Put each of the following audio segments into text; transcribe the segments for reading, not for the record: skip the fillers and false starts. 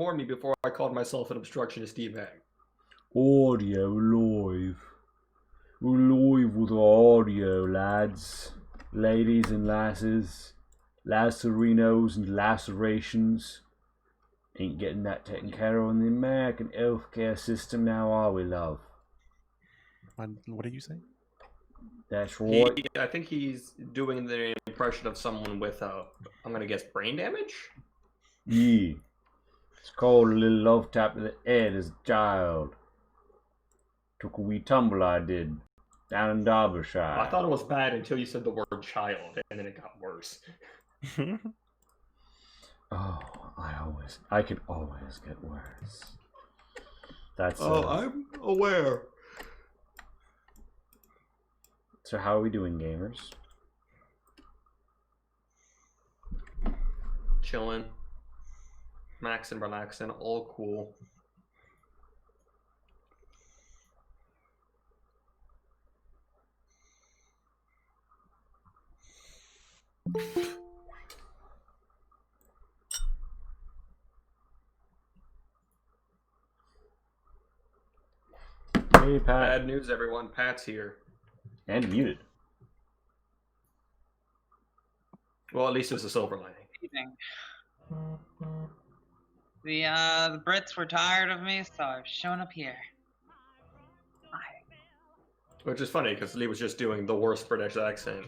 warn me before I called myself an obstructionist D-bag. Audio live. We're live with audio, lads. Ladies and lasses. Lacerinos and lacerations. Ain't getting that taken care of in the American healthcare system now, are we, love? What did you say? That's right. I think he's doing the impression of someone with, I'm gonna guess, brain damage? Yeah. It's called a little love tap to the head as a child. Took a wee tumble I did. Down in Derbyshire. I thought it was bad until you said the word child, and then it got worse. Oh, I can always get worse. That's I'm aware. So how are we doing, gamers? Chilling. Maxing, relaxing, all cool. Hey, Pat. Bad news, everyone. Pat's here. And muted. Well, at least there's a silver lining. The Brits were tired of me, so I've shown up here. Which is funny, because Lee was just doing the worst British accent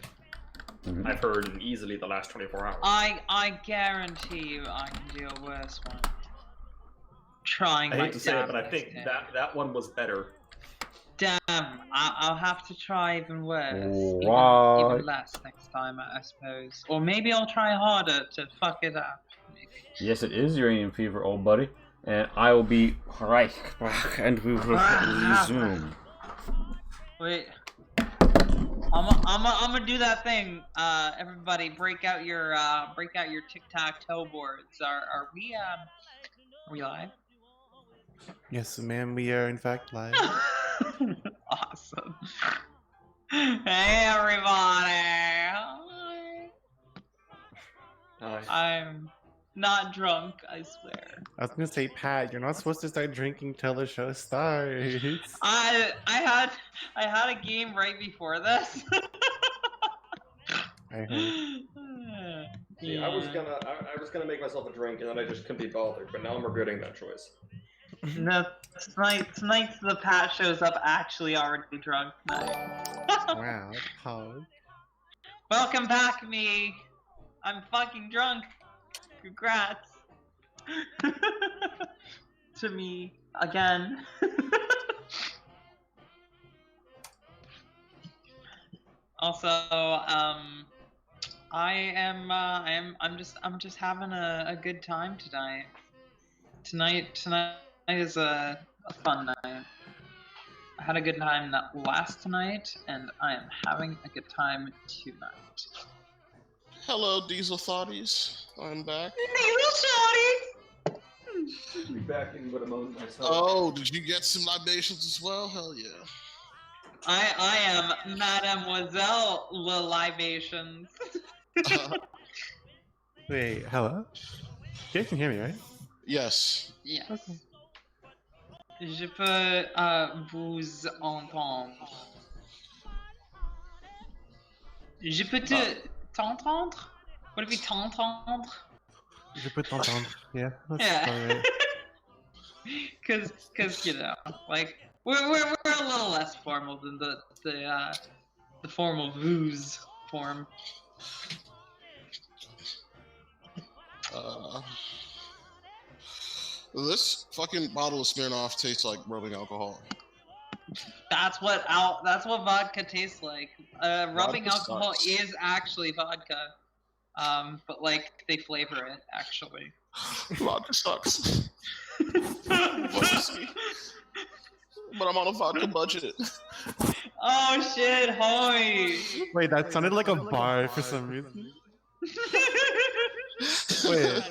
I've heard in easily the last 24 hours. I guarantee you I can do a worse one. I hate to say it, but I think that one was better. Damn, I'll have to try even worse. Even less next time, I suppose. Or maybe I'll try harder to fuck it up. Maybe. Yes, it is uranium fever, old buddy. And I will be right back, and we will resume. Wait. I'm gonna do that thing. Everybody, break out your tic-tac-toe boards. Are we live? Yes, ma'am, we are in fact live. Awesome. Hey, everybody. Hi. I'm not drunk, I swear. I was gonna say, Pat, you're not supposed to start drinking till the show starts. I had a game right before this. I heard. Yeah, I was gonna make myself a drink, and then I just couldn't be bothered. But now I'm regretting that choice. No, tonight's the Pat shows up actually already drunk night. Wow, hard. Welcome back, me. I'm fucking drunk. Congrats. To me again. Also, I'm just having a good time tonight. Tonight is a fun night. I had a good time last night, and I am having a good time tonight. Hello, Diesel Thoughties. I'm back. Diesel Thoughties! Be back in with among myself. Oh, did you get some libations as well? Hell yeah. I am Mademoiselle Libations. Wait, hello? You guys can hear me, right? Yes. Yes. Okay. Je peux vous entendre. Je peux t'entendre? Would it be t'entendre? Je peux t'entendre. Yeah. Yeah. Cause you know, like we're a little less formal than the formal vous form. This fucking bottle of Smirnoff tastes like rubbing alcohol. That's what vodka tastes like. Rubbing alcohol is actually vodka. But like they flavor it actually. Vodka sucks. But I'm on a vodka budget. Oh shit, hoy! Wait, that sounded like a bar for some reason. Wait.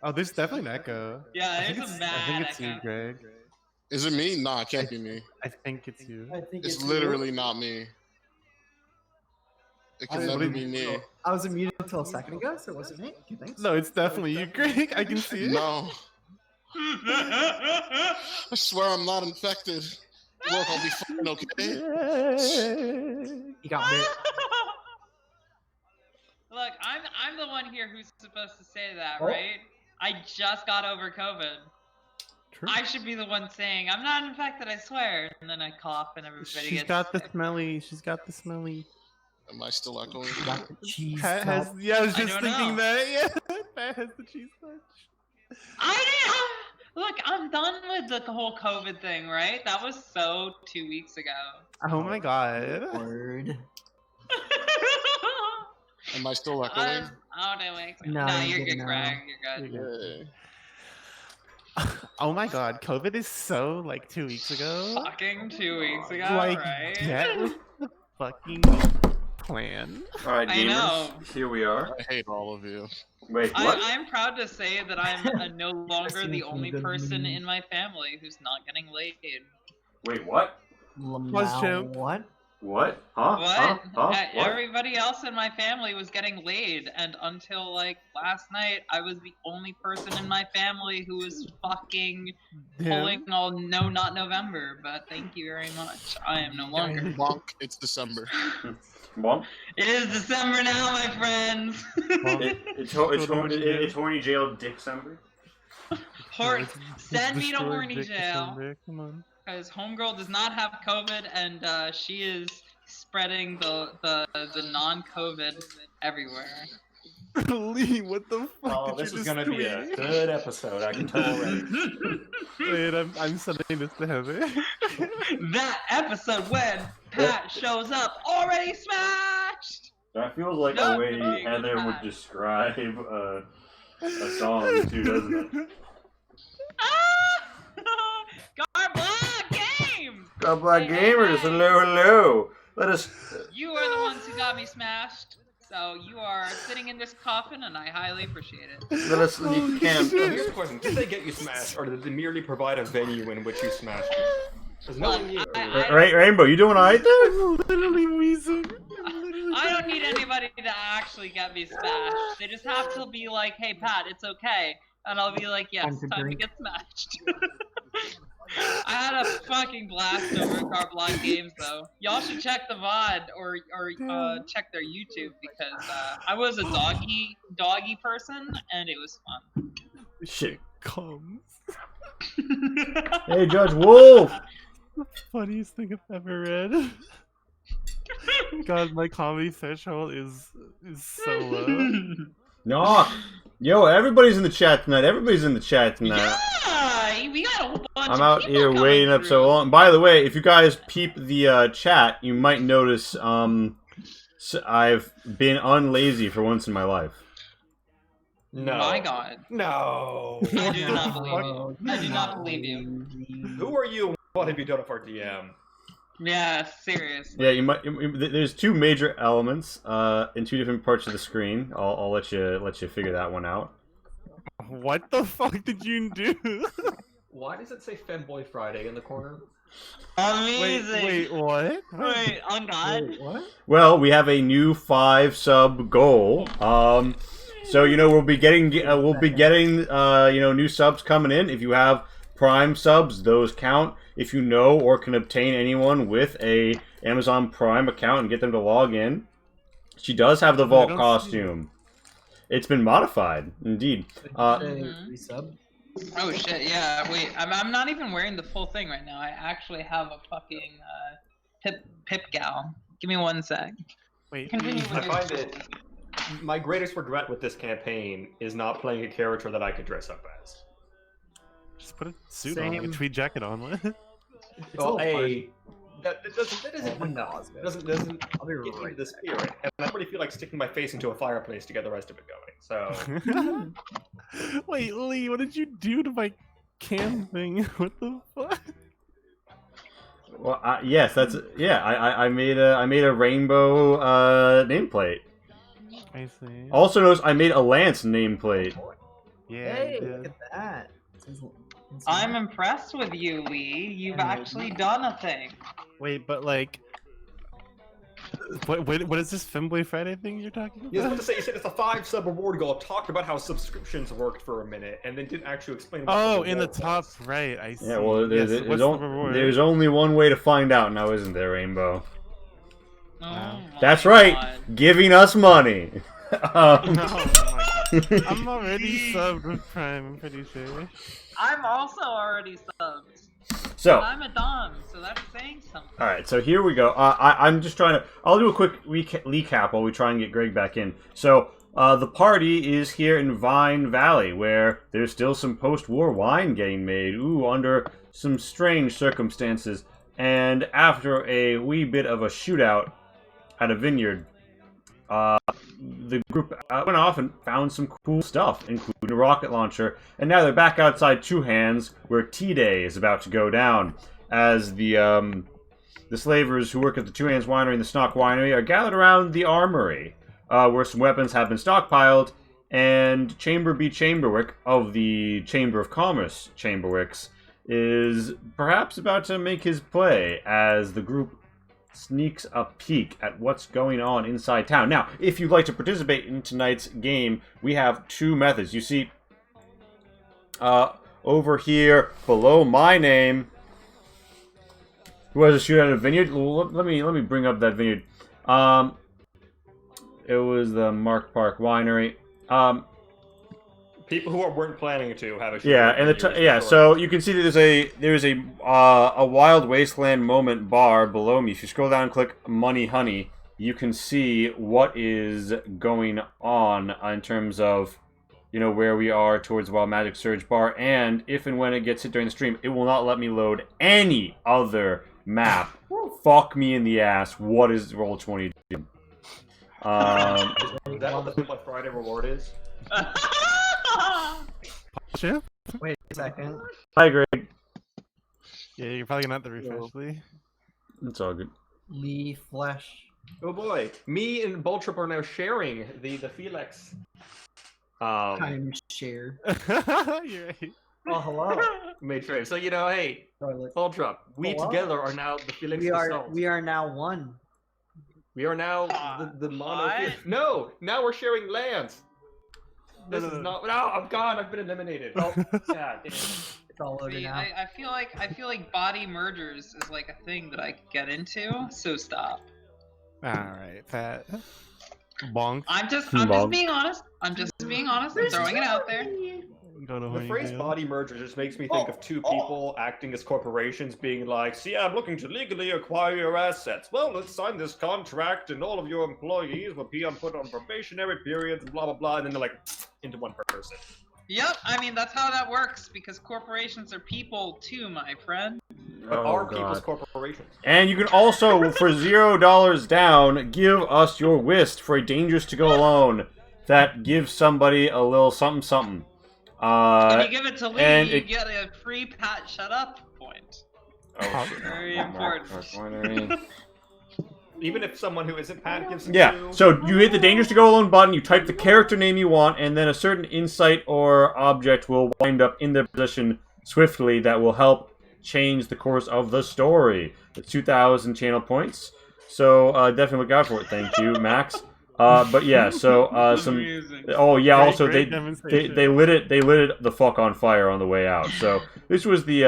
Oh, there's definitely an echo. Yeah, there's a mad I think it's echo. you, Greg. Is it me? Nah, it can't be me. I think it's you. I think It's literally not me. It can never be me. I was muted until a second ago, so it wasn't me. You think? No, it's definitely you, Greg. I can see it. No. I swear I'm not infected. Look, I'll be fine, okay? He got bit. Look, I'm the one here who's supposed to say that, Oh. right? I just got over COVID. True. I should be the one saying, I'm not infected, I swear. And then I cough and everybody She's gets got the sick. smelly. She's got the smelly. Am I still echoing? Got the cheese Has, top. yeah, I was I just don't thinking know. that. Yeah, that has the cheese touch. I didn't. Look, I'm done with the whole COVID thing, right? That was so 2 weeks ago. Oh my god. Word. Am I still echoing? Oh, 2 weeks ago. No, No, you're you're good good, now. Greg. You're good. Yeah. Oh my god, COVID is so like 2 weeks ago. Fucking 2 weeks ago, Like, right? get with the fucking plan. All right, I gamers. know. Here we are. I hate all of you. Wait, what? I'm proud to say that I'm no longer the only Good person news. in my family who's not getting laid. Wait, what? Was chimp. What? What? Huh? What? Huh? Huh? What? Everybody else in my family was getting laid, and until like last night, I was the only person in my family who was fucking pulling all no, not November. But thank you very much. I am no longer. Bonk, it's December. Bonk. It is December now, my friends. It's horny jail December. Send me to Destroy horny Dick jail. December, come on. Because Homegirl does not have COVID, and she is spreading the non-COVID everywhere. Lee, what the fuck Oh, did this you is just gonna be a tweet? good episode. I can tell already. Wait, I'm sending this to Heather. That episode when Pat shows up already smashed. That feels like No, a way no, you're Heather not. would describe a song too, doesn't it? Garbla game. God Black Hey, hey, Gamers, hey. hello, hello. Let us. You are the ones who got me smashed. So you are sitting in this coffin, and I highly appreciate it. Let us. You can't. shit. Here's the question: did they get you smashed, or did they merely provide a venue in which you smashed? There's no Look, one here. Rainbow, you doing alright there? I'm literally wheezing. I don't need anybody to actually get me smashed. They just have to be like, "Hey, Pat, it's okay," and I'll be like, "Yes, Time to time to drink. get smashed." I had a fucking blast over Carblock Games, though. Y'all should check the VOD or check their YouTube because I was a doggy person and it was fun. Shit. Comes. Hey, Judge Wolf. Funniest thing I've ever read. God, my comedy threshold is so low. Knock. Yo, everybody's in the chat tonight. Everybody's in the chat tonight. Yeah, we got a whole bunch I'm of out people here coming waiting up through. so long. By the way, if you guys peep the chat, you might notice I've been unlazy for once in my life. No. My God, No. I do not believe you. I do not believe you. Who are you? What have you done for DM? Yeah, seriously. Yeah, you might. There's two major elements in two different parts of the screen. I'll let you figure that one out. What the fuck did you do? Why does it say Femboy Friday in the corner? Amazing. Wait, what? Wait, on God. Wait, what? Well, we have a new 5 sub goal. So we'll be getting new subs coming in. If you have Prime subs, those count. If you know or can obtain anyone with a Amazon Prime account and get them to log in, she does have the Vault don't see costume. It's been modified, indeed. Resub? Oh shit, yeah, wait, I'm not even wearing the full thing right now. I actually have a fucking pip gal. Give me 1 sec. Wait, Continue with I your find that my greatest regret with this campaign is not playing a character that I could dress up as. just put a suit on, like a Same. tweed jacket on. It's Well, all that doesn't fun. I'll be get me right the back. spirit, and I really feel like sticking my face into a fireplace to get the rest of it going. So Wait, Lee, what did you do to my cam thing? What the fuck? Well, yes, that's I made a rainbow nameplate. I see. Also notice I made a Lance nameplate. Yeah, Hey, you look did. at that. I'm impressed with you, Lee. You've actually done a thing. Wait, but like, What is this Femboy Friday thing you're talking about? You was about to say, you said it's a 5-sub reward goal. Talked about how subscriptions worked for a minute, and then didn't actually explain. What Oh, the in the reward top was. right, I see. Yeah, well, Yes, what's the reward? there's only one way to find out now, isn't there, Rainbow? Oh Wow. my That's right, God. giving us money. Oh my God. I'm already subbed with Prime, I'm pretty sure. I'm also already subbed. So, I'm a Dom, so that's saying something. all right, so here we go. I'm just trying to. I'll do a quick recap while we try and get Greg back in. So, the party is here in Vine Valley, where there's still some post-war wine getting made. Ooh, under some strange circumstances. And after a wee bit of a shootout at a vineyard, the group went off and found some cool stuff, including a rocket launcher, and now they're back outside Two Hands, where T-Day is about to go down, as the slavers who work at the Two Hands Winery and the Snock Winery are gathered around the armory, where some weapons have been stockpiled, and Chamber B. Chamberwick of the Chamber of Commerce Chamberwicks is perhaps about to make his play as the group sneaks a peek at what's going on inside town. Now, if you'd like to participate in tonight's game, we have two methods. You see, over here below my name, who has a shootout at a vineyard? Let me bring up that vineyard. It was the Mark Park Winery. People who weren't planning to have a shootout. Yeah, and so you can see that there's a Wild Wasteland Moment bar below me. If you scroll down and click Money Honey, you can see what is going on in terms of, you know, where we are towards the Wild Magic Surge bar, and if and when it gets hit during the stream, it will not let me load any other map. Fuck me in the ass. What is Roll20 doing? Is that what the Femboy Friday reward is? Yeah, Wait a second. Hi, Greg. you're probably gonna have to refresh, Lee. It's all good. Lee Flesh. Oh boy, me and Boltrip are now sharing the Felix. Time share. You're right. Oh, hello. Made trade. So you know, hey, Charlotte. Boltrip, we Hello. together are now the Felix. We are now one. We are now the mono. What? No, now we're sharing lands. This is not. No, I'm gone. I've been eliminated. Oh, sad. It's all over See, now. I feel like body mergers is like a thing that I could get into. So stop. All right, Pat. Bonk. I'm just Bonk. being honest. I'm just being honest. I'm throwing it out there. Go to The horny phrase tail. body merger just makes me think of two people acting as corporations being like, see, I'm looking to legally acquire your assets. Well, let's sign this contract and all of your employees will be put on probationary periods and blah, blah, blah. And then they're like, into one person. Yep. I mean that's how that works because corporations are people too, my friend. But Oh, are God. people's corporations. And you can also, for $0 down, give us your whist for a Dangerous to Go Alone that gives somebody a little something something. If you give it to Lee, and you it- get a free Pat shut up point. Oh, shit. Very important. Even if someone who isn't Pat gives it Yeah, to... so you hit the Dangerous to Go Alone button, you type the character name you want, and then a certain insight or object will wind up in their position swiftly that will help change the course of the story. It's 2,000 channel points, so definitely look out for it. Thank you, Max. But yeah, so some. Amazing. Oh yeah, Great- also great they demonstration. lit it the fuck on fire on the way out. So this was the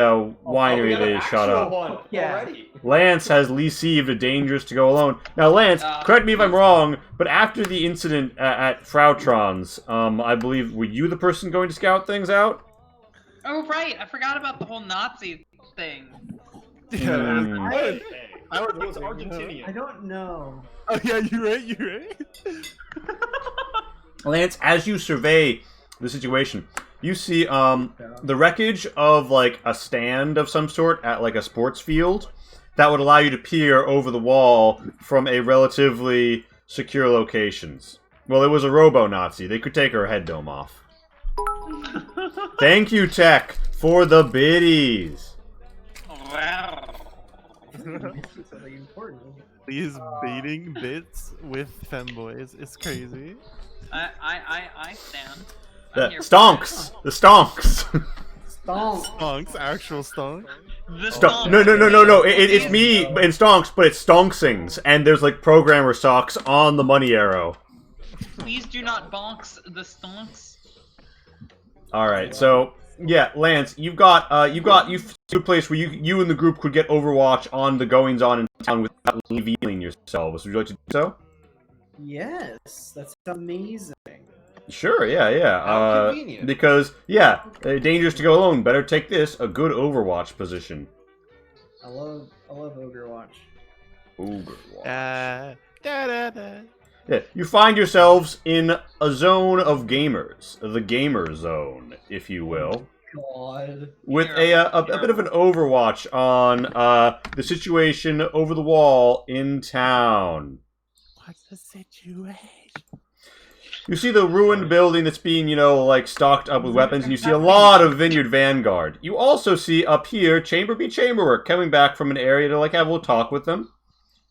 winery we got an they shot actual up. one Yeah. already. Lance has received a Dangerous to Go Alone. Now, Lance, correct me if I'm wrong, but after the incident at Frautron's, I believe, were you the person going to scout things out? Oh right, I forgot about the whole Nazi thing. Yeah, Hmm. Hey, I was it was wondering, Argentinian. I don't know. Oh yeah, you're right. Lance, as you survey the situation, you see the wreckage of like a stand of some sort at like a sports field that would allow you to peer over the wall from a relatively secure locations. Well, it was a robo-Nazi. They could take her head dome off. Thank you, Tech, for the biddies. Wow. It's something important. These baiting bits with femboys is crazy. I stand. The I'm here for stonks! The stonks! Stomp. Stonks, actual stonk. The No, stonks. no. It's me in Stonks, but it's Stonksings, and there's like programmer socks on the money arrow. Please do not box the stonks. All right, so yeah, Lance, you've got a place where you and the group could get Overwatch on the goings on in town without revealing yourselves. Would you like to do so? Yes, that's amazing. Sure, yeah. How convenient. Because dangerous to go alone. Better take this, a good Overwatch position. I love Overwatch. Overwatch. Da-da-da. Yeah, you find yourselves in a zone of gamers, the gamer zone, if you will, God. with a bit of an Overwatch on the situation over the wall in town. What's the situation? You see the ruined building that's being, stocked up with weapons, and you see a lot of Vineyard Vanguard. You also see up here Chamber B Chamberwork coming back from an area to have a little talk with them.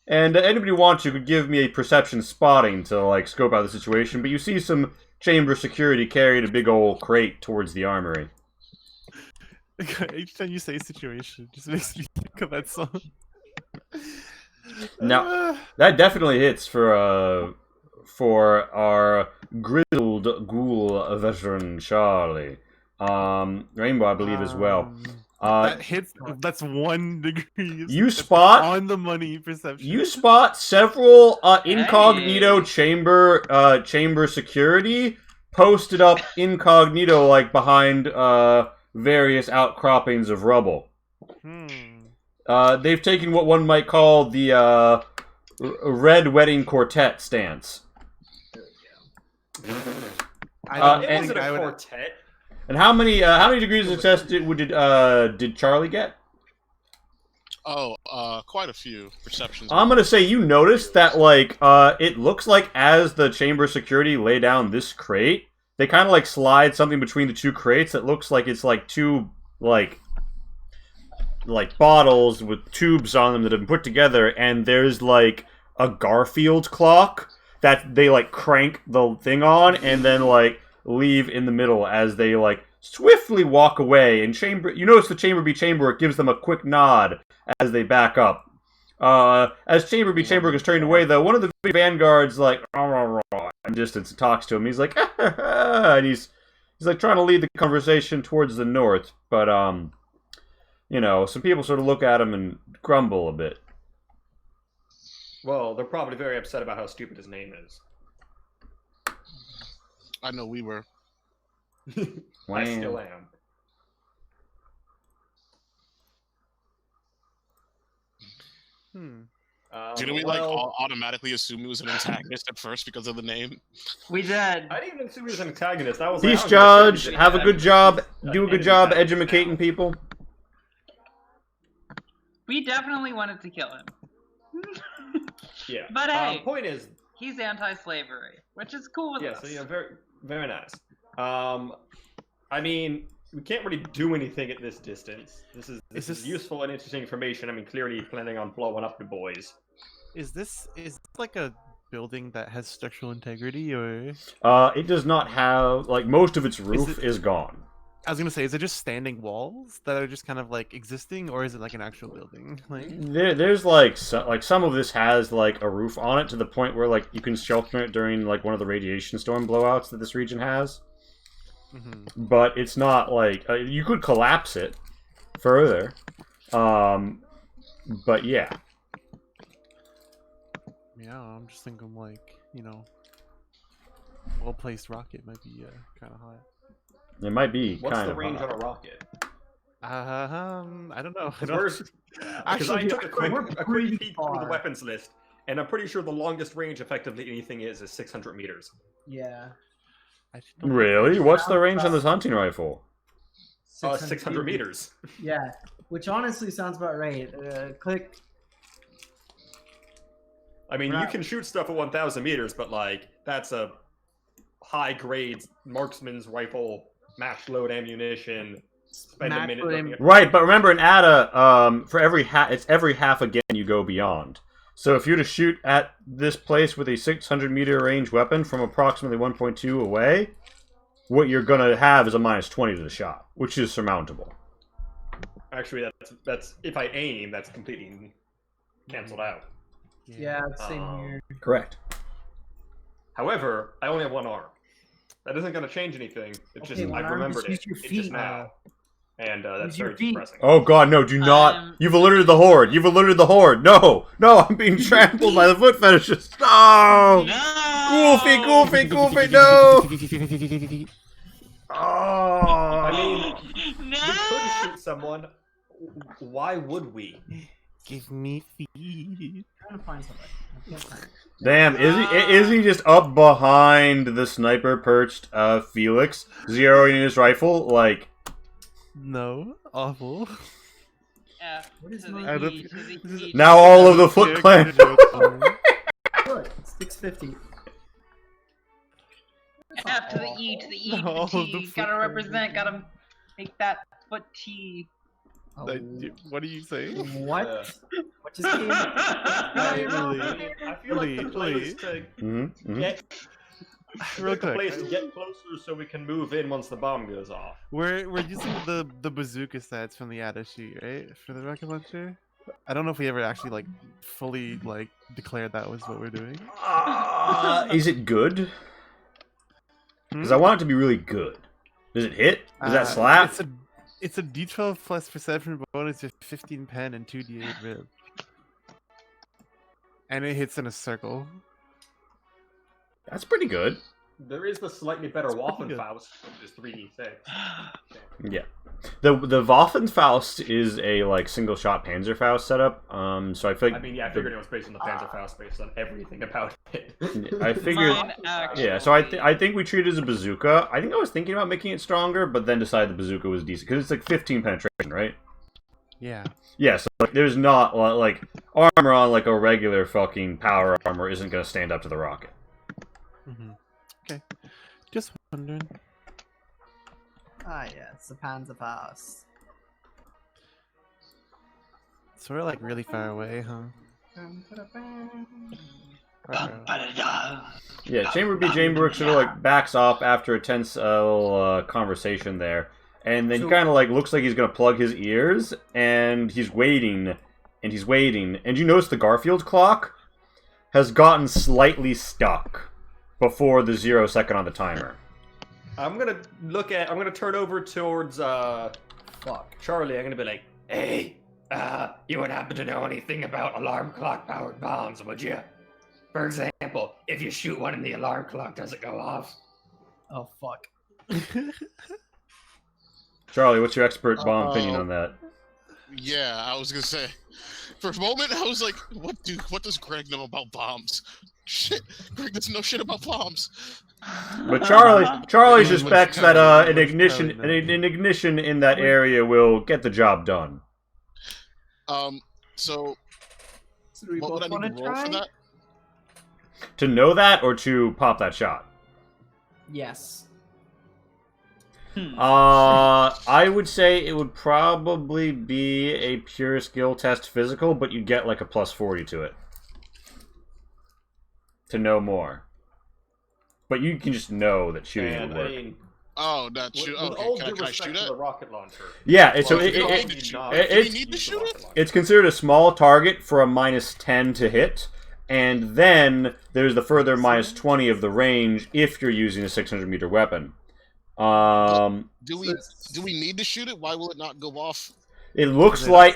And anybody who wants to could give me a perception spotting to scope out the situation, but you see some chamber security carrying a big old crate towards the armory. Each time you say situation, it just makes me think of that song. Now, that definitely hits for our grizzled ghoul veteran Charlie. Rainbow, I believe, as well. That hits. That's 1 degree. You spot on the money perception. You spot several incognito chamber security posted up incognito, behind various outcroppings of rubble. They've taken what one might call the red wedding quartet stance. Is it a quartet? And how many degrees of success did Charlie get? Oh, quite a few perceptions. I'm gonna say you noticed that it looks like as the chamber security lay down this crate, they kind of slide something between the two crates that looks like it's two bottles with tubes on them that have been put together, and there's a Garfield clock that they crank the thing on and then leave in the middle as they swiftly walk away. And you notice the Chamber B Chamberwork gives them a quick nod as they back up. As Chamber B Chamberwork is turning away, though, one of the vanguards in distance talks to him. He's and he's trying to lead the conversation towards the north, but some people sort of look at him and grumble a bit. Well, they're probably very upset about how stupid his name is. I know we were. I still am. Didn't we automatically assume he was an antagonist at first because of the name? We did. I didn't even assume he was an antagonist. I was Peace, like, Judge. Have a good job. Do a good job educating people. We definitely wanted to kill him. Yeah. But hey, point is, he's anti-slavery, which is cool with us. So very, very nice. I mean, we can't really do anything at this distance. This is useful and interesting information. I mean, clearly planning on blowing up the boys. Is this a building that has structural integrity, or? It does not have most of its roof is gone. I was gonna say, is it just standing walls that are just kind of existing, or is it an actual building? There's some of this has a roof on it to the point where you can shelter it during one of the radiation storm blowouts that this region has. Mm-hmm. But it's not you could collapse it further. But yeah. Yeah, I'm just thinking well-placed rocket might be kind of hot. It might be. What's the range on a rocket? I don't know. Because I took a quick peek through the weapons list, and I'm pretty sure the longest range effectively anything is 600 meters. Yeah. Really? What's the range on this hunting rifle? 600 meters. Yeah, which honestly sounds about right. Click. I mean, you can shoot stuff at 1,000 meters, but that's a high-grade marksman's rifle, match load ammunition. Spend a minute looking at... Right, but remember in ADA, for it's every half again you go beyond. So if you're to shoot at this place with a 600-meter range weapon from approximately 1.2 away, what you're going to have is a -20 to the shot, which is surmountable. Actually, that's if I aim, that's completely canceled out. Yeah, same here. Correct. However, I only have one arm. That isn't going to change anything. It's Okay, just one I arm, remembered just it. use your It's just feet, now, and that's use your very feet. depressing. Oh god, no, do not. You've alerted the horde. You've alerted the horde. No, I'm being trampled by the foot fetishists. No! No! Goofy, no! I Oh. mean, No! we could shoot someone. Why would we? Give me feet. I'm trying to find somebody. I can't find it. Damn, is he just up behind the sniper perched Felix, zeroing his rifle? Like, No, awful. F What is to my- the E to the E. now all of the Foot Clan. Look, 650. F to the E to the E to No, the the T. foot Gotta clan. represent. Gotta make that foot T. Oh, What are you saying? what? Yeah. What just came? I feel like the play is to get Real the play quick. is to get closer so we can move in once the bomb goes off. We're using the bazooka stats from the Ada sheet, right? For the rocket launcher. I don't know if we ever actually like fully like declared that was what we're doing. Is it good? Because I want it to be really good. Does it hit? Does that slap? It's a D12 plus perception bonus with 15 pen and 2d8 rib. And it hits in a circle. That's pretty good. There is the slightly better pretty good. Waffenfaust, which is 3d6. Yeah. The Waffenfaust is a like single shot Panzerfaust setup. So I feel like I mean, yeah, I figured it was based on the Panzerfaust, based on everything about it. I figured. Mine actually. Yeah, so I think we treat it as a bazooka. I think I was thinking about making it stronger, but then decided the bazooka was decent because it's like 15 penetration, right? Yeah. Yeah, so like, there's not like armor on like a regular fucking power armor isn't gonna stand up to the rocket. Okay. Just wondering. Ah, yeah, it's the Panzerfaust. So we're like really far away, huh? Yeah, Chamber B. Chamber sort of like backs off after a tense little conversation there, and then he kind of like looks like he's gonna plug his ears, and he's waiting, and you notice the Garfield clock has gotten slightly stuck before the 0 second on the timer. I'm gonna turn over towards Charlie. I'm gonna be like, hey, you would happen to know anything about alarm clock powered bombs, would you? For example, if you shoot one and the alarm clock doesn't go off. Oh, fuck. Charlie, what's your expert bomb opinion on that? Yeah, I was gonna say. For a moment, I was like, "What does Greg know about bombs?" Shit, Greg doesn't know shit about bombs. But Charlie suspects that an ignition in that area will get the job done. So So do we what would I both want need to to roll try? for that? To know that or to pop that shot? Yes. I would say it would probably be a pure skill test physical, but you'd get like a plus 40 to it. To know more. But you can just know that shooting And would I work. mean, Oh, that shoot. with Okay, all can due I respect shoot to it? the rocket launcher. Yeah, Well, it, you it, don't it, need to shoot not- it. it- Do we need to shoot it? it's considered a small target for a minus 10 to hit, and then there's the further minus 20 of the range if you're using a 600-meter weapon. Do we need to shoot it? Why will it not go off? It looks like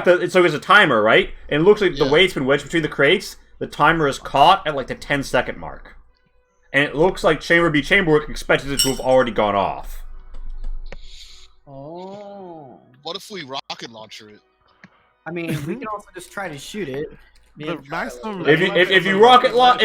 the so there's a timer, right? And it looks like the Yeah. way it's been wedged between the crates, the timer is caught at like the 10-second mark. And it looks like Chamber B Chamberwork expected it to have already gone off. Oh. What if we rocket launcher it? I mean, we can also just try to shoot it. Me The and Charlie. maximum. If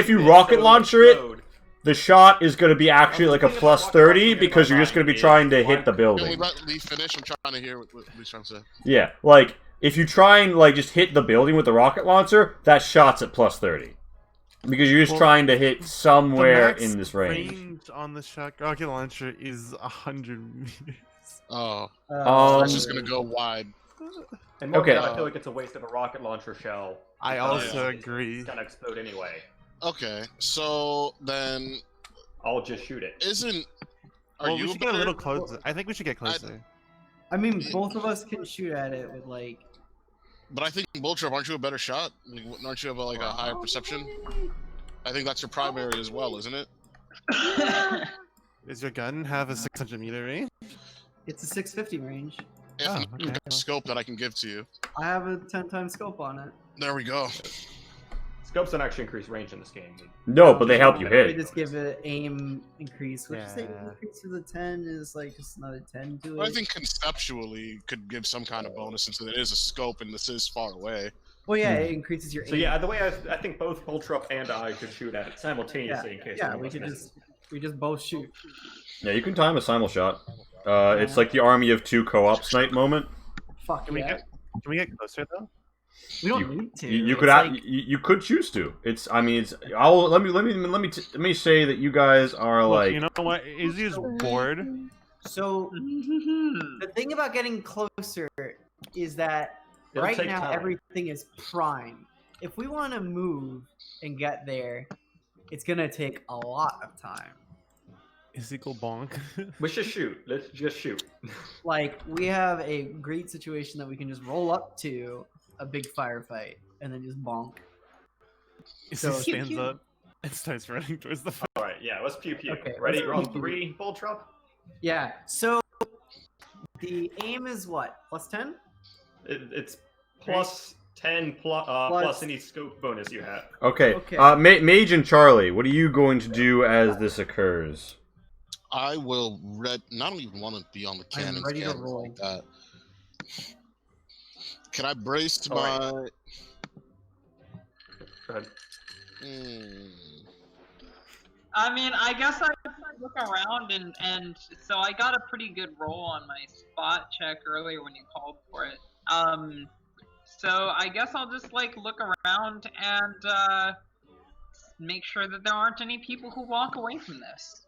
you rocket launcher it, the shot is going to be actually like a plus 30 because you're just going to be trying to hit the Can we building. let Lee finish? I'm trying to hear what Lee's trying to say. Yeah, like if you try and like just hit the building with the rocket launcher, that shot's at plus 30 because you're just trying to hit somewhere in this range. On the rocket launcher is 100 meters. Oh, Um, that's just gonna go wide. And more Okay. than that, I feel like it's a waste of a rocket launcher shell. I because also it's agree. gonna explode anyway. Okay, so then I'll just shoot it. isn't? Are Well, you we should get a little better- closer. I think we should get closer. I mean, both of us can shoot at it with like. But I think Bulltrap, aren't you a better shot? Like, aren't you have like a higher perception? I think that's your primary as well, isn't it? Does your gun have a 600-meter range? It's a 650 range. If Oh, not, okay. I've got a scope that I can give to you. I have a 10-time scope on it. There we go. Scopes don't actually increase range in this game. No, but they help you We hit. just give it aim increase. Which is the Yeah. increase to the 10 is like just another 10 to I it. think conceptually could give some kind of bonus since it is a scope and this is far away. Well, yeah, it increases your aim. So yeah, the way I think both Poltrup and I could shoot at it simultaneously in case Yeah, one of we us could misses. we just both shoot. Yeah, you can time a simul shot. It's like the army of two co-op snipe moment. Fuck Can we yeah. get closer though? We don't need to. You It's could like- you could choose to. It's I mean it's let me say that you guys are Look, like you know what? Izzy's bored. So the thing about getting closer is that It'll right take now time. everything is prime. If we want to move and get there, it's gonna take a lot of time. Izzy go bonk. We should shoot. Let's just shoot. Like we have a great situation that we can just roll up to a big firefight and then just bonk. Izzy So- stands up and starts running towards the fire. All right, yeah, let's pew pew. Okay, Ready? let's We're on pew pew. 3. Poltrup. Yeah. So the aim is what? Plus 10? It's plus 10 plus any scope bonus you have. okay. Okay. Mage and Charlie, what are you going to do as this occurs? I will not even want to be on the I'm cannon ready to scanners roll. like that. Can I brace All right. my? Go ahead. I mean, I guess I look around and so I got a pretty good roll on my spot check earlier when you called for it. So I guess I'll just like look around and make sure that there aren't any people who walk away from this.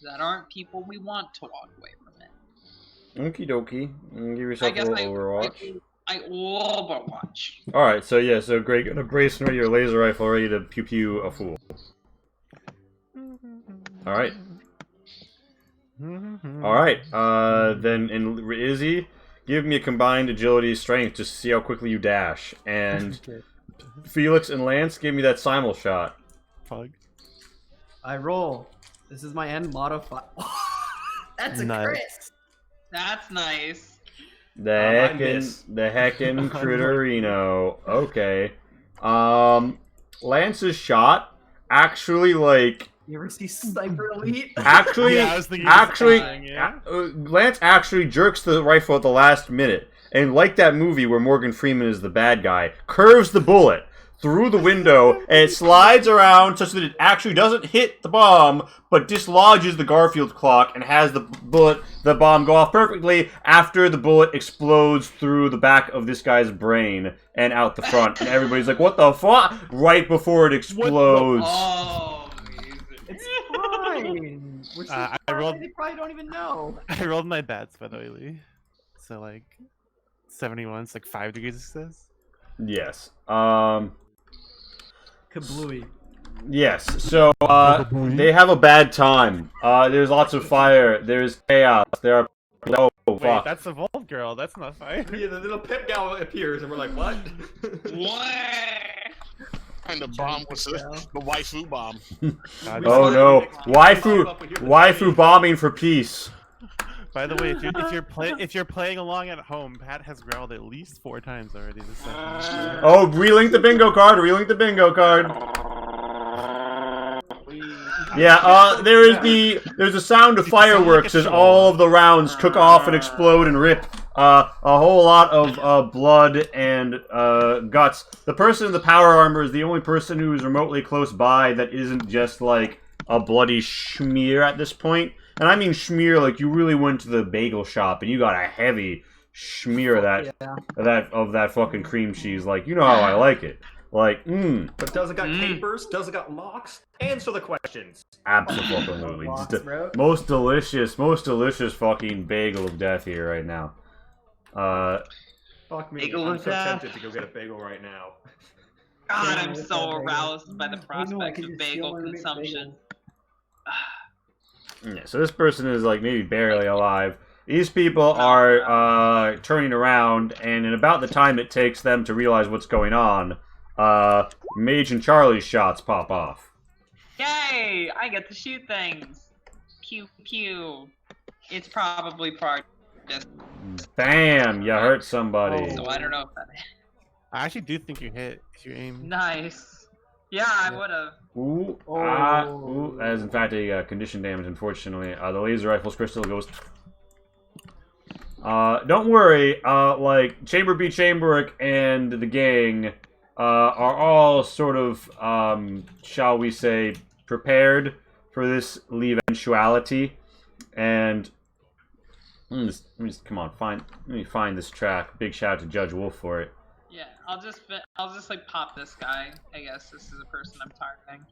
That aren't people we want to walk away from it. Okie dokie. Give I yourself a guess little Overwatch. I overwatch. Alright, so yeah, so Greg, gonna brace and ready your laser rifle ready to pew pew a fool. Alright. Alright, then in Izzy, give me a combined agility strength just to see how quickly you dash. And Felix and Lance, give me that simul shot. Pug. I roll. This is my end modifier. That's a Nice. crit. That's nice. The I miss. heckin' Critterino. Okay. Lance's shot actually like You ever see Sniper Elite? actually Yeah, I was thinking actually the same thing, yeah. Lance actually jerks the rifle at the last minute, and like that movie where Morgan Freeman is the bad guy, curves the bullet through the window and it slides around such that it actually doesn't hit the bomb but dislodges the Garfield clock and has the bomb go off perfectly after the bullet explodes through the back of this guy's brain and out the front, and everybody's like, what the fuck, right before it explodes. Oh, amazing. It's fine. Which is I fine. rolled- They probably don't even know. I rolled my bats by the way, Lee. So like 71, it's like 5 degrees of success. Yes. Kablooey. Yes, so they have a bad time. There's lots of fire, there's chaos, there are... Oh, Wait, fuck. that's the Vault Girl. That's not fire. Yeah, the little pip gal appears, and we're like, what? What? And the bomb was the waifu bomb. God, Oh no, waifu bombing for peace. By the way, if you're playing along at home, Pat has growled at least 4 times already this session. Oh, relink the bingo card, relink the bingo card. Yeah, there's a sound of fireworks as all of the rounds cook off and explode and rip. A whole lot of blood and guts. The person in the power armor is the only person who is remotely close by that isn't just like a bloody schmear at this point. And I mean schmear like you really went to the bagel shop and you got a heavy schmear of that fucking cream cheese. Like, you know how I like it. Like, But does it got capers? Does it got locks? Answer the questions. absolutely. Lots, Just bro. most delicious fucking bagel of death here right now. Fuck me. Bagel I'm of so death. tempted to go get a bagel right now. God, Yeah, I'm with so that bagel. aroused by the I know, I prospect could of just bagel steal one and make consumption. Yeah, so this person is like maybe barely alive. These people are turning around, and in about the time it takes them to realize what's going on, Mage and Charlie's shots pop off. Yay! I get to shoot things. Pew pew. It's probably part. Bam! You hurt somebody. So I don't know if that. I actually do think you hit if you aim. Nice. Yeah, I would have. Ooh, ooh. That is in fact a condition damage, unfortunately. The laser rifle's crystal goes... don't worry, like, Chamber B. Chamberick and the gang, are all sort of, shall we say, prepared for this eventuality. And, let me just come on, let me find this track. Big shout out to Judge Wolf for it. Yeah, I'll just like pop this guy. I guess this is a person I'm targeting.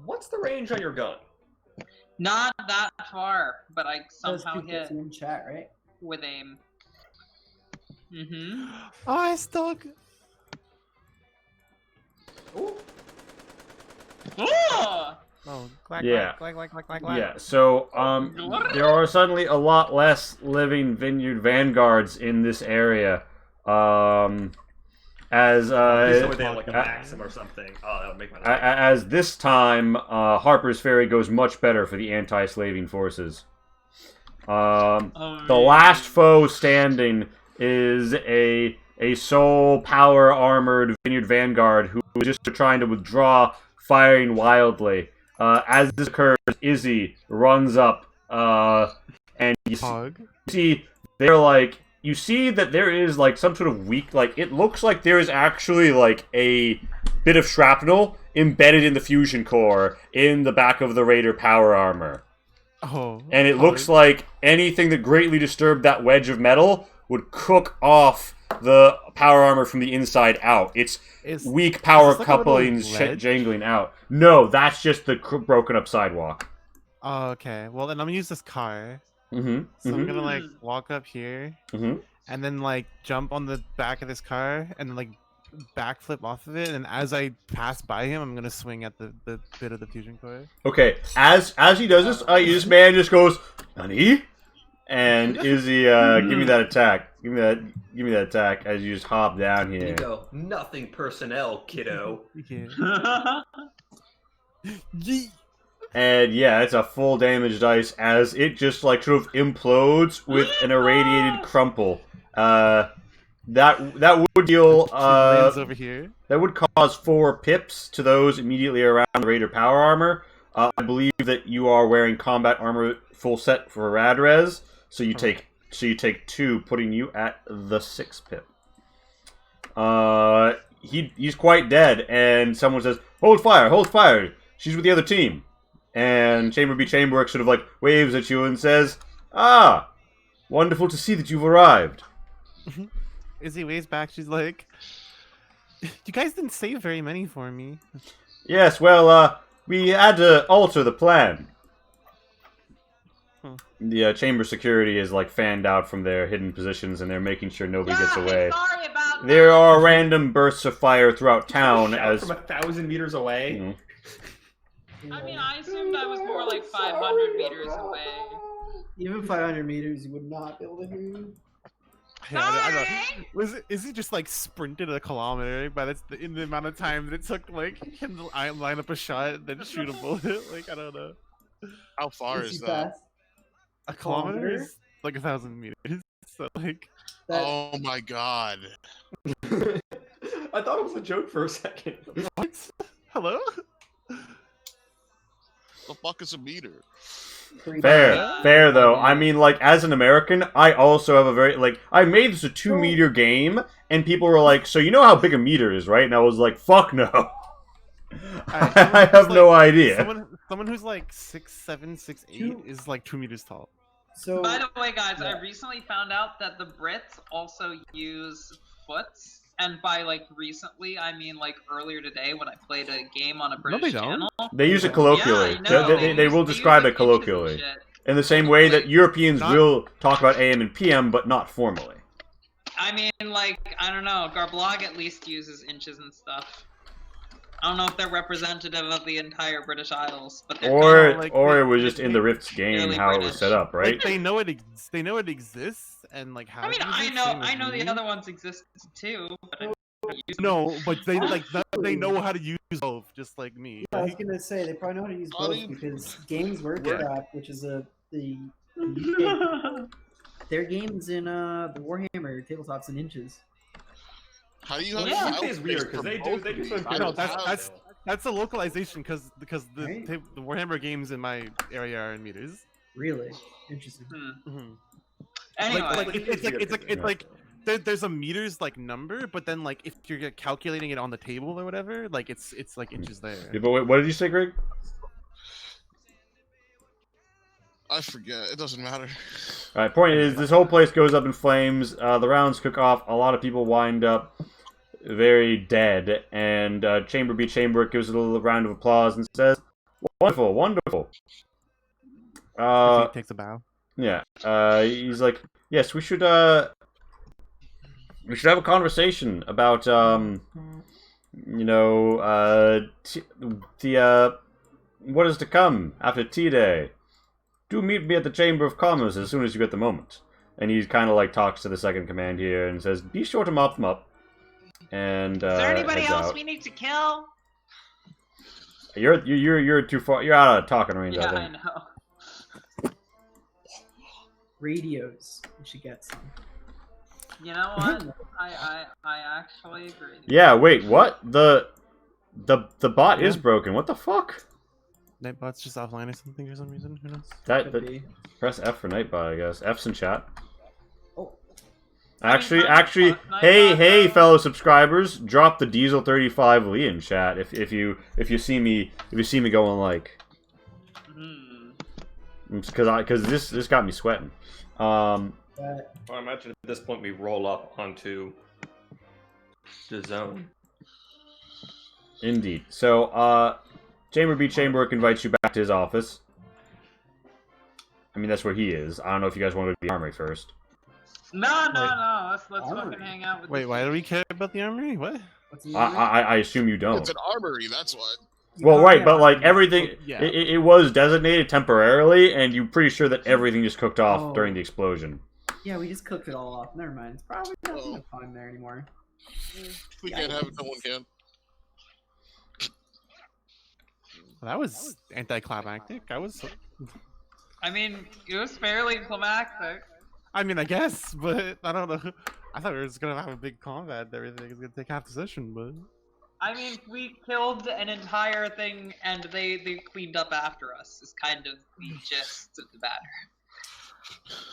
What's the range on your gun? Not that far, but I somehow Those hit in chat, right? with aim. Mm-hmm. Oh, I stuck. Oh! Oh, clack, Yeah. clack, clack, clack, clack, clack. Yeah, so, there are suddenly a lot less living Vineyard Vanguards in this area. As, So they have like a Maxim or something. Oh, that would make my life. as this time, Harper's Ferry goes much better for the anti-slaving forces. The last foe standing is a sole power armored Vineyard Vanguard who is just trying to withdraw, firing wildly. As this occurs, Izzy runs up, and you see they're like, you see that there is like some sort of weak, like it looks like there is actually like a bit of shrapnel embedded in the fusion core in the back of the Raider power armor. Oh. And it looks like anything that greatly disturbed that wedge of metal would cook off the power armor from the inside out. It's weak power like couplings jangling out. No, that's just the broken up sidewalk. Oh, okay. Well, then I'm gonna use this car. Mm-hmm. So I'm gonna like walk up here, and then like jump on the back of this car, and then like backflip off of it. And as I pass by him, I'm gonna swing at the bit of the fusion core. Okay, as he does this, this man just goes, "Nani?" And Izzy, give me that attack. Give me that attack as you just hop down here. You go, nothing personnel, kiddo. Yeah. Yeet. And yeah, it's a full damage dice as it just like sort of implodes with an irradiated crumple. That would deal Lands over here. that would cause 4 pips to those immediately around the Raider power armor. I believe that you are wearing combat armor full set for Radrez, so you take 2, putting you at the 6 pip. He's quite dead, and someone says, "Hold fire, hold fire! She's with the other team." And Chamber B. Chamberwork sort of like waves at you and says, "Ah, wonderful to see that you've arrived." Izzy waves back. She's like, "You guys didn't save very many for me." Yes, well, we had to alter the plan. The chamber security is like fanned out from their hidden positions, and they're making sure nobody gets away. Sorry about There are random bursts of fire throughout town Shout as from 1,000 meters away. I mean, I assumed I was more like 500 meters away. Even 500 meters, you would not be able to hear you. Yeah, I don't know. Is he just like sprinted a kilometer? But it's in the amount of time that it took like him to line up a shot and then shoot a bullet. Like I don't know. How far Is is he that? fast? A kilometer is like 1,000 meters. So like. Oh my god. I thought it was a joke for a second. What? Hello? The fuck is a meter? Fair though. I mean, like, as an American, I also have a very, like, I made this a 2-meter game, and people were like, "So you know how big a meter is, right?" And I was like, "Fuck no." I have no idea. Someone who's like 6'7", 6'8" is like 2 meters tall. So, By the way, guys, I recently found out that the Brits also use foots. And by like recently, I mean like earlier today when I played a game on a British channel. They use it colloquially. Yeah, I know. They will describe use, it colloquially. inches and shit. In the same way that Europeans will talk about AM and PM, but not formally. I mean, like, I don't know. Garblog at least uses inches and stuff. I don't know if they're representative of the entire British Isles, but they're Or like, or they- it was they- just in the Rift's game Really how it was British. set up, right? Like they know it exists, and like how. I mean, it uses, I same as know the me. other ones exist too, but I don't use them. No, but they they know how to use both, just like me. I was gonna say they probably know how to use How do both you- because Games Workshop, which is the their games in the Warhammer tabletops in inches. How do you have Yeah. file It is weird space because for they both do of some these? I know, good that's- stuff. That's a localization because the Right. the Warhammer games in my area are in meters. Really interesting. Mhm. Anyway, Like it's Yeah. like there's a meters like number, but then like if you're calculating it on the table or whatever, like it's like inches there. Yeah, but wait, what did you say, Greg? I forget. It doesn't matter. All right, point is, this whole place goes up in flames. The rounds cook off. A lot of people wind up very dead, and Chamber B. Chamber gives it a little round of applause and says, "Wonderful, wonderful." He takes a bow. Yeah. He's like, "Yes, we should have a conversation about what is to come after Tea Day. Do meet me at the Chamber of Commerce as soon as you get the moment." And he kind of like talks to the second command here and says, "Be sure to mop them up." And is there anybody heads else out. we need to kill? You're too far. You're out of talking range. Yeah, I I think. know. Radios. We should get some. You know what? I actually agree. Yeah. Wait. What? The bot is Yeah. broken. What the fuck? Nightbot's just offline or something for some reason. Who knows? Could That be. press F for Nightbot, I guess. F's in chat. Oh, Actually, Nightbot, hey, Nightbot. fellow subscribers, drop the Diesel 35 Lee in chat if you see me going like, because this got me sweating. that Well, I imagine at this point we roll up onto the zone. Indeed. So, Chamber B. Chamberwork invites you back to his office. I mean, that's where he is. I don't know if you guys want to go to the armory first. No. Let's Armory. fucking hang out with. Wait, these why do we people. care about the armory? What? what's the I assume you don't. It's an armory, that's what. Well, right, but like everything, Yeah. it was designated temporarily, and you're pretty sure that everything just cooked off Oh. during the explosion. Yeah, we just cooked it all off. Never mind. It's probably not fun there anymore. We can't have it, no one can. That was anticlimactic. I mean, it was fairly climactic. I mean, I guess, but I don't know. I thought we were just gonna have a big combat and everything. It's gonna take half the session, but I mean, we killed an entire thing and they cleaned up after us. Is kind of the gist of the matter.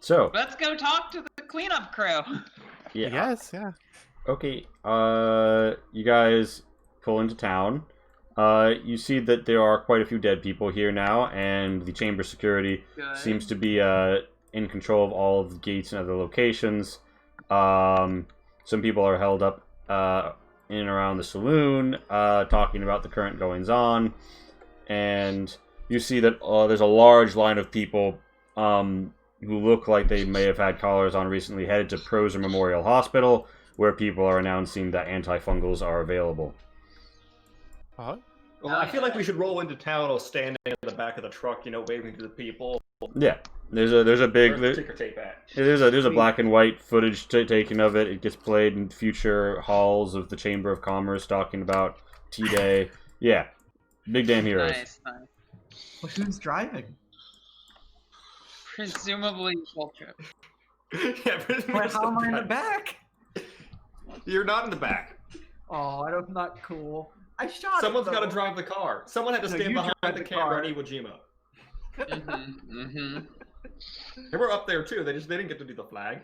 So, Let's go talk to the cleanup crew. yeah. I guess, yeah. Okay, you guys pull into town. You see that there are quite a few dead people here now, and the chamber security Good. seems to be in control of all of the gates and other locations. Some people are held up in and around the saloon, talking about the current goings-on, and you see that there's a large line of people who look like they may have had collars on recently, headed to Proser Memorial Hospital, where people are announcing that antifungals are available. What? Well, I feel like we should roll into town or stand in the back of the truck, waving to the people. Yeah, there's a big Where's the ticker tape at? there's a black and white footage taken of it. It gets played in future halls of the Chamber of Commerce, talking about T-Day. Yeah, big damn heroes. Nice. Well, who's driving? Presumably Vulture. Yeah, Wait, how am I in the back? You're not in the back. Oh, I don't. Not cool. I shot. Someone's it, got to though. drive the car. Someone had to No, stand you behind drive the the camera car. on Iwo Jima. Mm-hmm. They were up there too. They didn't get to do the flag.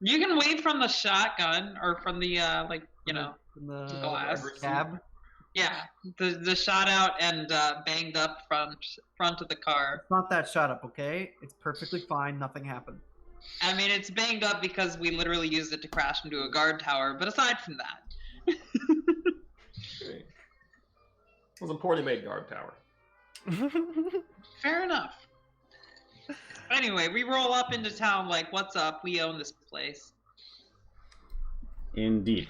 You can wave from the shotgun or from the From the glass. cab. Yeah, the shot out and banged up front of the car. It's not that shot up, okay? It's perfectly fine. Nothing happened. I mean, it's banged up because we literally used it to crash into a guard tower. But aside from that, It was a poorly made guard tower. fair enough. Anyway, we roll up into town like, what's up? We own this place. Indeed.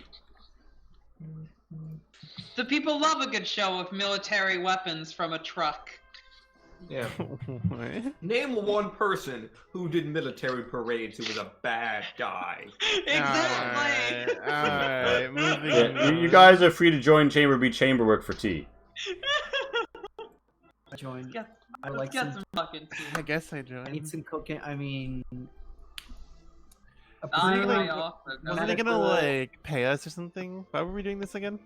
The people love a good show of military weapons from a truck. Yeah. What? Name one person who did military parades who was a bad guy. Exactly. Alright, moving Yeah, you on. guys are free to join Chamber B Chamber work for tea. I joined. Get, I let's like get some. some fucking tea. I guess I I need joined. some cooking. I mean, a Wasn't it I like- also got Wasn't it. it gonna like pay us or something? Why were we doing this again?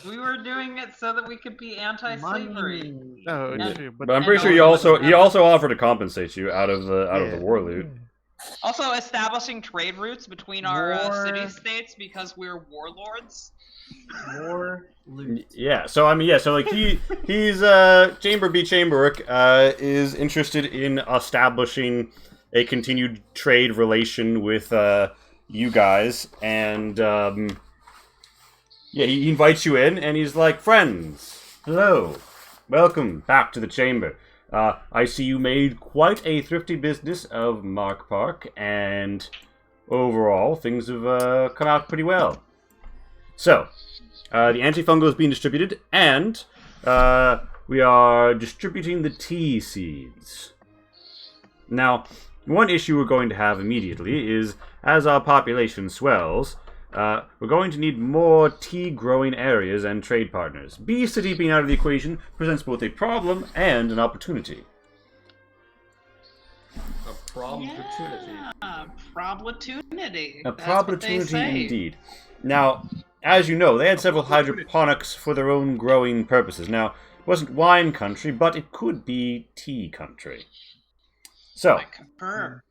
We were doing it so that we could be anti-slavery. money. Oh, Yeah. true. But I'm And pretty sure also- he also offered to compensate you out of the Yeah. war loot. Also, establishing trade routes between our War. city-states because we're warlords. War loot. Yeah, so I mean, yeah, so like he's Chamber B Chamber work is interested in establishing a continued trade relation with you guys, and yeah, he invites you in, and he's like, friends, hello, welcome back to the chamber. I see you made quite a thrifty business of Mark Park, and overall, things have come out pretty well. So, the antifungal is being distributed, and we are distributing the tea seeds. Now, one issue we're going to have immediately is, as our population swells, we're going to need more tea-growing areas and trade partners. Bee City being out of the equation presents both a problem and an opportunity. A problem-opportunity. Yeah, problatunity. A That's what they opportunity say. indeed. Now, as you know, they had several hydroponics for their own growing purposes. Now, it wasn't wine country, but it could be tea country. So, I confirm.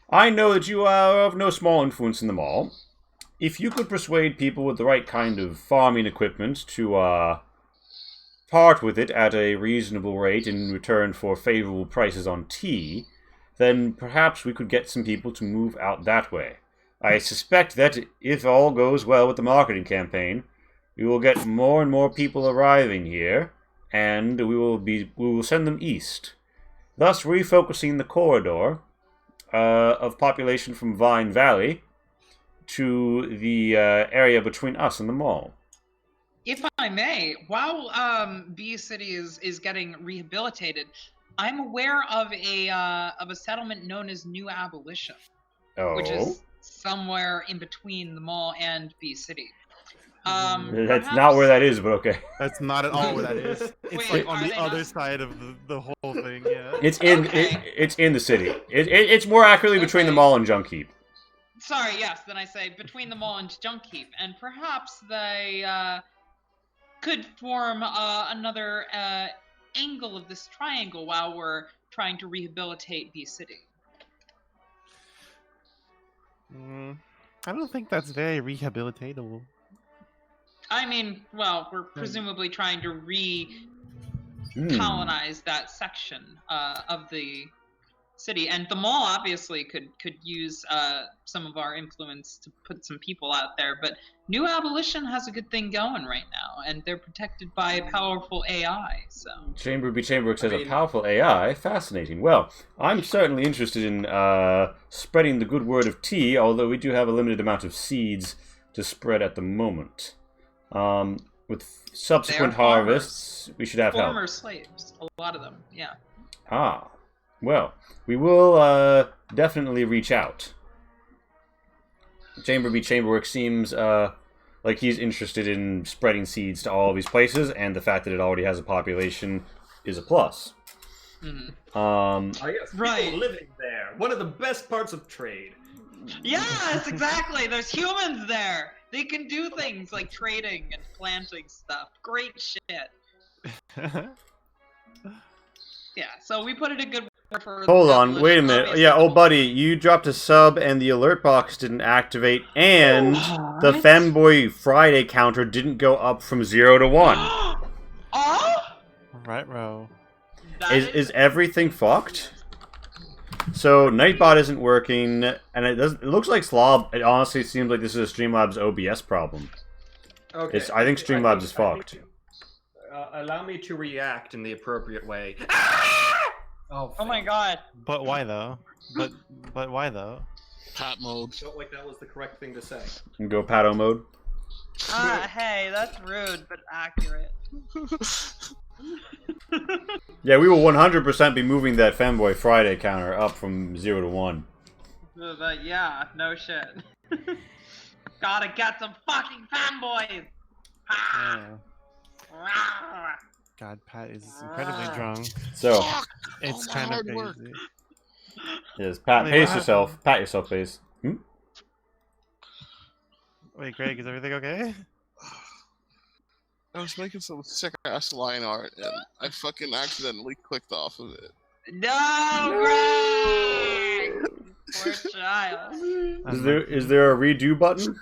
I know that you are of no small influence in the mall. If you could persuade people with the right kind of farming equipment to part with it at a reasonable rate in return for favorable prices on tea, then perhaps we could get some people to move out that way. I suspect that if all goes well with the marketing campaign, we will get more and more people arriving here, and we will send them east, thus refocusing the corridor of population from Vine Valley to the area between us and the mall. If I may, while Bee City is getting rehabilitated, I'm aware of a settlement known as New Abolition, Oh, which is somewhere in between the mall and Bee City. that's not where that is, but okay. That's not at all where that is. It's Wait, like on are the they other not? side of the whole thing. Yeah. It's in Okay. it's in the city. It's more accurately between the Okay. mall and Junk Heap. Sorry, yes, then I say between the mall and Junk Heap, and perhaps they could form another angle of this triangle while we're trying to rehabilitate Bee City. I don't think that's very rehabilitatable. I mean, well, we're presumably trying to Hmm. colonize that section of the city, and the mall obviously could use some of our influence to put some people out there. But New Abolition has a good thing going right now, and they're protected by a powerful AI. So Chamber B Chamberworks has I a mean- powerful AI. Fascinating. Well, I'm certainly interested in spreading the good word of tea, although we do have a limited amount of seeds to spread at the moment. With subsequent They are farmers. harvests, we should have help. former slaves, a lot of them, yeah. Ah, well, we will definitely reach out. Chamber B Chamberworks seems like he's interested in spreading seeds to all of these places, and the fact that it already has a population is a plus. Mhm. Yes, Right. people living there. One of the best parts of trade. Yes, exactly. There's humans there. They can do things like trading and planting stuff. Great shit. Yeah, so we put it in good word for Hold the on, wait a abolition, minute. obviously. Yeah, oh buddy, you dropped a sub and the alert box didn't activate, and the What? Femboy Friday counter didn't go up from 0 to 1. Oh? Right, bro. That Is everything fucked? So Nightbot isn't working, and it doesn't. It looks like Slob. It honestly seems like this is a Streamlabs OBS problem. Okay. I think Streamlabs is fucked. Allow me to react in the appropriate way. Oh, Oh my god. But why though? But why though? Pat mode. Felt like that was the correct thing to say. And go Pato mode. Hey, that's rude, but accurate. Yeah, we will 100% be moving that Fanboy Friday counter up from 0 to 1. But yeah, no shit. Gotta get some fucking fanboys! God, Pat is incredibly drunk. So, Fuck! It's All my kind of hard crazy. work. yes, Pat, Wait, pace what yourself. Pat yourself, please. Hmm? Wait, Greg, is everything okay? I was making some sick ass line art and I fucking accidentally clicked off of it. No, Greg! Poor child. Is there a redo button?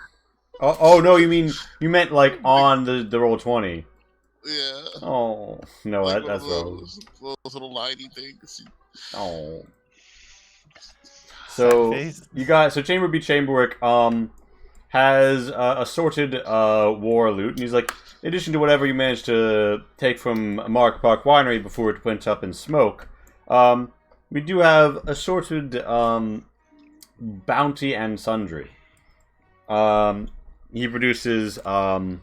Oh no, you meant like on the roll 20. Yeah. Oh no, Like that's one of wrong. those little liney things. Oh. Sad So face. you guys, so Chamber B Chamberwick has assorted war loot, and he's like, in addition to whatever you managed to take from Mark Park Winery before it went up in smoke, we do have assorted bounty and sundry. He produces a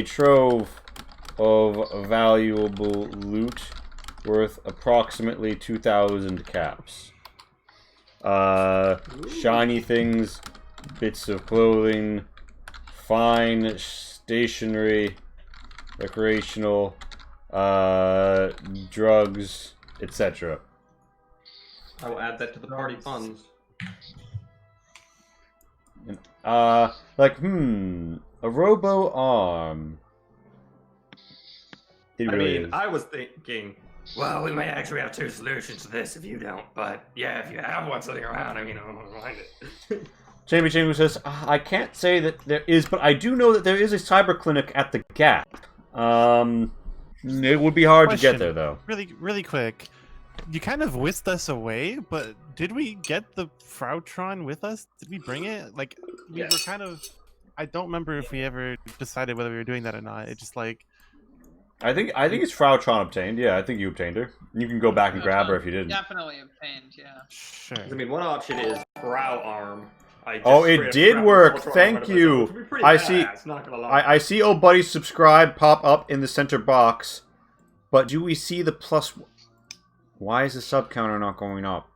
trove of valuable loot worth approximately 2,000 caps. Shiny things, bits of clothing, fine stationery, recreational, drugs, etc. I will add that to the party funds. A robo arm. It really is. I was thinking, well, we might actually have two solutions to this if you don't, but yeah, if you have one sitting around, I mean, I don't mind it. Chamber says, I can't say that there is, but I do know that there is a cyber clinic at the Gap. It would be hard to get Question. there, though. Really quick. You kind of whisked us away, but did we get the Frautron with us? Did we bring it? Like, we were kind of... I don't remember if we ever decided whether we were doing that or not. It just like... I think it's Frautron obtained. Yeah, I think you obtained her. You can go back and grab her if you didn't. Definitely obtained, yeah. Sure. I mean, one option is Brow Arm. Oh, it did work. Thank you. I see. I see old buddy subscribe pop up in the center box, but do we see the plus? Why is the sub counter not going up?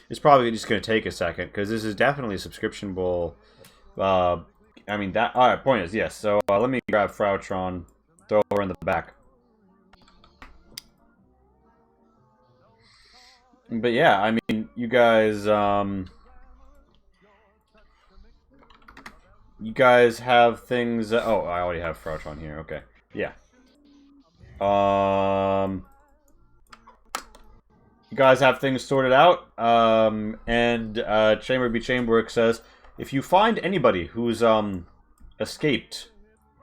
It's probably just going to take a second because this is definitely subscriptionable. I mean that. All right. Point is yes. So let me grab Frautron, throw her in the back. But yeah, I mean, you guys have things. Oh, I already have Frautron here. Okay, yeah. You guys have things sorted out. And Chamber B Chamberwick says, if you find anybody who's escaped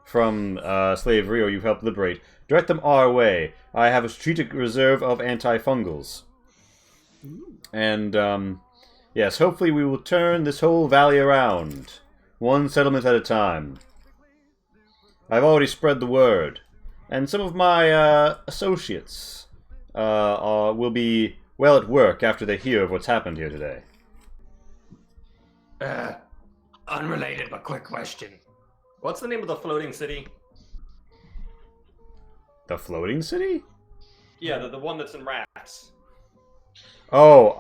from slavery or you've helped liberate, direct them our way. I have a strategic reserve of antifungals. And, yes, hopefully we will turn this whole valley around. One settlement at a time. I've already spread the word. And some of my, associates, will be well at work after they hear of what's happened here today. Unrelated but quick question. What's the name of the floating city? The floating city? Yeah, the one that's in Rats. Oh,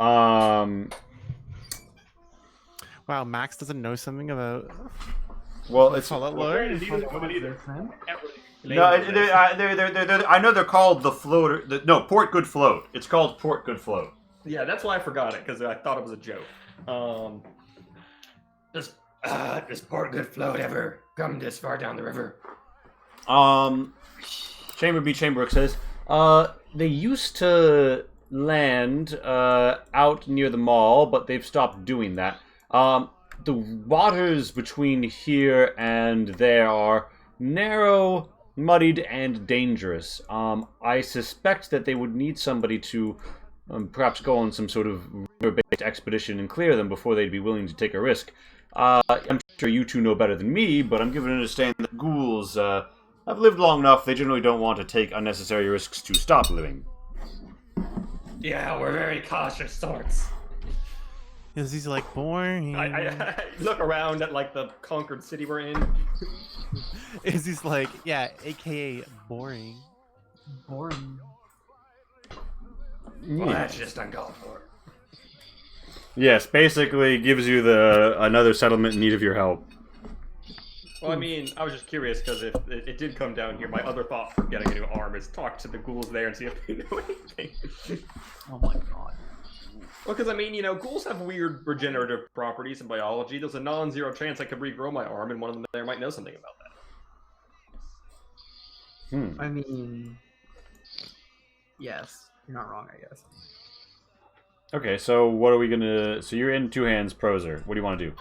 Wow, Max doesn't know something about... well, it's... Fallout lore? No, I know they're called the floater... No, Port Good Float. It's called Port Good Float. Yeah, that's why I forgot it, because I thought it was a joke. Does Port Good Float ever come this far down the river? Chamber B Chamberwick says, they used to land out near the mall, but they've stopped doing that. The waters between here and there are narrow, muddied, and dangerous. I suspect that they would need somebody to perhaps go on some sort of river-based expedition and clear them before they'd be willing to take a risk. I'm sure you two know better than me, but I'm given to understand that ghouls have lived long enough, they generally don't want to take unnecessary risks to stop living. Yeah, we're very cautious sorts. Is he's like boring? I look around at like the conquered city we're in. Is he's like, yeah, AKA boring. Boring. Well, that's just uncalled for. Yes, basically gives you another settlement in need of your help. Well, I mean, I was just curious because if it did come down here, my other thought for getting a new arm is talk to the ghouls there and see if they know anything. Oh my god. Well, because I mean, you know, ghouls have weird regenerative properties in biology. There's a non-zero chance I could regrow my arm, and one of them there might know something about that. I mean, yes, you're not wrong, I guess. Okay, so what are we gonna... So you're in Two Hands Proser. What do you want to do?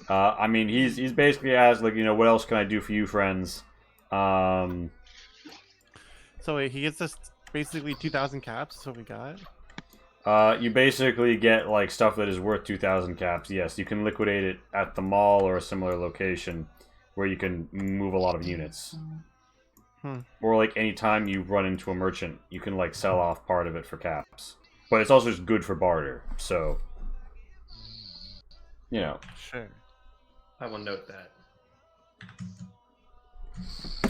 I mean, he's basically asked, like, you know, what else can I do for you, friends? So wait, he gets us basically 2,000 caps. That's what we got. You basically get, like, stuff that is worth 2,000 caps. Yes, you can liquidate it at the mall or a similar location where you can move a lot of units. Or, like, anytime you run into a merchant, you can, like, sell off part of it for caps. But it's also just good for barter, so... You know. Sure. I will note that.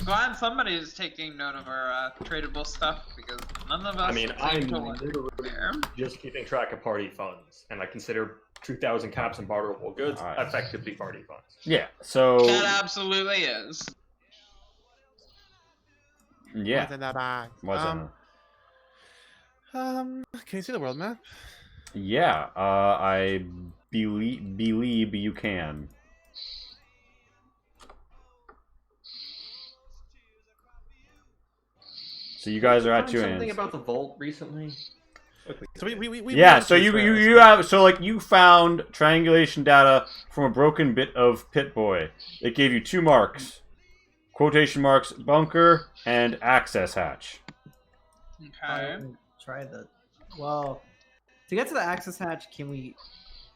Glad somebody is taking note of our tradable stuff because none of us. I mean, seem I'm to literally care. just keeping track of party funds, and I consider 2,000 caps and barterable goods Alright. effectively party funds. Yeah, so... That absolutely is. Yeah. What's in that bag? What's Can you see the world map? Yeah, I believe you can. So you guys are at Two Something Hands. about the vault recently. So we Yeah, went so this you have like you found triangulation data from a broken bit of Pit-Boy. It gave you 2 marks. Quotation marks, bunker, and access hatch. Okay. Try the. Well, to get to the access hatch, can we?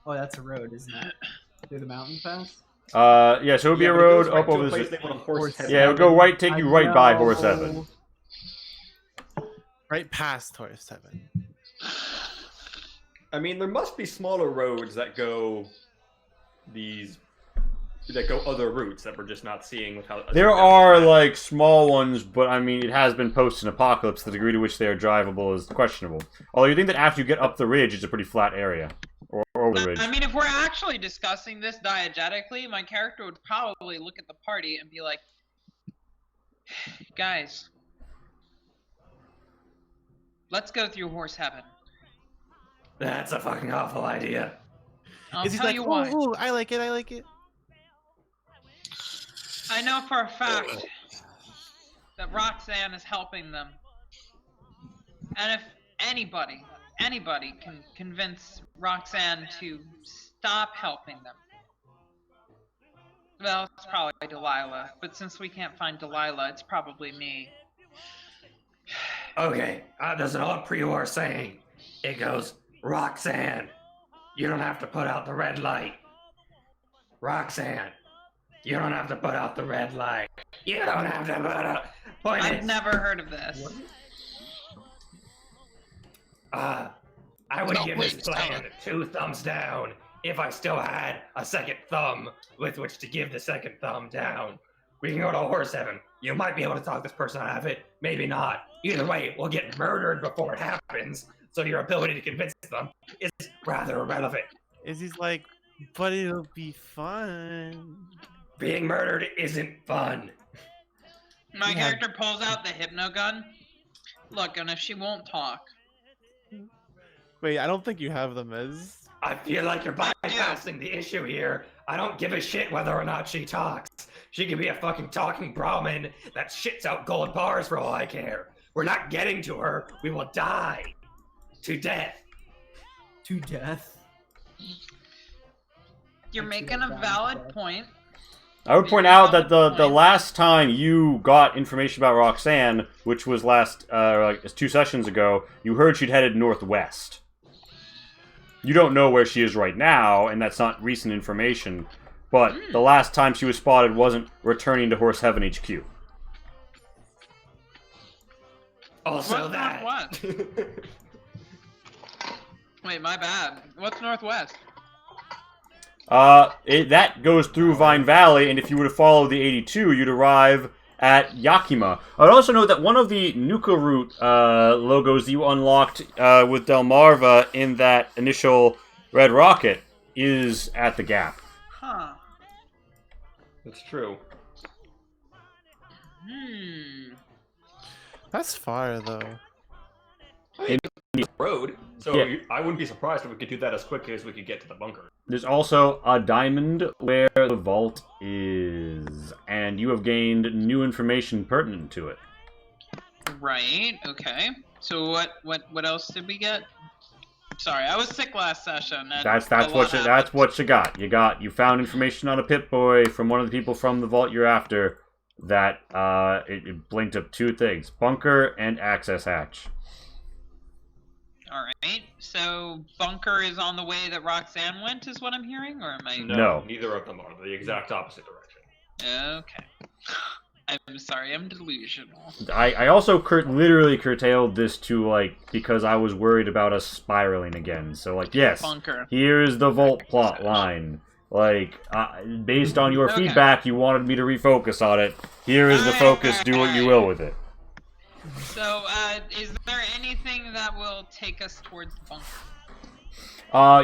Oh, that's a road, isn't it? Through the mountain pass. Yeah, so it would be a road up over the the... Yeah, it would go right, take you right by Horse Heaven. right past Horse Heaven. I mean, there must be smaller roads that go other routes that we're just not seeing with how. There are, like, small ones, but, I mean, it has been post-apocalypse. The degree to which they are drivable is questionable. Although you think that after you get up the ridge, it's a pretty flat area. Or over the ridge. I mean, if we're actually discussing this diegetically, my character would probably look at the party and be like, guys, let's go through Horse Heaven. That's a fucking awful idea. I'll Is he tell like, you why. ooh, I like it, I like it. I know for a fact that Roxanne is helping them. And if anybody can convince Roxanne to stop helping them, well, it's probably Delilah. But since we can't find Delilah, it's probably me. Okay, there's an old pre-war saying. It goes, Roxanne, you don't have to put out the red light. Roxanne, you don't have to put out the red light. You don't have to put out... Point I've is, never heard of this. I would No, give wait, this plan 2 thumbs down if I still had a second thumb with which to give the second thumb down. We can go to Horse Heaven. You might be able to talk this person out of it, maybe not. Either way, we'll get murdered before it happens, so your ability to convince them is rather irrelevant. Is he's like, but it'll be fun. Being murdered isn't fun. My Yeah. character pulls out the hypno gun. Look, and if she won't talk, Wait, I don't think you have them as. I feel like you're bypassing the issue here. I don't give a shit whether or not she talks. She could be a fucking talking Brahmin that shits out gold bars for all I care. We're not getting to her. We will die. To death. To death. you're Actually, making I'm a down valid for that. point. I would point out that the last time you got information about Roxanne, which was like 2 sessions ago, you heard she'd headed northwest. You don't know where she is right now, and that's not recent information, but the last time she was spotted wasn't returning to Horse Heaven HQ. Also What? that. What? Wait, my bad. What's northwest? That goes through Vine Valley, and if you were to follow the 82, you'd arrive at Yakima. I'd also note that one of the Nuka Route logos that you unlocked with Delmarva in that initial red rocket is at the Gap. Huh. That's true. That's far though. Road, so Yeah. I wouldn't be surprised if we could do that as quickly as we could get to the bunker. There's also a diamond where the vault is, and you have gained new information pertinent to it. Right. Okay. So what else did we get? Sorry, I was sick last session. And That's a lot what you happened. got. You found information on a Pip-Boy from one of the people from the vault you're after that it blinked up two things: bunker and access hatch. All right. So bunker is on the way that Roxanne went, is what I'm hearing, or am I? No. Neither of them are. The exact opposite direction. Okay. I'm sorry, I'm delusional. I also literally curtailed this to, like, because I was worried about us spiraling again. So, like, yes, Bunker. here's the vault plot line. Like, based on your Okay. feedback, you wanted me to refocus on it. Here is the focus, do what you will with it. So, is there anything that will take us towards the bunker?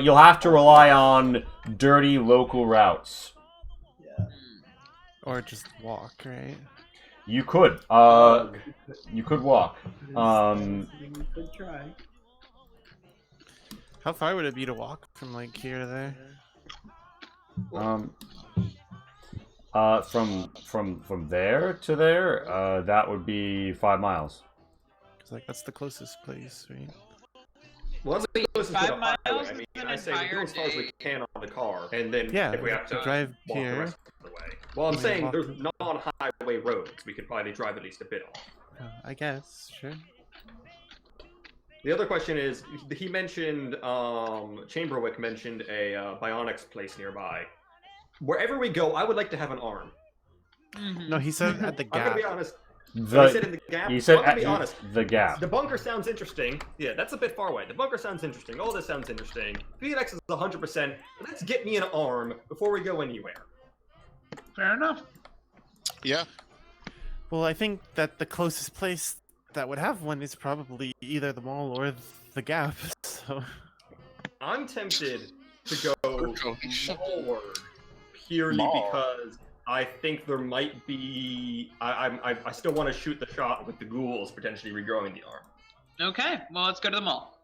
You'll have to rely on dirty local routes. Or just walk, right? You could. You could walk. We could try. How far would it be to walk from like here to there? From there to there, that would be 5 miles. 'Cause like that's the closest place, right? Well, that's the closest to 5 the highway. miles I mean, is an I say we go entire as far as we day. can on the car, and then Yeah, if we have to drive walk here. the rest of the way. Well, I'm We can saying walk. there's non-highway roads. We could probably drive at least a bit on. I guess, sure. The other question is, he mentioned, Chamberwick mentioned a bionics place nearby. Wherever we go, I would like to have an arm. No, he said at the I'm gonna Gap. be honest. He said in the Gap. He said I'm gonna at be honest. the Gap. The bunker sounds interesting. Yeah, that's a bit far away. The bunker sounds interesting. All this sounds interesting. Phoenix is 100%. Let's get me an arm before we go anywhere. Fair enough. Yeah. Well, I think that the closest place that would have one is probably either the mall or the Gap. So I'm tempted to go Shut forward purely Mall. because I think there might be. I still want to shoot the shot with the ghouls potentially regrowing the arm. Okay, well, let's go to the mall.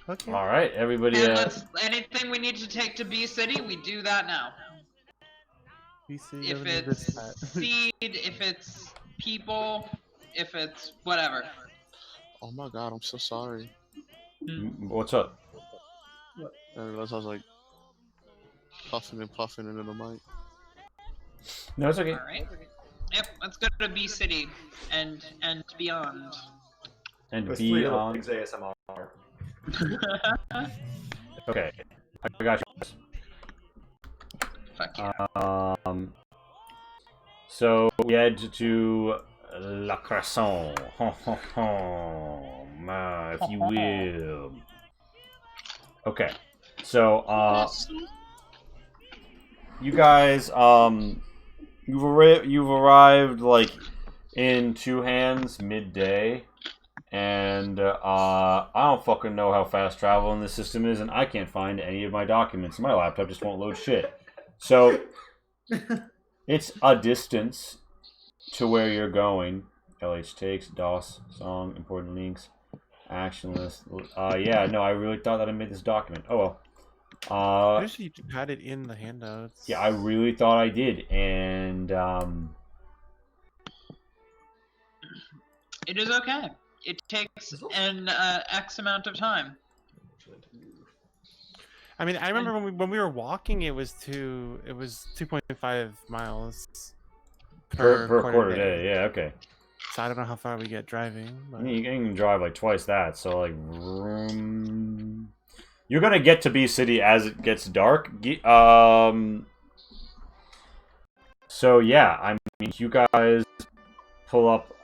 okay. All right, everybody. And anything we need to take to B City, we do that now. BC If doesn't exist it's yet. seed, if it's people, if it's whatever. Oh my god, I'm so sorry. What's up? I realized I was like puffing and puffing into the mic. No, it's okay. All right. Yep, let's go to B City and beyond. And There's be 3 little on. things ASMR. Okay, I got you. Fuck yeah. So we head to La Croissant, if you will. Okay, so you guys, you've arrived like in Two Hands midday, and I don't fucking know how fast travel in this system is, and I can't find any of my documents. My laptop just won't load shit. So it's a distance to where you're going. LH takes, DOS, song, important links, action list. Yeah, no, I really thought that I made this document. Oh well. I actually had it in the handouts. Yeah, I really thought I did, and It is okay. It takes an X amount of time. I mean, I remember when we were walking, it was 2.5 miles per quarter day. Yeah, okay. So I don't know how far we get driving. I But... mean, you can drive like twice that, so like you're gonna get to B City as it gets dark. So yeah, I mean, you guys pull up.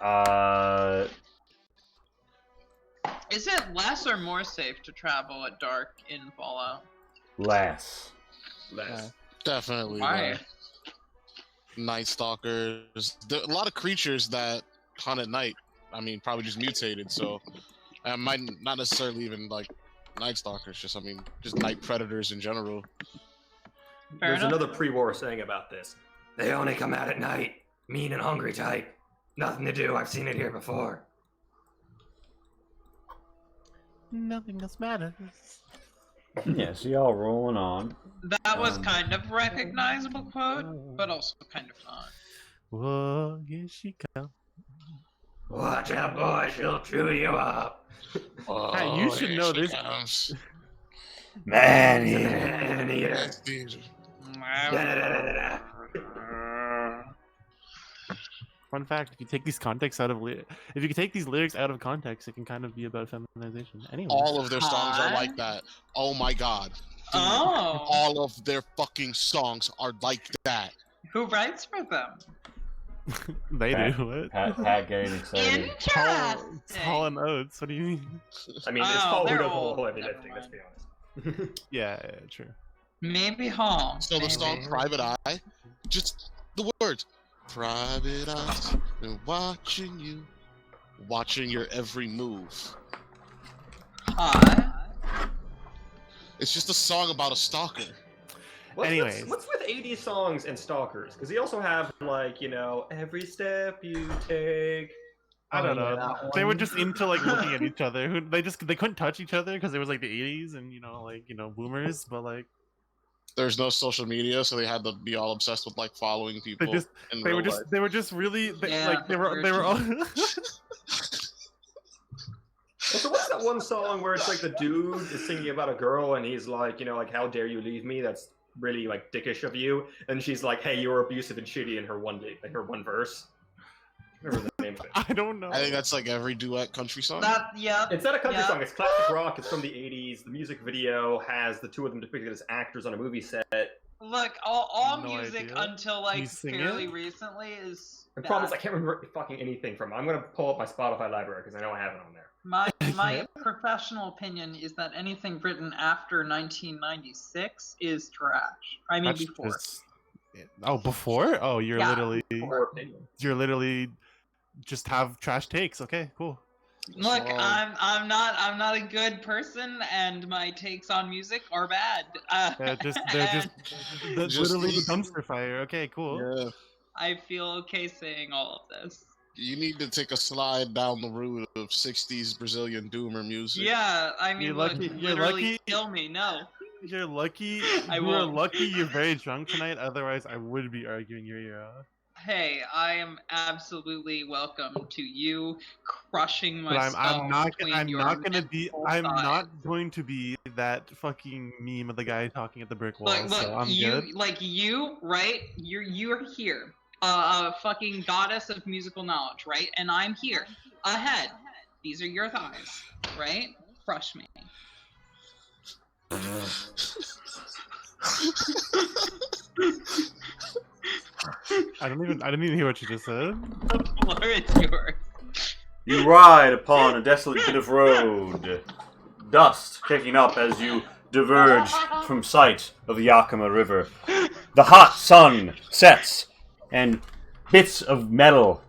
Is it less or more safe to travel at dark in Fallout? Less. Less. Definitely. Why? Night stalkers. There are a lot of creatures that hunt at night. I mean, probably just mutated. So, might not necessarily even like night stalkers. Just, I mean, just night predators in general. Fair There's enough. another pre-war saying about this. They only come out at night. Mean and hungry type. Nothing to do. I've seen it here before. Nothing else matters. Yeah, so y'all rolling on. That was kind of recognizable quote, but also kind of not. Whoa, here she comes. Watch out, boy. She'll chew you up. Oh, you should here know she this. comes. Man, Man eater. Fun fact: if you take these context out of if you take these lyrics out of context, it can kind of be about feminization. Anyway, All of their songs are Huh? like that. Oh my god. Dude, Oh, all of their fucking songs are like that. who writes for them? they Pat- do it. Pat getting excited. Interesting. Hall and Oates. What do you mean? I mean, it's Oh, Paul who they're does all old. the heavy Never lifting, let's mind. be honest. Yeah, true. Maybe Hall. So the Maybe. song Private Eye, just the words. Private eyes, been watching your every move. Hot. It's just a song about a stalker. Anyways. What's with 80s songs and stalkers? Because they also have, like, you know, every step you take. I don't yeah, know. that They were one. just into like looking at each other. They couldn't touch each other because it was like the 80s and boomers. But like There's no social media, so they had to be all obsessed with like following people. just- in they real were just life. they were just really Yeah, they were all. So what's that one song where it's like the dude is singing about a girl and he's like, you know, like, how dare you leave me? That's really like dickish of you. And she's like, hey, you're abusive and shitty in her one verse. I remember the name of it. I don't know. I think that's like every duet country song. Yeah. It's not a country Yeah. song. It's classic rock. It's from the 80s. The music video has the two of them depicted as actors on a movie set. Look, all No music idea. until you like sing fairly it? recently is. The problem is I bad. can't remember fucking anything from it. I'm gonna pull up my Spotify library because I know I have it on there. My professional opinion is that anything written after 1996 is trash. I mean That's before. just- Oh, before? Oh, you're Yeah, Or opinion. literally just have trash takes. Okay, cool. Look, Wrong. I'm not a good person, and my takes on music are bad. They're just Just- literally the dumpster fire. Okay, cool. Yeah. I feel okay saying all of this. You need to take a slide down the route of 60s Brazilian doomer music. Yeah, I mean, You're look, lucky- you're literally lucky- kill me. No. You're lucky. I You're won't. lucky. You're very drunk tonight. Otherwise, I would be arguing your ear off. Hey, I am absolutely welcome to you crushing my But skull I'm not. between I'm your not gonna be. mental I'm thighs. not going to be that fucking meme of the guy talking at the brick wall. Look, so I'm you, good. like you, right? You're here, a fucking goddess of musical knowledge, right? And I'm here, ahead. These are your thighs, right? Crush me. I didn't even hear what you just said. The floor is yours. You ride upon a desolate bit of road, dust kicking up as you diverge from sight of the Yakima River. The hot sun sets, and bits of metal,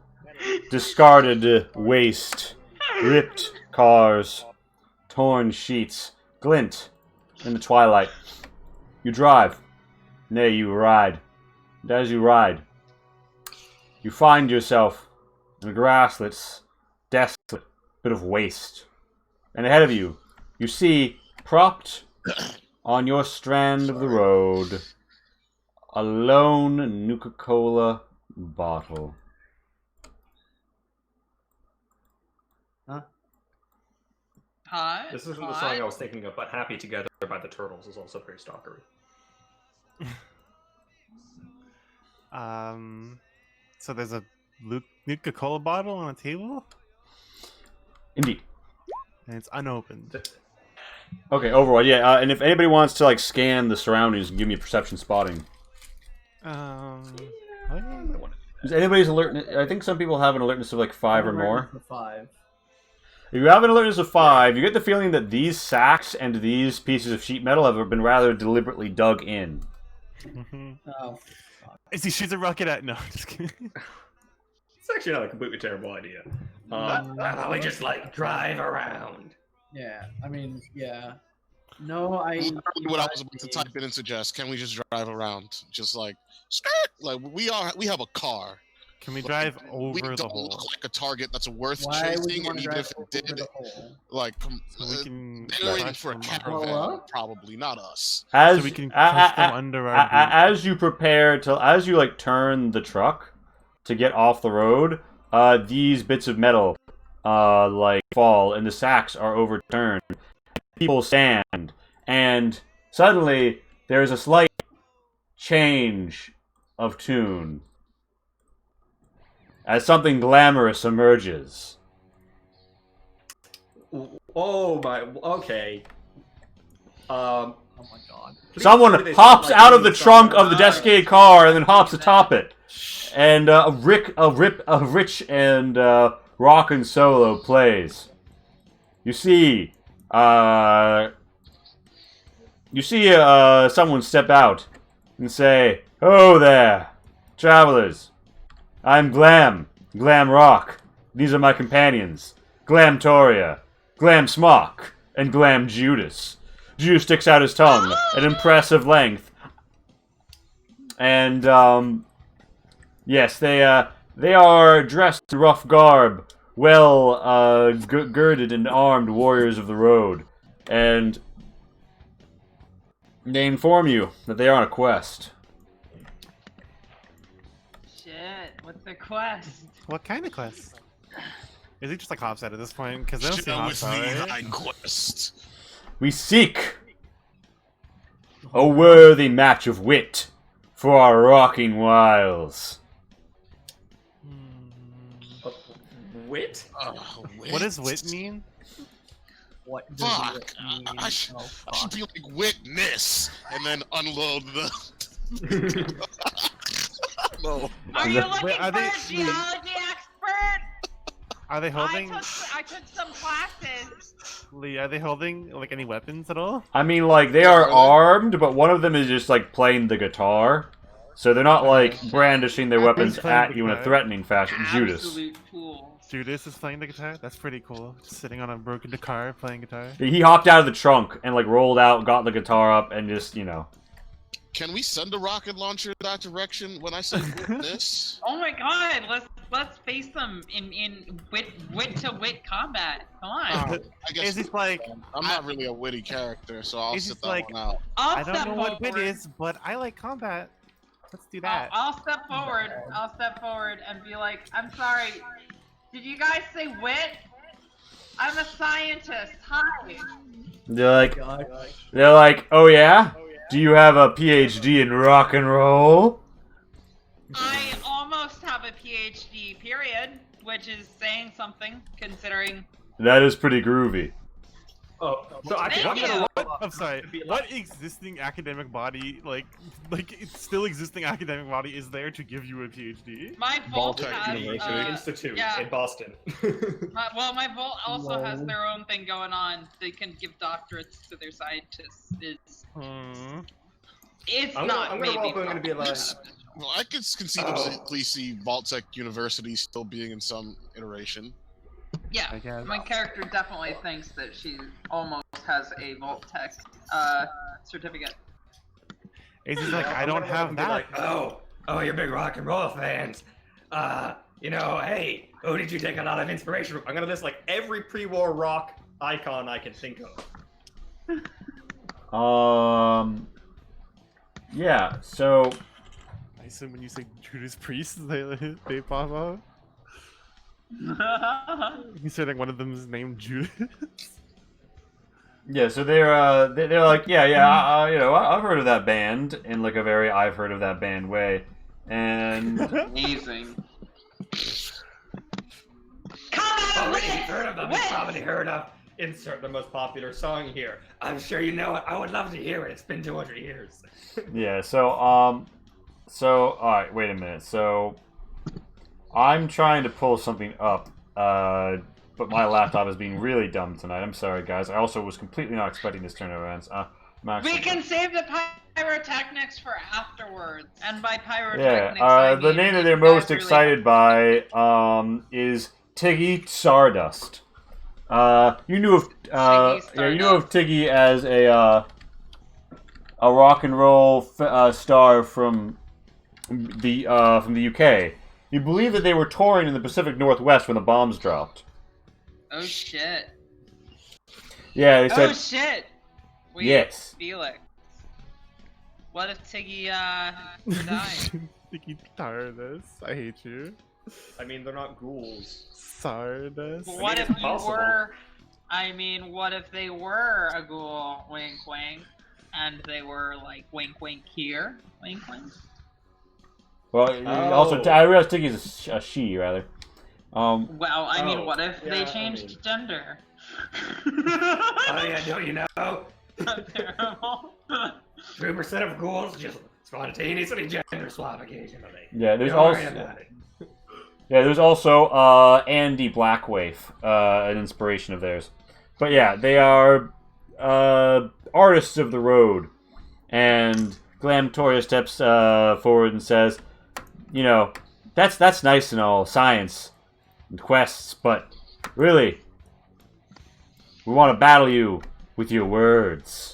discarded waste, ripped cars, torn sheets glint in the twilight. You drive, nay, you ride. And as you ride, you find yourself in a grasslet, desolate bit of waste. And ahead of you, you see, propped on your strand of the road, a lone Nuka-Cola bottle. Hot. This isn't the hot. song I was thinking of, but Happy Together by the Turtles is also very stalkery. So there's a Nuka-Cola bottle on a table, Indeed. and it's unopened. Okay, overall, yeah. And if anybody wants to like scan the surroundings and give me a perception spotting, I want to is anybody's alert? I think some people have an alertness of like 5 or more. For 5. You have an alertness of 5. You get the feeling that these sacks and these pieces of sheet metal have been rather deliberately dug in. Oh, Is he shoots a rocket at? No, just kidding. It's actually not a completely terrible idea. How about we just like drive around? yeah. I mean, yeah. No, I. Literally what I was about to type in and suggest. Can we just drive around? Just like, skirt! Like we have a car. Can we drive We over the don't hole? look like a target that's worth Why would you chasing, want and to even drive if it over did, the hole? like, So we can they're waiting crush for a them. caravan, Hello? probably not us. As So we can crush them under our boot. as you prepare to, as you like turn the truck to get off the road, these bits of metal like fall and the sacks are overturned. People stand, and suddenly there's a slight change of tune as something glamorous emerges. Oh my. Okay. Oh my god. Please Someone tell me they hops sound like out of the these trunk songs. of the Descade car and then hops atop it. And a rich and rockin' solo plays. You see someone step out and say, "Oh there, travelers. I'm Glam Rock. These are my companions, Glam Toria, Glam Smock, and Glam Judas." Judas sticks out his tongue, an impressive length. And, yes, they are dressed in rough garb, well, girded and armed warriors of the road. And they inform you that they are on a quest. Shit, what's the quest? What kind of quest? Is he just like hops out at this point? Because they don't see Chill hops with out, me, right? high quest. We seek a worthy match of wit for our rocking wiles. Wit? What does wit mean? What does Fuck! it mean? I should Oh, be like witness and then unload the. No. Are you looking Wait, are for they- a geology expert? Are they holding? I took some classes. Lee, are they holding like any weapons at all? I mean, like, they are armed, but one of them is just, like, playing the guitar. So they're not, like, brandishing their weapons playing at the you in a guitar? threatening fashion. Judas. Absolute fool. Judas is playing the guitar. That's pretty cool. Just sitting on a broken guitar playing guitar. He hopped out of the trunk and, like, rolled out, got the guitar up, and just, you know. Can we send a rocket launcher that direction when I say witness? Oh my god, let's face them in wit to wit combat. Come on. I guess Is he like? I'm not really a witty character, so I'll Is sit this that like- one out. I'll I step don't know what forward. wit is, but I like combat. Let's do that. I'll step forward. I'll step forward and be like, I'm sorry. Did you guys say wit? I'm a scientist. Hi. They're like, oh yeah? Do you have a PhD in rock and roll? I almost have a PhD, period, which is saying something, considering. That is pretty groovy. Oh, so I Thank I'm you. gonna I'm sorry. What existing academic body, like it's still existing academic body, is there to give you a PhD? My vault Baltic has, University. Institute yeah. in Boston. my vault also has Lol. their own thing going on. They can give doctorates to their scientists. It's I'm not gonna maybe. roll up, I'm gonna be like, Well, I could conceivably see Vault-Tec University still being in some iteration. Yeah, I guess. my character definitely thinks that she almost has a Vault Tech certificate. He's like, I I'm don't gonna roll up have and be that. like, oh, you're big rock and roll fans. You know, hey, who did you take a lot of inspiration from? I'm gonna list like every pre-war rock icon I can think of. Yeah, so I assume when you say Judas Priest, they pop up. You said like one of them is named Judas. yeah, so they're like, yeah, you know, I've heard of that band in like a very I've heard of that band way, and Amazing. Already heard of them. You've probably heard of. Insert the most popular song here. I'm sure you know it. I would love to hear it. It's been 200 years. yeah, so all right, wait a minute. So I'm trying to pull something up. but my laptop is being really dumb tonight. I'm sorry, guys. I also was completely not expecting this turn of events. We can save the pyrotechnics for afterwards. And by Yeah, pyrotechnics, I the mean name that you they're guys most really- excited by is Tiggy Stardust. You knew of Tiggy as a rock and roll star from the UK. You believe that they were touring in the Pacific Northwest when the bombs dropped. Oh shit. Yeah, they said. Oh shit. Wait, Yes. Felix. What if Tiggy died? Sticky Stardust. I hate you. I mean, they're not ghouls. Stardust. What it's if you possible. were? I mean, what if they were a ghoul? Wink, wink. And they were like, wink, wink here. Wink, wink. Well, also, I realize Tiggy's a she, rather. Well, I mean, Oh, what if yeah, they I changed mean- gender? Oh yeah, don't you know? Terrible. 2% of ghouls just spontaneously gender swap occasionally. Yeah, there's Don't worry also. about it. Yeah, there's also Andy Blackwave, an inspiration of theirs. But yeah, they are artists of the road. And Glam Toria steps forward and says, you know, that's nice and all, science and quests, but really, we want to battle you with your words.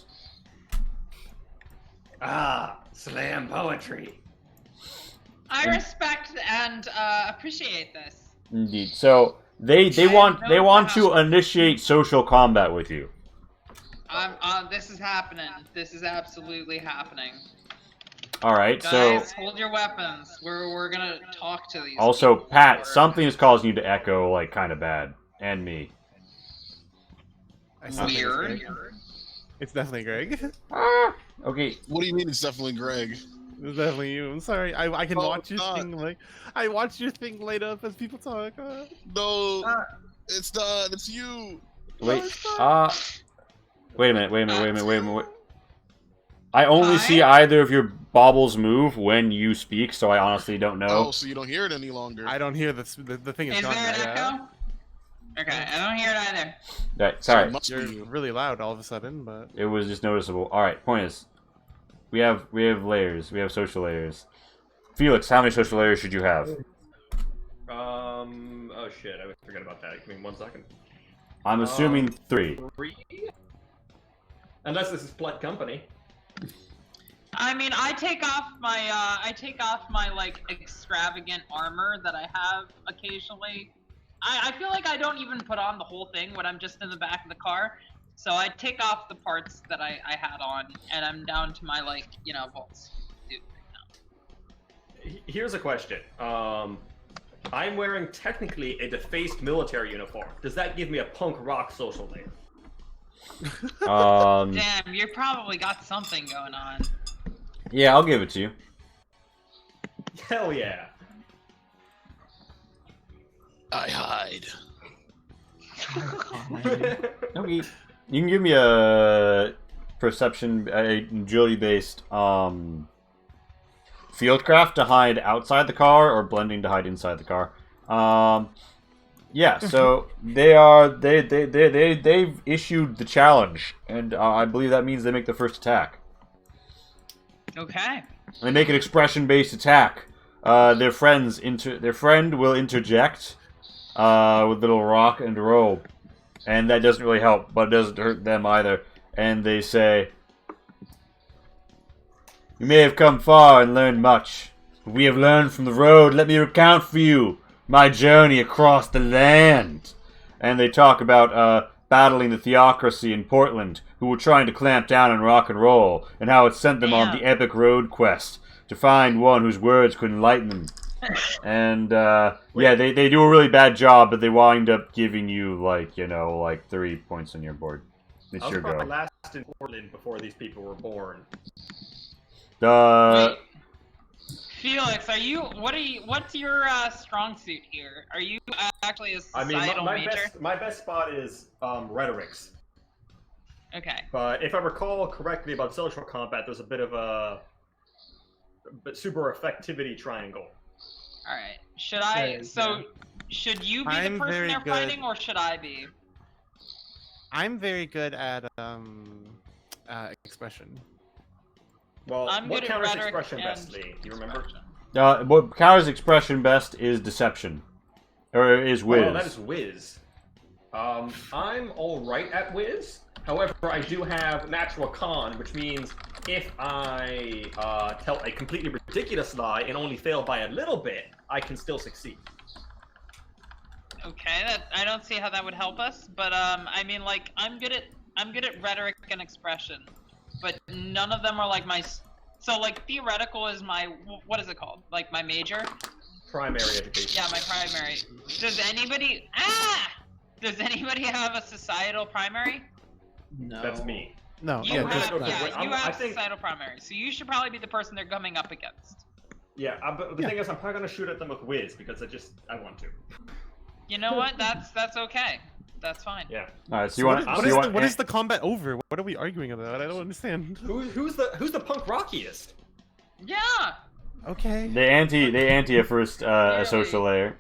Ah, slam poetry. I respect and appreciate this. Indeed. So they want to initiate social combat with you. This is happening. This is absolutely happening. All right. So Guys, hold your weapons. We're gonna talk to these. also, people Pat, or- something is causing you to echo like kind of bad, and me. I still think it's Weird. Greg. It's definitely Greg. Okay. What do you mean it's definitely Greg? It's definitely you. I'm sorry. I can Oh, watch your God. thing like I watch your thing light up as people talk. No, it's not. It's you. Wait. it's not. Wait a minute. I only Hi? see either of your baubles move when you speak, so I honestly don't Oh, know. so you don't hear it any longer. I don't hear the thing is Is gone. there an Yeah. echo? Okay, I don't hear it either. Right, So sorry. it must be You're you. really loud all of a sudden, but It was just noticeable. All right. Point is, we have layers. We have social layers. Felix, how many social layers should you have? Oh shit, I forgot about that. Give me 1 second. I'm assuming 3. 3? Unless this is Blood Company. I mean, I take off my like extravagant armor that I have occasionally. I feel like I don't even put on the whole thing when I'm just in the back of the car. So I take off the parts that I had on, and I'm down to my like, bolts. Dude, right Here's a question. I'm wearing technically a defaced military uniform. Does that give me a punk rock social layer? now. Damn, you probably got something going on. Yeah, I'll give it to you. Hell yeah. I hide. Okay. You can give me a perception, agility-based fieldcraft to hide outside the car, or blending to hide inside the car. Yeah. So they've issued the challenge, and I believe that means they make the first attack. Okay. And they make an expression-based attack. Their friend will interject with little rock and roll, and that doesn't really help, but it doesn't hurt them either. And they say, "You may have come far and learned much. We have learned from the road. Let me recount for you my journey across the land." And they talk about battling the theocracy in Portland, who were trying to clamp down on rock and roll, and how it sent them on the epic road quest to find one whose words could enlighten them. And yeah, they do a really bad job, but they wind up giving you like 3 points on your board. It's I was your probably go. last in Portland before these people were born. Wait. Felix, what's your strong suit here? Are you actually a I societal mean, major? my best spot is rhetorics. Okay. But if I recall correctly about social combat, there's a bit of a super effectivity triangle. All right. Should I? There, So, Should you be I'm the person very they're good. fighting, or should I be? I'm very good at expression. Well, I'm what good at counters rhetoric expression and best, Lee? Do you remember? What counters expression best is deception, or is whiz. Oh, that is whiz. I'm alright at whiz. However, I do have natural con, which means if I tell a completely ridiculous lie and only fail by a little bit, I can still succeed. Okay, I don't see how that would help us, but I mean, like, I'm good at rhetoric and expression, but none of them are like my. So like theoretical is my, what is it called? Like my major? Primary education. Yeah, my primary. Does anybody have a societal primary? No. That's me. No, You yeah, I'm just, have, gonna go yeah, with- I'm- you I have think- societal primary, so you should probably be the person they're coming up against. Yeah, but the thing is, I'm probably gonna shoot at them with whiz because I want to. You know what? That's okay. That's fine. Yeah. All right, so you want? what is the combat over? What are we arguing about? I don't understand. Who's the punk rockiest? Yeah. Okay. They anti a first a social layer,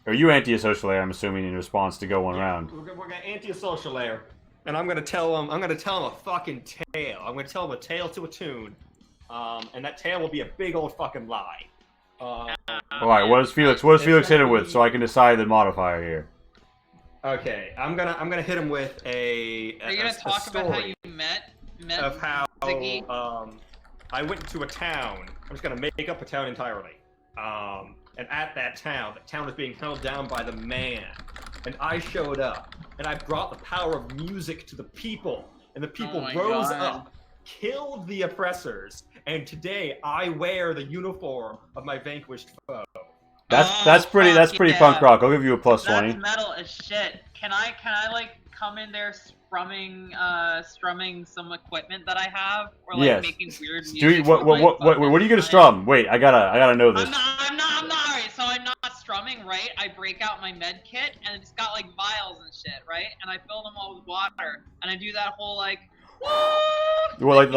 or you anti a social layer. I'm assuming in response to go one round. We're gonna anti a social layer, and I'm gonna tell him a fucking tale. I'm gonna tell him a tale to a tune, and that tale will be a big old fucking lie. All right, what does Felix hit him with, so I can decide the modifier here? Okay, I'm gonna hit him with a Are you gonna talk story about how you met of how Ziggy? I went to a town. I'm just gonna make up a town entirely. And at that town, the town was being held down by the man, and I showed up, and I brought the power of music to the people, and the people my rose God. up, killed the oppressors, and today I wear the uniform of my vanquished foe. That's pretty yeah. punk rock. I'll give you a plus That's 20. metal as shit. Can I like come in there strumming some equipment that I have, or like Yes. making weird music? Do you, what are you gonna strum? Wait, I gotta know this. I'm not. Alright, so I'm not strumming, right? I break out my med kit, and it's got like vials and shit, right? And I fill them all with water, and I do that whole like. Like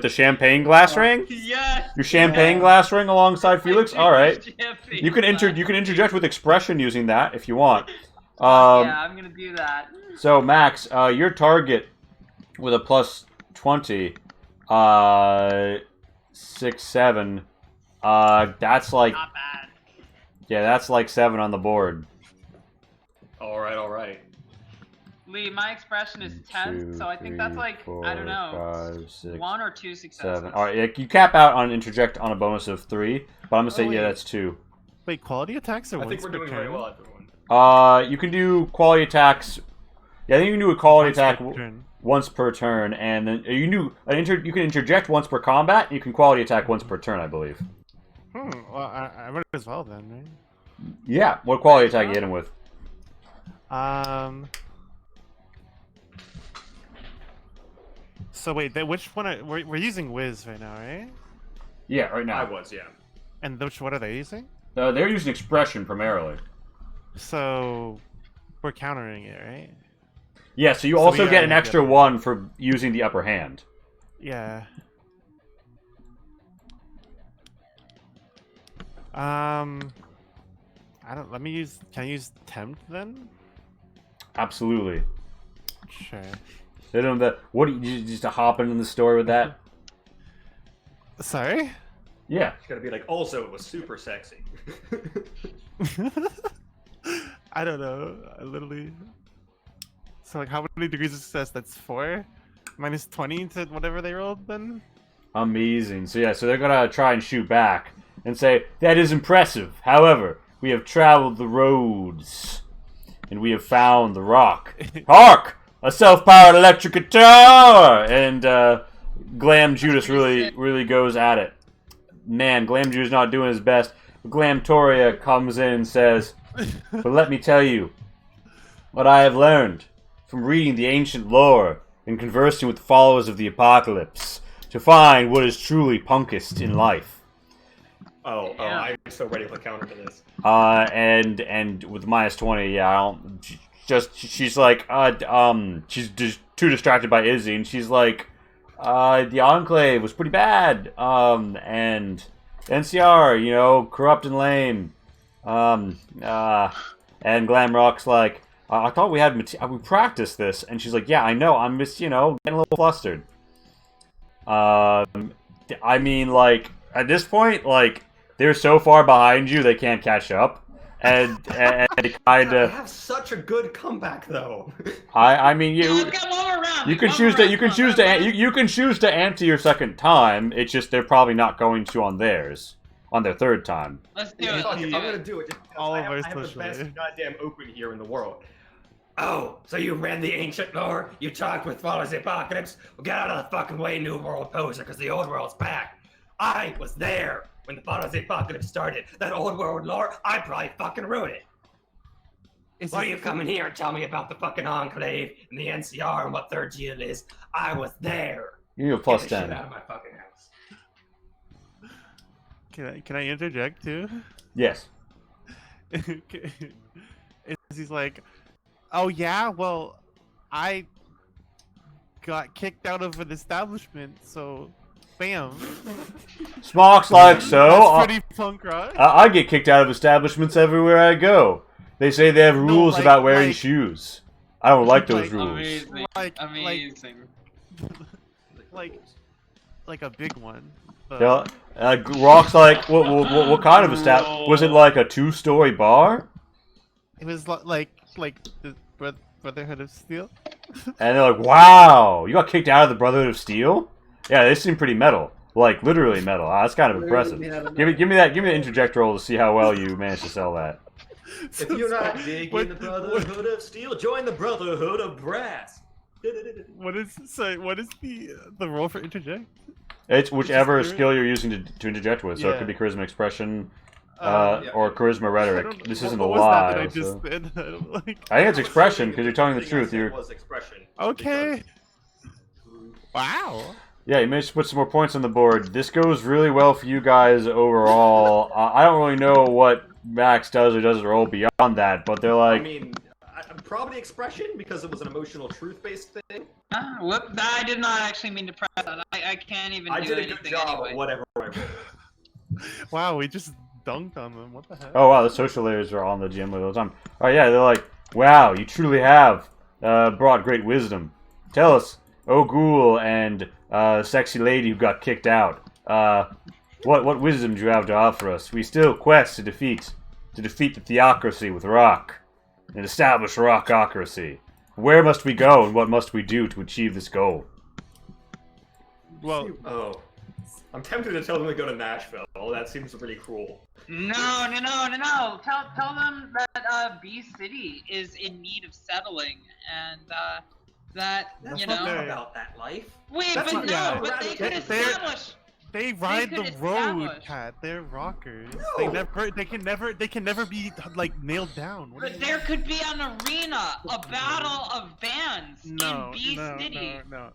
the champagne glass ring? Yes. Your champagne glass ring alongside Felix? All right. You can interject with expression using that if you want. Yeah, I'm gonna do that. So Max, your target with a plus 20, 6, 7. That's like, Not bad. yeah, that's like 7 on the board. All right. Lee, my expression is 10, so I think that's like, I don't know, 5, 6, 1 or 2 successes. 7. All right, yeah, you cap out on interject on a bonus of 3, but I'm gonna say Oh, yeah, wait. that's 2. Wait, quality attacks are I think once we're per doing very turn? well, everyone. You can do quality attacks. Yeah, I think you can do a quality Once attack per turn. once per turn, and then you can you can interject once per combat. And you can quality attack once per turn, I believe. Well, I might as well then, right? Yeah. What quality attack you hit him with? So wait, which one? We're using Wiz right now, right? Yeah, right now. I was, yeah. And what are they using? They're using expression primarily. So we're countering it, right? Yeah, so you So also we get are an extra 1 for using the upper hand. Yeah. I don't. Let me use. Can I use tempt then? Absolutely. Sure. They don't. What do you just hop into the story with that? Sorry. Yeah. It's gonna be like, also, it was super sexy. I don't know. I literally. So like, how many degrees of success? That's 4, minus 20 to whatever they rolled then. Amazing. So yeah, so they're gonna try and shoot back and say that is impressive. However, we have traveled the roads, and we have found the rock. Hark! A self-powered electric guitar! And Glam Judas really goes at it. Man, Glam Judas not doing his best. Glam Toria comes in and says, "But let me tell you what I have learned from reading the ancient lore and conversing with the followers of the apocalypse to find what is truly punkest in life." Oh, I'm so ready for the counter to this. And with minus 20, yeah, I don't. She's like, she's just too distracted by Izzy, and she's like, the Enclave was pretty bad, and NCR, you know, corrupt and lame. And Glamrock's like, I thought we had we practiced this, and she's like, yeah, I know, I'm just, you know, getting a little flustered. I mean, like, at this point, like, they're so far behind you they can't catch up, and they kind I of. have such a good comeback though. I mean, Yeah, you. let's get one more round. You can One choose more to. You can round. choose to. You can choose to answer your second time. It's just they're probably not going to on theirs, on their third time. Let's do Yeah, it. fuck Let's it, do I'm gonna it. do it. Just because All I of have, our I have the social best media. goddamn open here in the world. Oh, so you read the ancient lore? You talked with Followers of the Apocalypse? Well, get out of the fucking way, New World poser, because the old world's back. I was there when the Followers of the Apocalypse started. That old world lore, I probably fucking wrote it. Why are you coming here and tell me about the fucking Enclave and the NCR and what third gear is? I was there. You need a plus Get the shit 10. out of my fucking house. Can I interject too? Yes. He's like, oh yeah, well, I got kicked out of an establishment, so bam. Smock's like, so. That's pretty punk rock. I get kicked out of establishments everywhere I go. They say they have rules like- about wearing like- shoes. I don't like those Like, rules. Amazing. Like- Amazing. like a big one. But- Yeah, Rock's like, what kind of establishment? Was it like a 2-story bar? It was like the Brotherhood of Steel. And they're like, wow, you got kicked out of the Brotherhood of Steel? Yeah, they seem pretty metal. Like, literally metal. That's kind of impressive. Give me the interject roll to see how well you managed to sell that. If you're not digging the Brotherhood of Steel, join the Brotherhood of Brass. What is the roll for interject? It's whichever It's just- skill you're using to interject with. So it Yeah. could be charisma expression Yeah. or charisma I rhetoric. don't- This what- isn't what a was that lie. I so- just did? Like, I think it's expression because you're telling the truth. You're Was expression. okay. Wow. Yeah, you managed to put some more points on the board. This goes really well for you guys overall. I don't really know what Max does or doesn't roll beyond that, but they're I like, mean, probably expression because it was an emotional truth-based thing. Whoop! I did not actually mean to press that. I can't even I do did a anything good job anyway. at whatever I rolled. Wow, we just dunked on them. What the heck? oh wow, the social layers are on the gym all the time. Oh yeah, they're like, wow, you truly have brought great wisdom. Tell us, oh ghoul and sexy lady who got kicked out. What wisdom do you have to offer us? We still quest to defeat the theocracy with rock and establish rockocracy. Where must we go and what must we do to achieve this goal? Well, Oh, I'm tempted to tell them to go to Nashville. That seems pretty cruel. No. Tell them that B City is in need of settling, and that That's you not know. about that life. Wait, That's but not- no, yeah. but they could They're- establish. they ride could the road, establish. Cat. They're rockers. No. They can never be like nailed down. What do But you there could be an arena, a battle of bands No, in B no, City. no.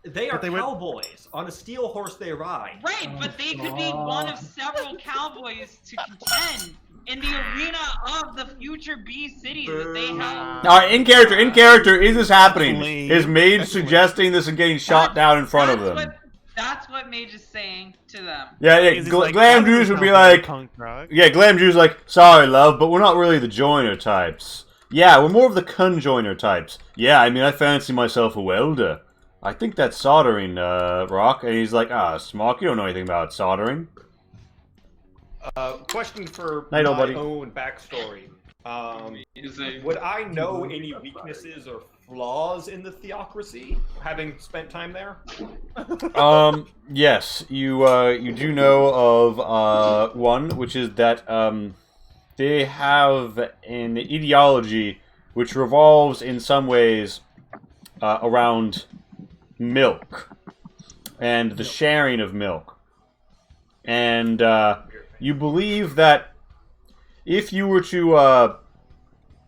They are But they would- cowboys. On a steel horse they ride. Right, but they could be one of several cowboys to contend in the arena of the future B City that they have. All right, in character, is this happening? Lame. Is Mage suggesting this and getting shot down in front of them? That's what Mage is saying to them. Yeah, Because he's like, Glam that doesn't Juice would be sound like, punk rock. yeah, Glam Juice like, sorry, love, but we're not really the joiner types. Yeah, we're more of the conjoiner types. Yeah, I mean, I fancy myself a welder. I think that's soldering, Rock. And he's like, Smock, you don't know anything about soldering. Question for Night, my old buddy. own backstory. Using- Would I know any weaknesses or flaws in the theocracy, having spent time there? Yes, you do know of, one, which is that, they have an ideology which revolves in some ways, around milk and the sharing of milk. And, you believe that if you were to,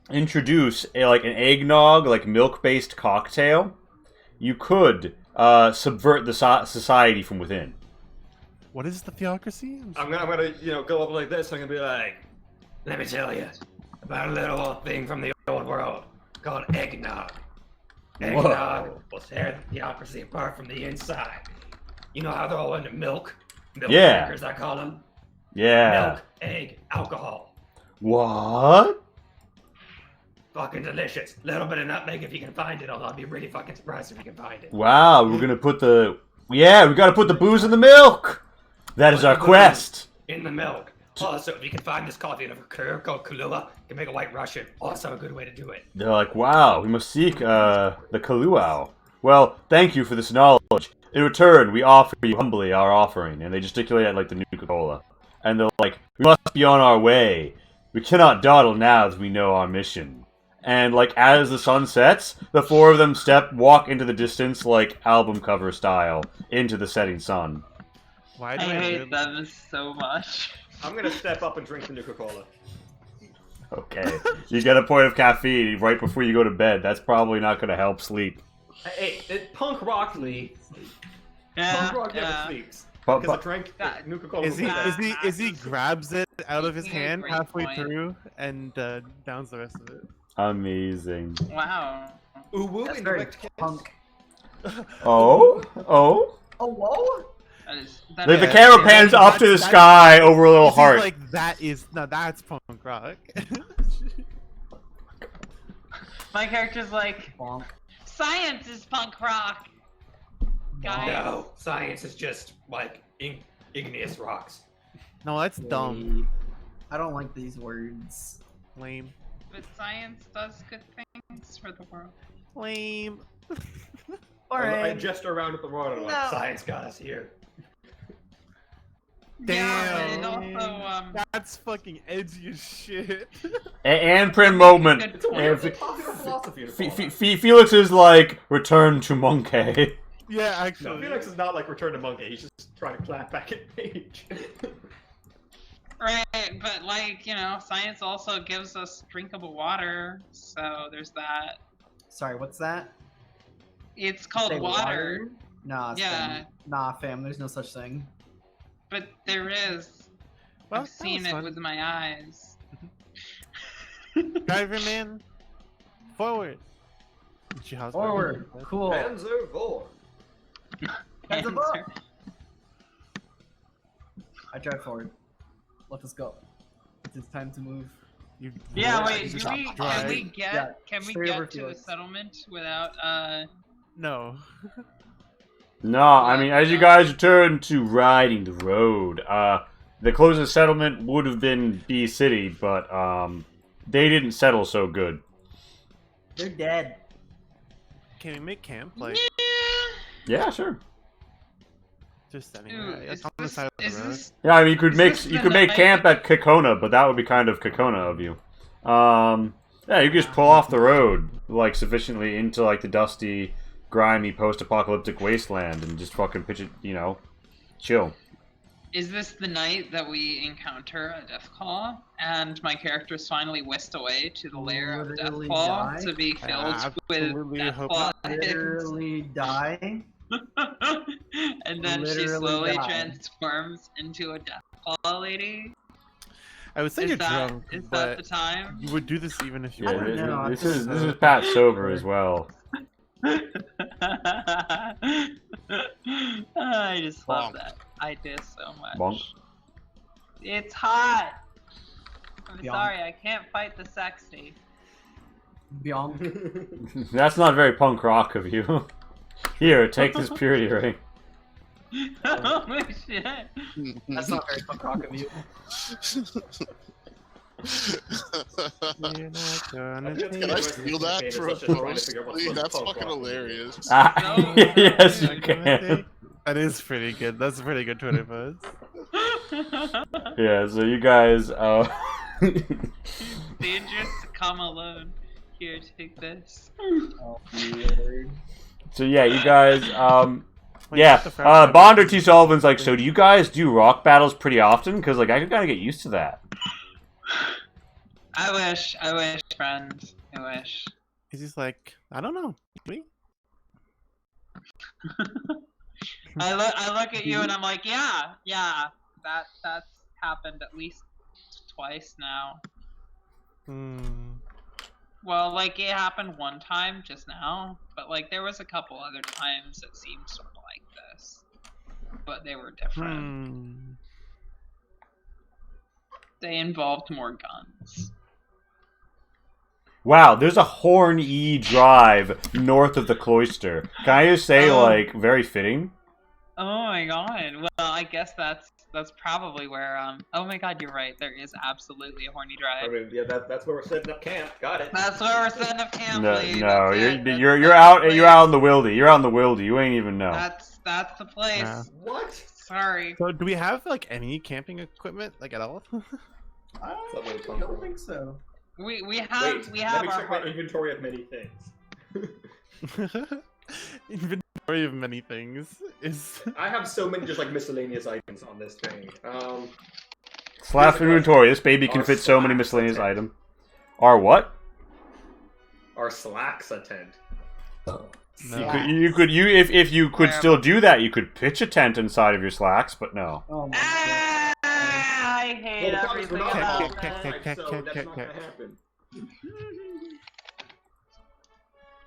introduce an eggnog, like milk-based cocktail, you could subvert the society from within. What is the theocracy? I'm gonna, go up like this. I'm gonna be like, let me tell you about a little old thing from the old world called eggnog. Eggnog will tear the theocracy apart from the inside. You know how they're all into milk? Milk Yeah. drinkers, I call them. Yeah. Milk, egg, alcohol. What? Fucking delicious. Little bit of nutmeg if you can find it, although I'd be really fucking surprised if you can find it. Wow, we're gonna put the... Yeah, we gotta put the booze in the milk! That is Put our the booze quest! In the milk. Also, if you can find this coffee in a liqueur called Kahlua, you can make a white Russian. Also a good way to do it. They're like, wow, we must seek, the Kaluau. Well, thank you for this knowledge. In return, we offer you humbly our offering. And they gesticulate at, like, the Nuka-Cola. And they're like, we must be on our way. We cannot dawdle now that we know our mission. And, like, as the sun sets, the four of them walk into the distance, like, album cover style, into the setting sun. Why I do I hate them so much. I'm gonna step up and drink the Nuka-Cola. Okay. You get a point of caffeine right before you go to bed. That's probably not gonna help sleep. Hey, punk rock Lee. Yeah, Punk rock never yeah. sleeps. But, Because I but, drank That- Nuka-Cola. Is he before that. is he grabs it out of his Making a hand great halfway point. through and downs the rest of it? amazing. Wow. Ooh woo, That's very indirect kiss. punk. Oh? Oh? Oh, whoa! That The is- camera pans up to the That's- sky over a little This is heart. like that's punk rock. My character's like, Bonk. science is punk rock. Guys. No, science is just like igneous rocks. No, that's dumb. I don't like these words. Lame. But science does good things for the world. Lame. I Alright. gesture around at the world and I'm No. like, science got us here. Yeah, and Damn. also, That's fucking edgy as shit. And print moment. Good It's a point. weird And popular philosophy to follow. Felix is like, return to Monkey. Yeah, No, actually. Felix is not like Return to Monkey, he's just trying to clap back at Page. right, but like, you know, science also gives us drinkable water, so there's that. Sorry, what's that? It's called Say water, Nah, Yeah. fam. Nah, fam, there's no such thing. but there is. Well, I've that seen was it fun. with my eyes. Driver man, forward. Jihad's Forward. better. Cool. Panzer IV. Heads Answer. up. I drive forward. Let us go. It's time to move. You Yeah, drive- wait, you do just we, can drive. we get, Yeah, can we straight over get to the Felix. settlement without, No. No, I mean, as you guys return to riding the road, the closest settlement would have been B City, but, they didn't settle so good. They're dead. Can we make camp? Like, Yeah, sure. just standing Ooh, there. is That's on the this, side of the is road. this, Yeah, I mean, you could Is make this you the could make night- camp at Kokona, but that would be kind of Kokona of you. Yeah, you could just pull off the road, like, sufficiently into, like, the dusty, grimy, post-apocalyptic wasteland and just fucking pitch it, you know, chill. is this the night that we encounter a death claw, and my character is finally whisked away to the lair of death Literally claw die? to be filled absolutely with death hope claw not. eggs? Literally die. And then she Literally slowly die. transforms into a death claw lady. I would say Is you're that, drunk, is that but the time? you would do this even if you Yeah, don't weren't. know, this I'm is just, this is Pat sober as well. I just love Bonk. that. I do so much. Bonk. It's hot. I'm Bonk. sorry, I can't fight the sexy. Beyond. That's not very punk rock of you. Here, take this purity ring. Holy shit. That's not very punk rock of you. You're not gonna Can take Can I it. steal that It's for a just trying to post? figure out what's Please? the That's punk fucking rock. hilarious. Ah, No. yes, you You're gonna can. take- That is pretty good. That's a pretty good Twitter post. Yeah, so you guys, Dangerous to come alone. Here, take this. Oh, Lord. so yeah, you guys, Wait, yeah, what the fuck? Bonder T. Sullivan's like, so do you guys do rock battles pretty often? Because, like, I could kind of get used to that. I wish, friend. I wish. He's just like, I don't know. Me? I look at you and I'm like, yeah, that's happened at least twice now. Hmm. Well, like it happened one time just now, but like there was a couple other times that seemed sort of like this, but they were different. Hmm. They involved more guns. Wow, there's a Horn E drive north of the cloister. Can I just say, like, very fitting? Oh my god. Well, I guess that's probably where oh my god, you're right. There is absolutely a horny I drive. mean, yeah, that's where we're setting up camp. Got it. That's where we're setting up camp, No, Lee. no, That's it. That's you're the out place. you're out in the wildy. You're out in the wildy. You ain't even know. That's the place. Yeah. What? Sorry. So do we have like any camping equipment like at all? I that where it comes don't from? think so. We have Wait, we let have me our check my inventory of many things. Inventory of many things is. I have so many just like miscellaneous items on this thing. Slash Here's a inventory. This baby can Our fit so many slacks miscellaneous attend. items. Our what? Our slacks a tent. If you could still do that, you could pitch a tent inside of your slacks, but no. Oh my Ah, I hate Well, the problem is we're everything not about allowed that. outside, so that's not gonna happen.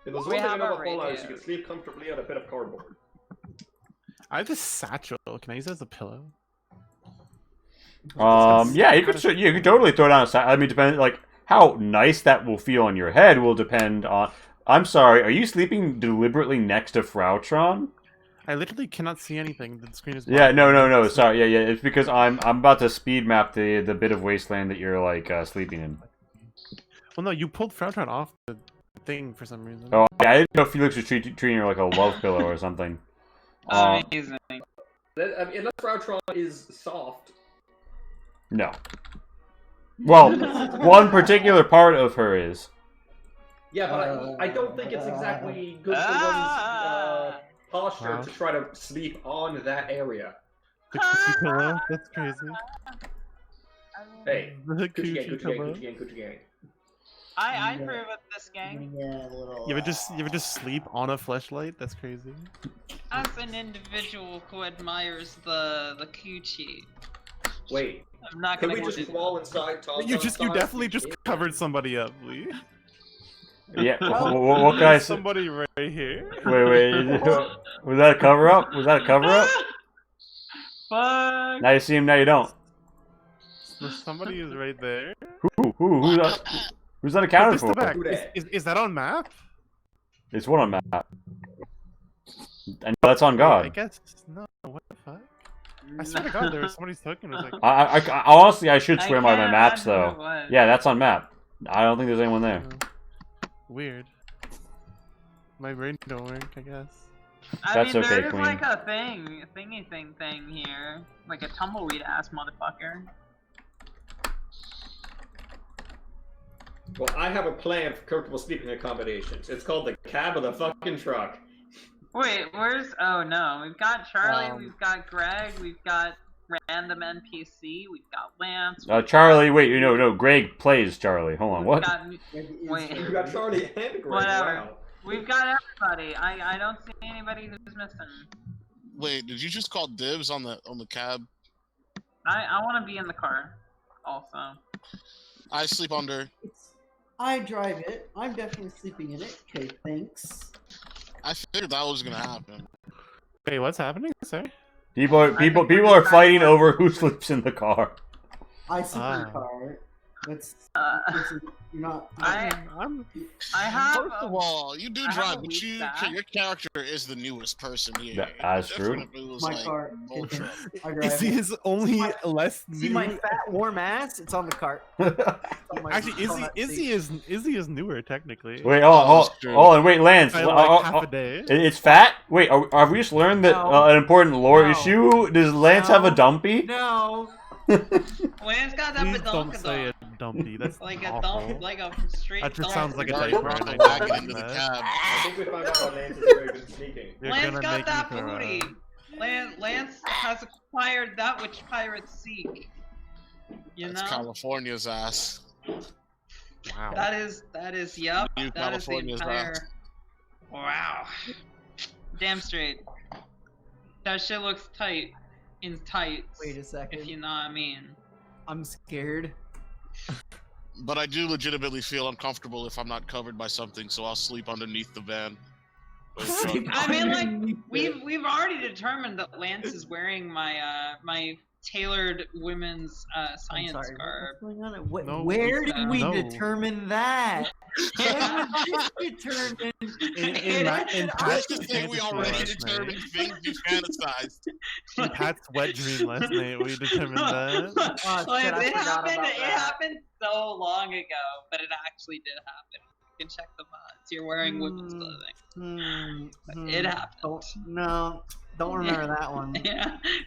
If there's We one thing I have know our about Fallout is you radio. can sleep comfortably on a bit of cardboard. I have this satchel. Can I use it as a pillow? Yeah, you could totally throw down a I mean, depend like how nice that will feel on your head will depend on. I'm sorry, are you sleeping deliberately next to Frautron? I literally cannot see anything. The screen is. Yeah, black. no. Sorry, yeah. It's because I'm about to speed map the bit of wasteland that you're like sleeping in. Well, no, you pulled Frautron off the thing for some reason. Oh, yeah, I didn't know Felix was treating her like a love pillow or something. Amazing. I mean, unless Frautron is soft. No. Well, one particular part of her is. Yeah, but I don't think it's exactly good for one's posture Wow. to try to sleep on that area. The coochie pillow. That's crazy. Hey, The Gucci coochie gang, Gucci gang, I pillow. Gucci gang, Gucci gang. I approve of this gang. Yeah, a little. You ever just sleep on a fleshlight? That's crazy. As an individual who admires the coochie, Wait, I'm not can gonna we go just do crawl inside Tom? You definitely just covered somebody up, Lee. Yeah. What can I say? Somebody right here. Wait. Was that a cover up? Was that a cover up? Fuck. Now you see him. Now you don't. Somebody is right there. Who's that accounted Put this to for? back. Who dat? Is that on map? It's one on map. And that's on I God. guess no. What the fuck? I swear to God, there was somebody's token. Was like, I honestly I should swear by my can't maps imagine who though. it was. Yeah, that's on map. I don't think there's anyone there. weird. My brain don't work. I guess. That's mean, okay, there is Queen. like a thingy thing here, like a tumbleweed ass motherfucker. Well, I have a plan for comfortable sleeping accommodations. It's called the cab of the fucking truck. Wait, where's? Oh no, we've got Charlie, we've got Greg, we've got random NPC, we've got Lance. Charlie, wait, no, Greg plays Charlie. Hold on, we've what? got- Wait. You got Charlie and Greg. Whatever. Wow. We've got everybody. I don't see anybody who's missing. Wait, did you just call dibs on the cab? I want to be in the car, also. I sleep under. I drive it. I'm definitely sleeping in it. Okay, thanks. I figured that was gonna happen. Wait, what's happening? Sorry. People are fighting over who sleeps in the car. I sleep in the Ah. car. That's you're not. I have. First of all, you do I have drive, a but weak your back. character is the newest person here. That's true. Definitely was My like car. Ultra. I drive Izzy it. is only my- less See new. my fat warm ass? It's on the cart. Actually, Izzy is newer technically. Wait, that's true. wait, Lance. By like half a day. It's fat. Wait, have we just learned that No. an important lore No. issue? Does Lance have a No. dumpy? No. Lance got that Please don't say badonkadonk. a dumpy. That's Like a awful. dump, like a straight. That just dump. sounds like a Already diaper. brought and the I don't wagon like into the that. cab. I think we found out how Lance is very good at sneaking. You're Lance gonna got make that me throw booty. up. Lance has acquired that which pirates seek. You That's know, California's ass. Wow. that is yup. New That is the California's entire. ass. Wow. Damn straight. That shit looks tight. In tights. Wait a second. If you know what I mean. I'm scared. But I do legitimately feel uncomfortable if I'm not covered by something, so I'll sleep underneath the van. Or truck. I mean, like we've already determined that Lance is wearing my my tailored women's I'm science sorry, garb. what's going on? No, Where did we no. determine that? When was this determined? in Let's Pat's just say we fantasy already last determined night. things you fantasized. In Pat's wet dream last night, we determined that. Oh Like, shit, I it forgot happened. about It that. happened so long ago, but it actually did happen. You can check the VODs. You're wearing women's clothing. It happened. No, don't remember that one.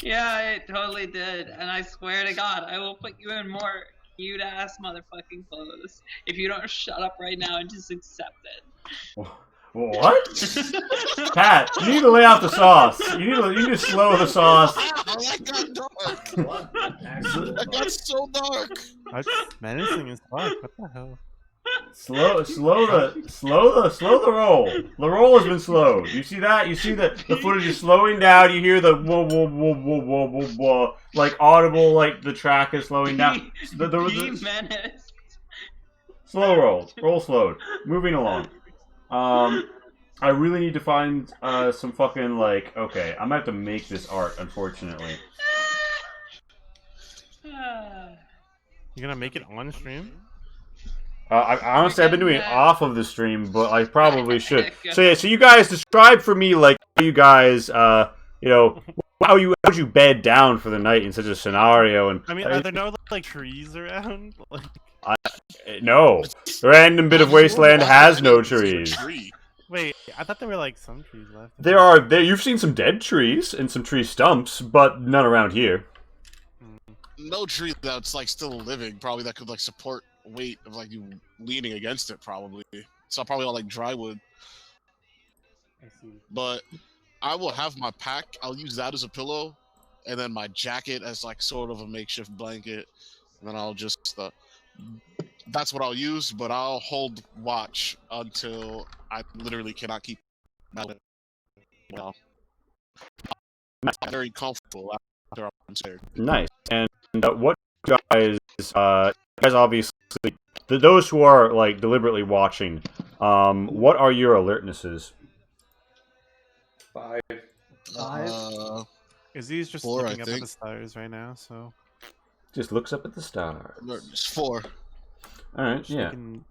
Yeah, it totally did. And I swear to God, I will put you in more cute ass motherfucking clothes if you don't shut up right now and just accept it. What? Pat, you need to lay out the sauce. You need to slow the sauce. I got dark. I got so dark. That's menacing as fuck. What the hell? Slow the roll. The roll has been slowed. You see that? You see that the footage is slowing down. You hear the whoa whoa whoa whoa whoa whoa whoa, like audible, like the track is slowing down. Be menaced. Slow roll slowed. Moving along. I really need to find some fucking like. Okay, I'm gonna have to make this art. Unfortunately. You gonna make it on stream? Honestly, I've been doing it off of the stream, but I probably should. So yeah, so you guys describe for me like how you guys, how would you bed down for the night in such a scenario? And I mean, are there no like trees around? Like, no, the random bit of wasteland has no trees. wait, I thought there were like some trees left. There are there. You've seen some dead trees and some tree stumps, but none around here. No tree that's like still living, probably that could like support weight of like you leaning against it. Probably it's all probably all like dry wood. I see. But I will have my pack. I'll use that as a pillow, and then my jacket as like sort of a makeshift blanket. And then I'll just that's what I'll use. But I'll hold watch until I literally cannot keep. Well, I'm very comfortable after I'm scared. Nice. And what guys? Guys, obviously, those who are like deliberately watching. What are your alertnesses? 5. Izzy's just 4, looking I up at think. the stars right now, so Just looks up at the stars. It's 4. All right, just yeah. looking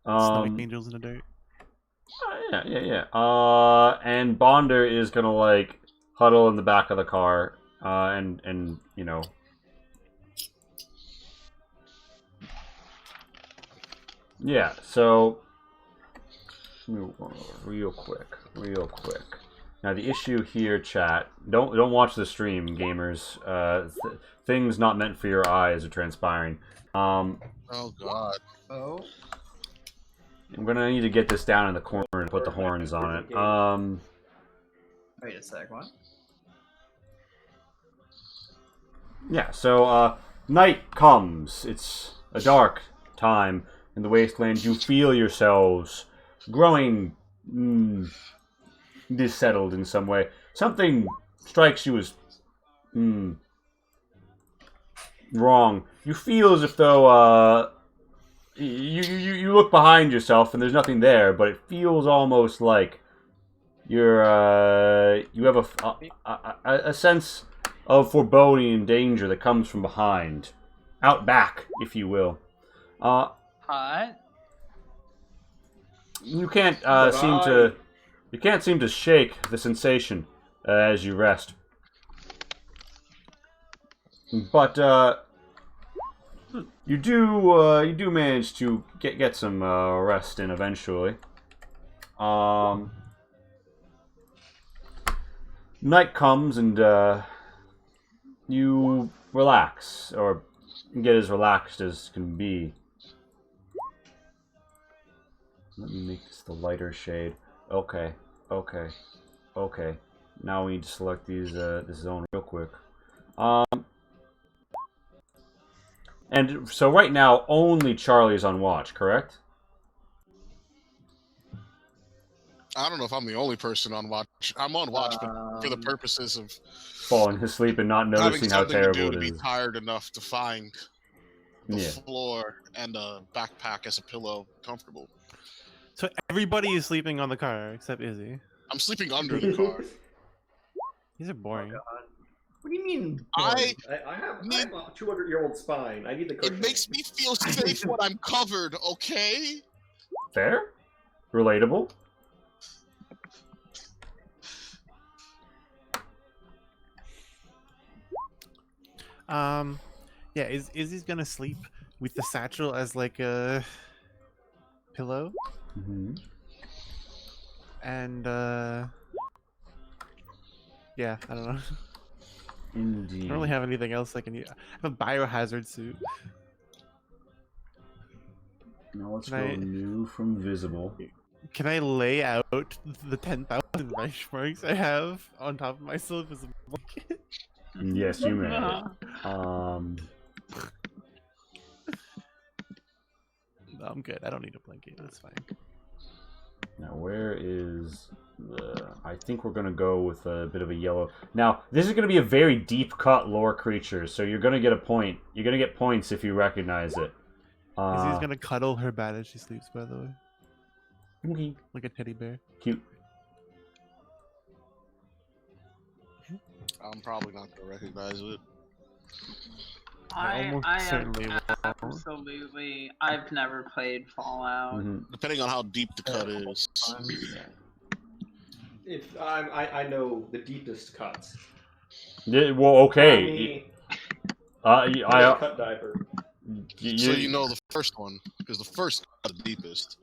snowy Um, angels in the dirt. yeah. And Bonder is gonna like huddle in the back of the car, and you know. Yeah. So, real quick. Now the issue here, chat. Don't watch the stream, gamers. Things not meant for your eyes are transpiring. Oh God. Oh. I'm gonna need to get this down in the corner and put the horns on it. Wait a sec, what? Yeah, so, night comes. It's a dark time in the wasteland. You feel yourselves growing dissettled in some way. Something strikes you as wrong. You feel as if though, you look behind yourself and there's nothing there, but it feels almost like you're, you have a sense of foreboding and danger that comes from behind. Out back, if you will. Hot. You can't seem to shake the sensation as you rest. But you do manage to get some rest in eventually. Night comes and you relax, or get as relaxed as can be. Let me make this the lighter shade. Okay. Now we need to select these this zone real quick. And so right now only Charlie's on watch, correct? I don't know if I'm the only person on watch. I'm on watch, but for the purposes of Falling asleep and not having noticing how something to terrible do it to be is. tired enough to find the Yeah. floor and a backpack as a pillow comfortable. So everybody is sleeping on the car except Izzy. I'm sleeping under the car. These are boring. What do you mean? I I'm need- a 200-year-old spine. I need the cushion. It makes me feel safe when I'm covered, okay? Fair? Relatable? Yeah, Izzy's gonna sleep with the satchel as like a pillow, Mm-hmm. and yeah, I don't know. I Indeed. don't really have anything else I can use. I have a biohazard suit. Now let's Can go I- new from visible. Can I lay out the 10,000 benchmarks I have on top of myself as a blanket? Yes, you may. No. No, I'm good. I don't need a blanket. That's fine. Now where is the... I think we're gonna go with a bit of a yellow. Now, this is gonna be a very deep cut lore creature, so you're gonna get a point. You're gonna get points if you recognize it. Izzy's gonna cuddle her bad as she sleeps, by the way. Okay. Like a teddy bear. Cute. I'm probably not gonna recognize it. I almost certainly will. Absolutely. I've never played Fallout. Mhm. Depending on how deep the cut is. If I know the deepest cuts. Yeah, well, okay. I'm I a cut diver. So you know the first one, because the first cut the deepest.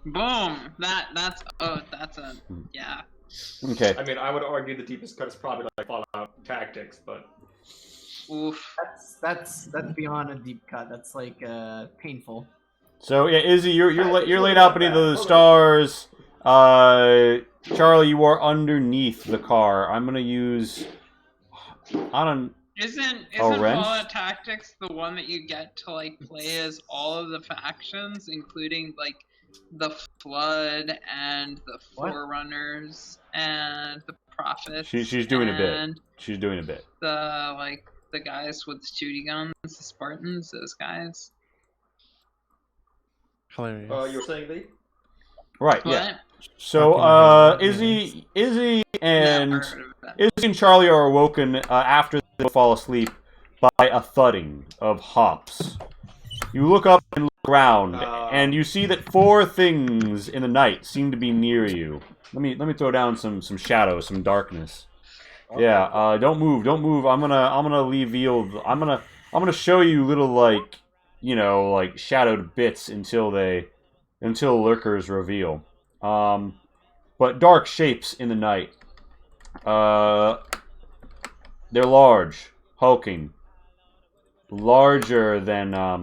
Boom. That's a yeah. Okay. I mean, I would argue the deepest cut is probably like Fallout Tactics, but Oof. That's beyond a deep cut. That's like painful. So yeah, Izzy, you're It's laid really out not beneath bad. the Okay. stars. Charlie, you are underneath the car. I'm gonna use. I don't. Isn't wrench? Fallout Tactics the one that you get to like play as all of the factions, including like the Flood and the What? Forerunners and the Prophets? She's doing a bit. and She's doing a bit. the guys with shooting guns, the Spartans, those guys. Hilarious. you were saying Lee? Right. What? Yeah. So Fucking Izzy and Never heard of that. Izzy and Charlie are awoken after they fall asleep by a thudding of hops. You look up and look around, and you see that 4 things in the night seem to be near you. Let me throw down some shadows, some darkness. Yeah, don't move. I'm gonna reveal. I'm gonna show you little like shadowed bits until lurkers reveal. But dark shapes in the night. They're large, hulking, larger than a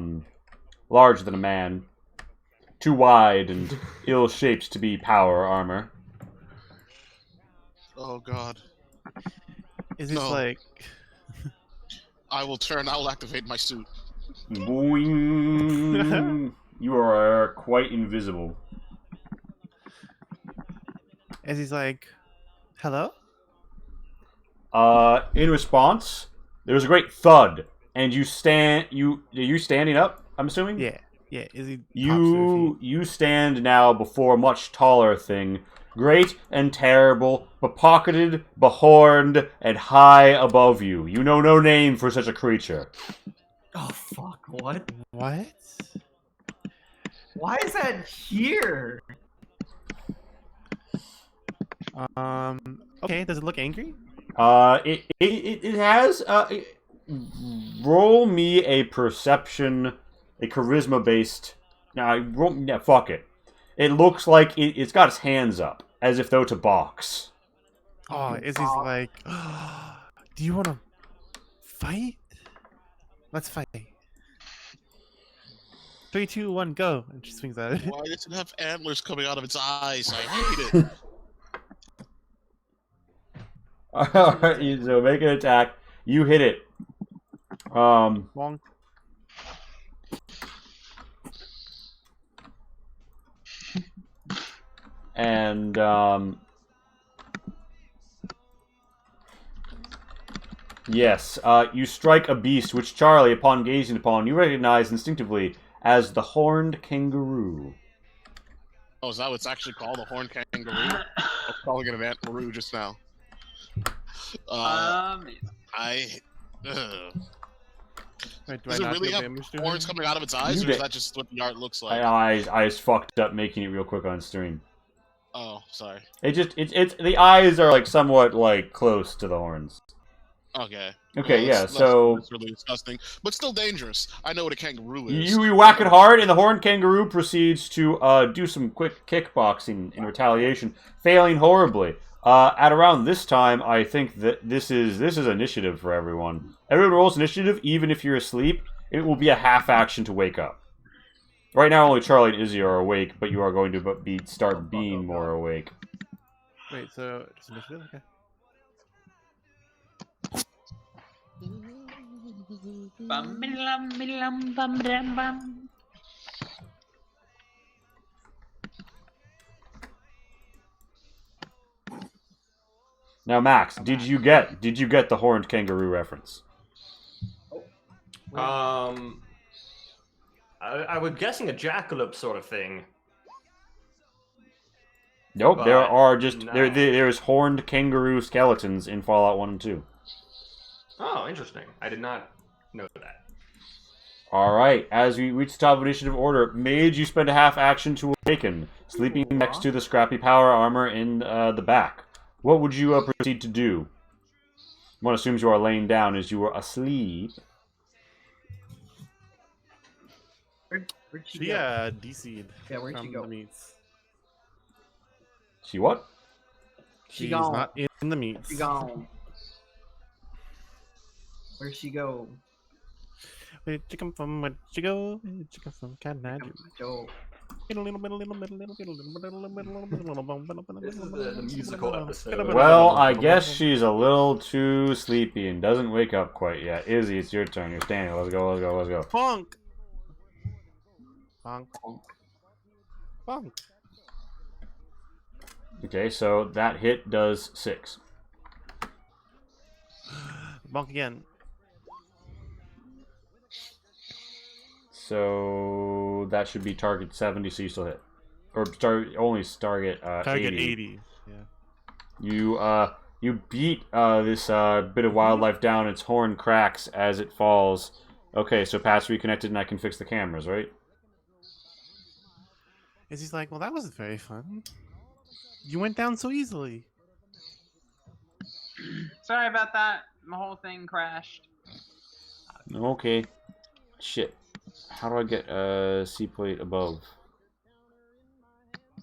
man, too wide and ill-shaped to be power armor. Oh god. Izzy's No. like, I'll activate my suit. Boing! You are quite invisible. Izzy's like, hello? In response, there's a great thud, and are you standing up? I'm assuming. Yeah, Izzy pops to her feet. You stand now before a much taller thing, great and terrible, bepocketed, behorned, and high above you. You know no name for such a creature. Oh fuck! What? What? Why is that here? Okay, does it look angry? It has. Roll me a perception, a charisma based. Fuck it. It looks like it's got its hands up, as if though to box. Oh, Izzy's like, do you want to fight? Let's fight. 3, 2, 1, go! And she swings at it. Why does it have antlers coming out of its eyes? I hate it. Alright, so make an attack. You hit it. Wonk. And yes, you strike a beast which Charlie, upon gazing upon, you recognize instinctively as the horned kangaroo. Oh, is that what it's actually called? A horned kangaroo? I was calling it an antleroo just now. I Wait, do Does I it not really feel have damage to horns him? coming out of its eyes, You or is did- that just what the art looks like? I just fucked up making it real quick on stream. Oh, sorry. It's the eyes are like somewhat like close to the horns. Okay. Okay, Well, yeah, that's so really disgusting, but still dangerous. I know what a kangaroo is. you whack it hard, and the horned kangaroo proceeds to do some quick kickboxing in retaliation, failing horribly. At around this time, I think that this is initiative for everyone. Everyone rolls initiative, even if you're asleep. It will be a half action to wake up. Right now, only Charlie and Izzy are awake, but you are going to start being more awake. Wait, so just initiative? Okay. Bum, bum, bum, bum, bum, bum. Now, Max, did you get the horned kangaroo reference? I was guessing a jackalope sort of thing. Nope, there But are just no. there's horned kangaroo skeletons in Fallout 1 and 2. Oh, interesting. I did not know that. Alright, as we reach the top of initiative order, Mage, you spend a half action to awaken, sleeping next to the scrappy power armor in the back. What would you proceed to do? One assumes you are laying down as you are asleep. Where'd she She go? DC'd. Yeah, where'd she from go? the meats. See what? She She's gone. not in the meats. She gone. Where'd she go? Where'd you come from? Where'd you go? Where'd you come from? Can I do? Joe. This is the musical episode. Well, I guess she's a little too sleepy and doesn't wake up quite yet. Izzy, it's your turn. You're standing. Let's go, let's go, let's go. Bonk! Bonk. Bonk. Okay, so that hit does 6. Bonk again. So that should be target 70, so you still hit. Or only target 80. Yeah. You beat this bit of wildlife down. Its horn cracks as it falls. Okay, so Pat's reconnected and I can fix the cameras, right? Izzy's like, well, that wasn't very fun. You went down so easily. Sorry about that. My whole thing crashed. Okay. Shit. How do I get C plate above?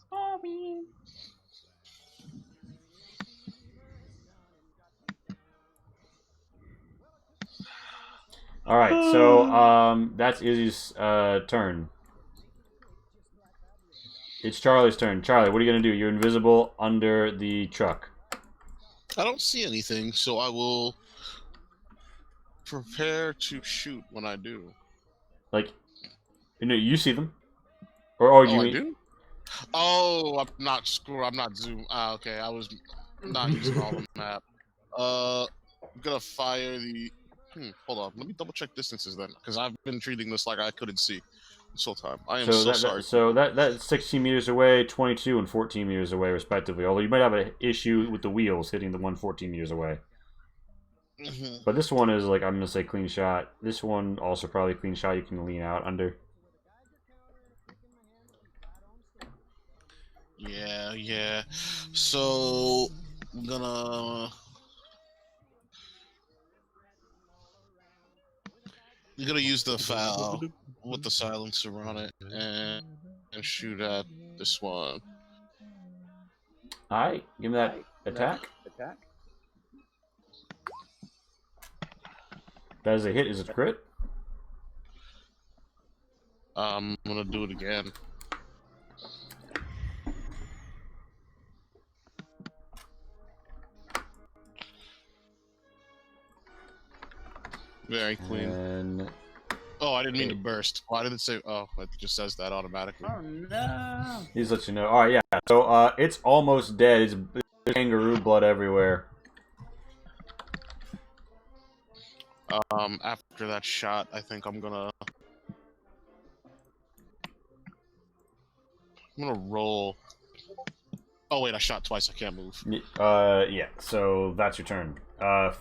Sorry. Alright, so that's Izzy's turn. It's Charlie's turn. Charlie, what are you gonna do? You're invisible under the truck. I don't see anything, so I will prepare to shoot when I do. Like, you see them. Or I you do? Oh, I'm not zoom. Okay, I was not using all the map. I'm gonna fire the. Hold on. Let me double check distances then, because I've been treating this like I couldn't see this whole time. I am so sorry. So that's 16 meters away, 22 and 14 meters away, respectively. Although you might have an issue with the wheels hitting the one 14 meters away. But this one is like, I'm gonna say clean shot. This one also probably clean shot. You can lean out under. Yeah. So I'm gonna. You're gonna use the foul with the silencer on it and shoot at this one. Alright, give me that attack. That is a hit. Is it a crit? I'm gonna do it again. Very clean. And Oh, I didn't mean to burst. Why did it say? Oh, it just says that automatically. Oh no. he's let you know. Alright, yeah. So it's almost dead. It's kangaroo blood everywhere. After that shot, I think I'm gonna roll Oh wait, I shot twice. I can't move. Yeah, so that's your turn.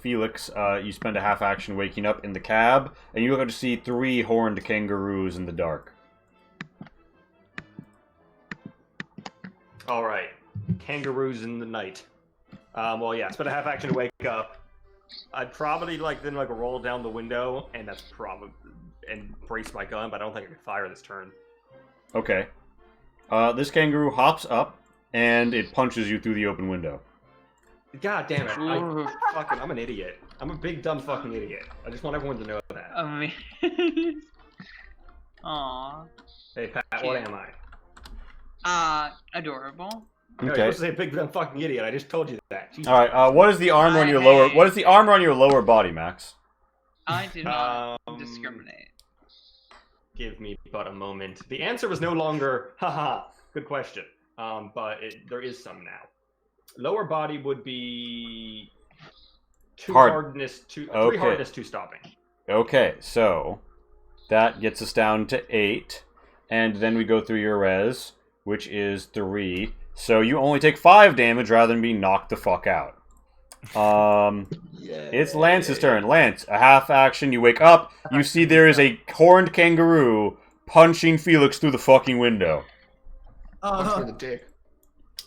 Felix, you spend a half action waking up in the cab, and you look up to see 3 horned kangaroos in the dark. All right, kangaroos in the night. Well, yeah, spend a half action to wake up. I'd probably then roll down the window, and that's probably and brace my gun, but I don't think I can fire this turn. Okay. This kangaroo hops up, and it punches you through the open window. God damn it! I'm an idiot. I'm a big dumb fucking idiot. I just want everyone to know that. Aww. Hey Pat, what am I? Adorable. No, you're supposed to say big dumb fucking idiot. I just told you that. Jesus. All right. What is the armor on your lower? What is the armor on your lower body, Max? I do not discriminate. Give me but a moment. The answer was no longer, haha, good question. But there is some now. Lower body would be 2 hardness, 3 hardness, 2 stopping. Okay, so that gets us down to 8, and then we go through your res, which is 3. So you only take 5 damage rather than being knocked the fuck out. It's Lance's turn. Lance, a half action. You wake up. You see there is a horned kangaroo punching Felix through the fucking window. Punch me in the dick.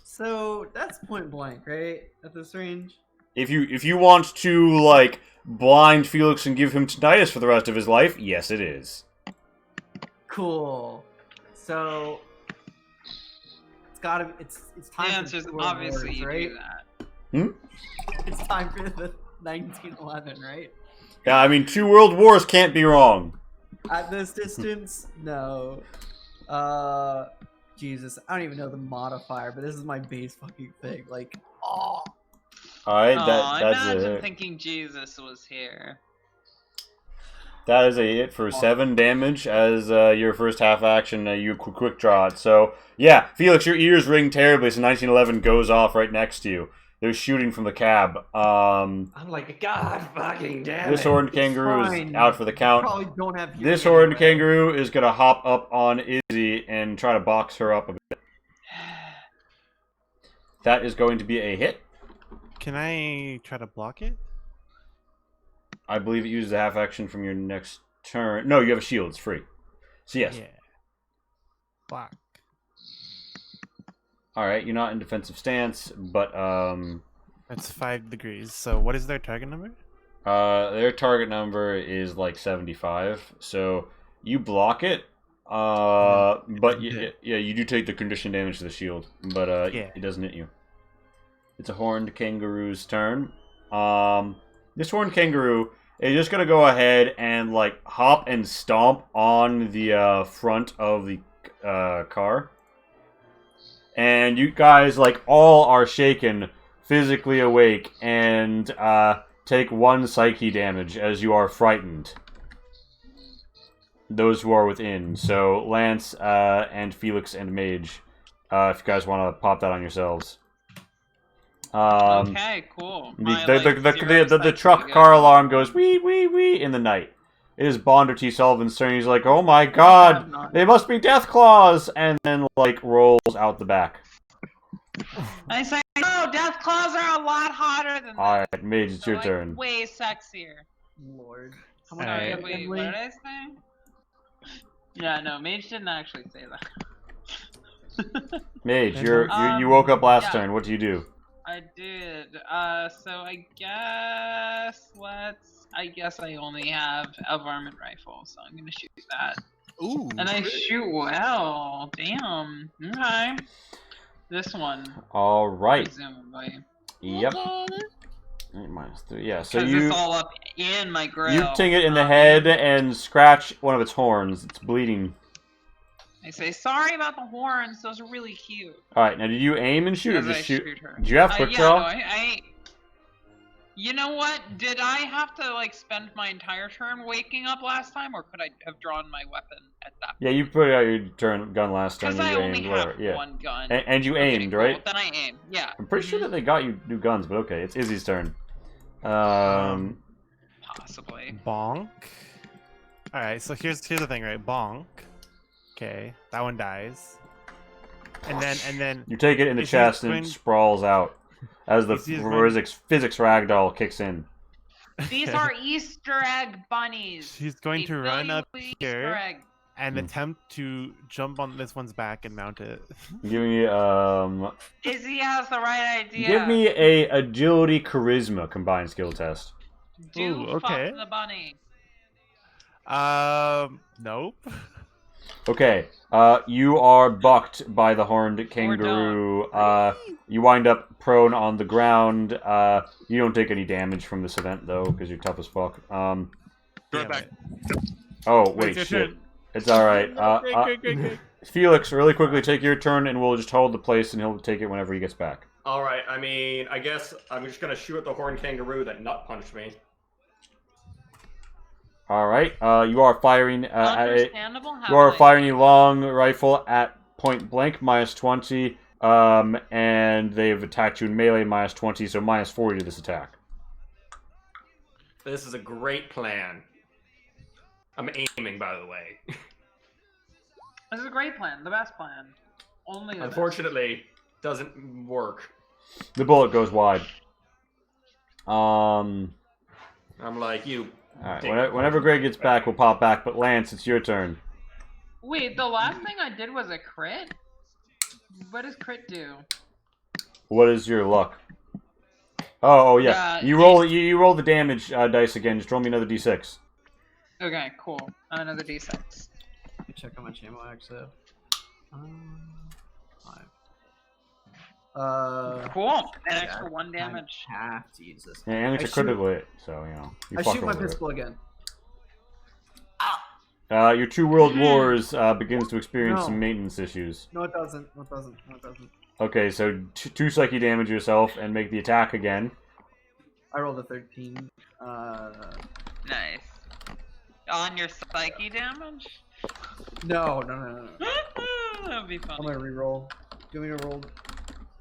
So that's point blank, right? At this range. If you want to blind Felix and give him tinnitus for the rest of his life, yes, it is. Cool. So it's gotta. It's time. The answer is obviously you right? do that. It's time for the 1911, right? Yeah, I mean, 2 world wars can't be wrong. At this distance, no. Jesus, I don't even know the modifier, but this is my base fucking thing. All right, that's imagine it. thinking Jesus was here. That is a hit for 7 damage as your first half action. You quick draw it. So yeah, Felix, your ears ring terribly. So 1911 goes off right next to you. They're shooting from the cab. I'm like, God fucking damn it. This horned kangaroo is out for the count. Probably don't have This horned kangaroo is gonna hop up on Izzy and try to box her up a bit. That is going to be a hit. Can I try to block it? I believe it uses a half action from your next turn. No, you have a shield. It's free. So yes. Yeah. Block. Alright, you're not in defensive stance, but That's 5 degrees. So what is their target number? their target number is 75. So you block it. But you do take the condition damage to the shield, but it doesn't hit you. It's a horned kangaroo's turn. This horned kangaroo is just gonna go ahead and hop and stomp on the front of the car. And you guys all are shaken, physically awake, and take 1 psyche damage as you are frightened. Those who are within. So Lance and Felix and Mage, if you guys want to pop that on yourselves. Okay, cool. The truck car alarm goes wee wee wee in the night. It is Bonder T. Sullivan's turn. He's like, "Oh my God, they must be death claws!" And then rolls out the back. I say, no, death claws are a lot hotter than that. All right, Mage, it's your turn. Way sexier. Lord. How much Sorry, Alright. wait, what did I say? Yeah, no, Mage didn't actually say that. Mage, you woke up last turn. What do you do? I did. So I guess I only have a varmint rifle, so I'm gonna shoot that. Ooh. And I shoot well. Damn. Okay. This one. All right. Presumably. Yep. -3. Yeah. So Because you it's all up in my grill. you ting it in the head and scratch one of its horns. It's bleeding. I say, sorry about the horns. Those are really cute. All right. Now, did you aim and shoot, or As I just shoot? her. Do you have quick draw? No, you know what? Did I have to spend my entire turn waking up last time, or could I have drawn my weapon at that point? Yeah, you put out your gun last time. Because I You only aimed. have Whatever. Yeah. one gun. And you Okay, aimed, cool. right? Then I aim. Yeah. I'm pretty sure that they got you new guns, but okay, it's Izzy's turn. Possibly. Bonk. Alright, so here's the thing, right? Bonk. Okay, that one dies. and then You take it in the Is he chest and going- it sprawls out as the Is he going- physics ragdoll kicks in. These are Easter egg bunnies. She's going They to fill run you up with Easter here egg. and Hmm. attempt to jump on this one's back and mount it. Give me Izzy has the right idea. give me a agility charisma combined skill test. Do Ooh, okay. fuck the bunny. Nope. Okay, you are bucked by the horned kangaroo. You wind up prone on the ground. You don't take any damage from this event though, because you're tough as fuck. Be right Damn back. it. Oh Wait, wait, it's your shit. turn. It's all right. Great. Felix, really quickly, take your turn, and we'll just hold the place, and he'll take it whenever he gets back. All right. I mean, I guess I'm just gonna shoot at the horned kangaroo that nut punched me. All right. You are firing at a, Understandable. How you are do I firing do a long rifle at point blank, -20. And they've attacked you in melee, -20, so -40 to this attack. This is a great plan. I'm aiming, by the way. This is a great plan. The best plan. Only the best. Unfortunately, doesn't work. The bullet goes wide. I'm like, you. All right. Whenever Greg gets back, we'll pop back. But Lance, it's your turn. Wait, the last thing I did was a crit? What does crit do? What is your luck? Oh yeah. You roll. You roll the damage dice again. Just roll me another d6. Okay, cool. Another d6. Let me check how much ammo I actually have. 5. Cool. An yeah, extra 1 damage. I have to use this. Yeah, and it's I a critical hit, so you know. You I fuck shoot my over it. pistol again. Your Two World Wars begins to experience No. some maintenance issues. No, it doesn't. No, it doesn't. No, it doesn't. Okay, so two psyche damage yourself and make the attack again. I rolled a 13. Nice. On your psyche damage? No. That would be I'm funny. gonna re-roll. Do you want me to roll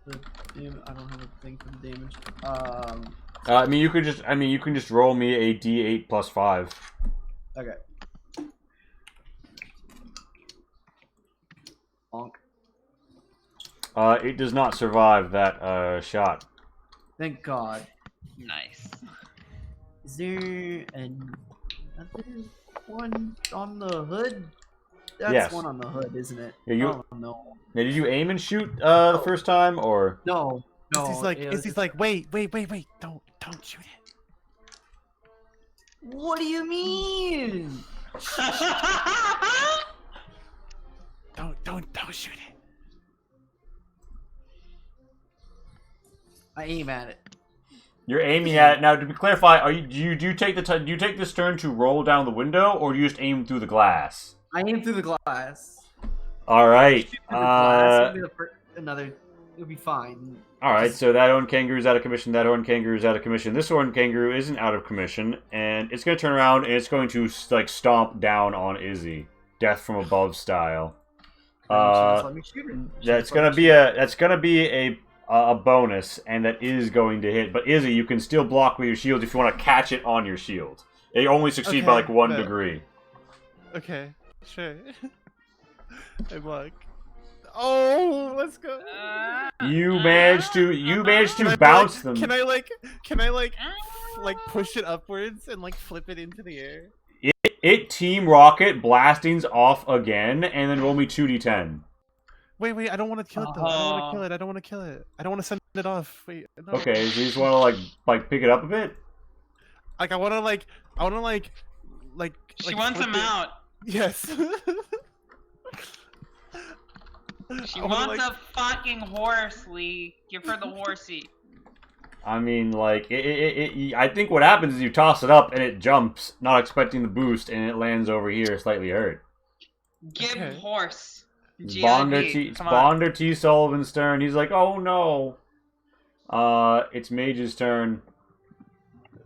the damage? I don't have a thing for the damage. I mean, you can just roll me a d8 plus 5. Okay. Bonk. It does not survive that shot. Thank God. Nice. Is there another one on the hood? That's Yes. one on the hood, isn't it? Yeah, you- Oh no. Now, did you aim and shoot the first time, or? No. No. He's like, it was just- wait, don't shoot it. What do you mean? Don't shoot it. I aim at it. You're aiming at it. Now, to clarify, do you take do you take this turn to roll down the window, or do you just aim through the glass? I aim through the glass. All right. Through the glass. It'll be another. It'll be fine. All right. So that horned kangaroo is out of commission. That horned kangaroo is out of commission. This horned kangaroo isn't out of commission, and it's going to turn around and it's going to like stomp down on Izzy, death from above style. Let me shoot her. That's gonna be a bonus, and that is going to hit. But Izzy, you can still block with your shield if you want to catch it on your shield. You only succeed by like 1 bet. degree. Okay, sure. I block. Oh, let's go. You managed to Can I, bounce like, them. Can I like push it upwards and like flip it into the air? It Team Rocket blastings off again, and then roll me 2d10. Wait, I don't want to kill it though. I don't want to kill it. I don't want to kill it. I don't want to send it off. Wait. No. Okay, so you just want to like pick it up a bit. Like I want to like She wants flip him it. out. Yes. She I wanna, wants a fucking horse, Lee. Give her the horsey. I mean, like I think what happens is you toss it up and it jumps, not expecting the boost, and it lands over here, slightly hurt. Give Okay. horse. Bonder GIB. T. Come on. Bonder T. Sullivan's turn. He's like, oh no. It's Mage's turn.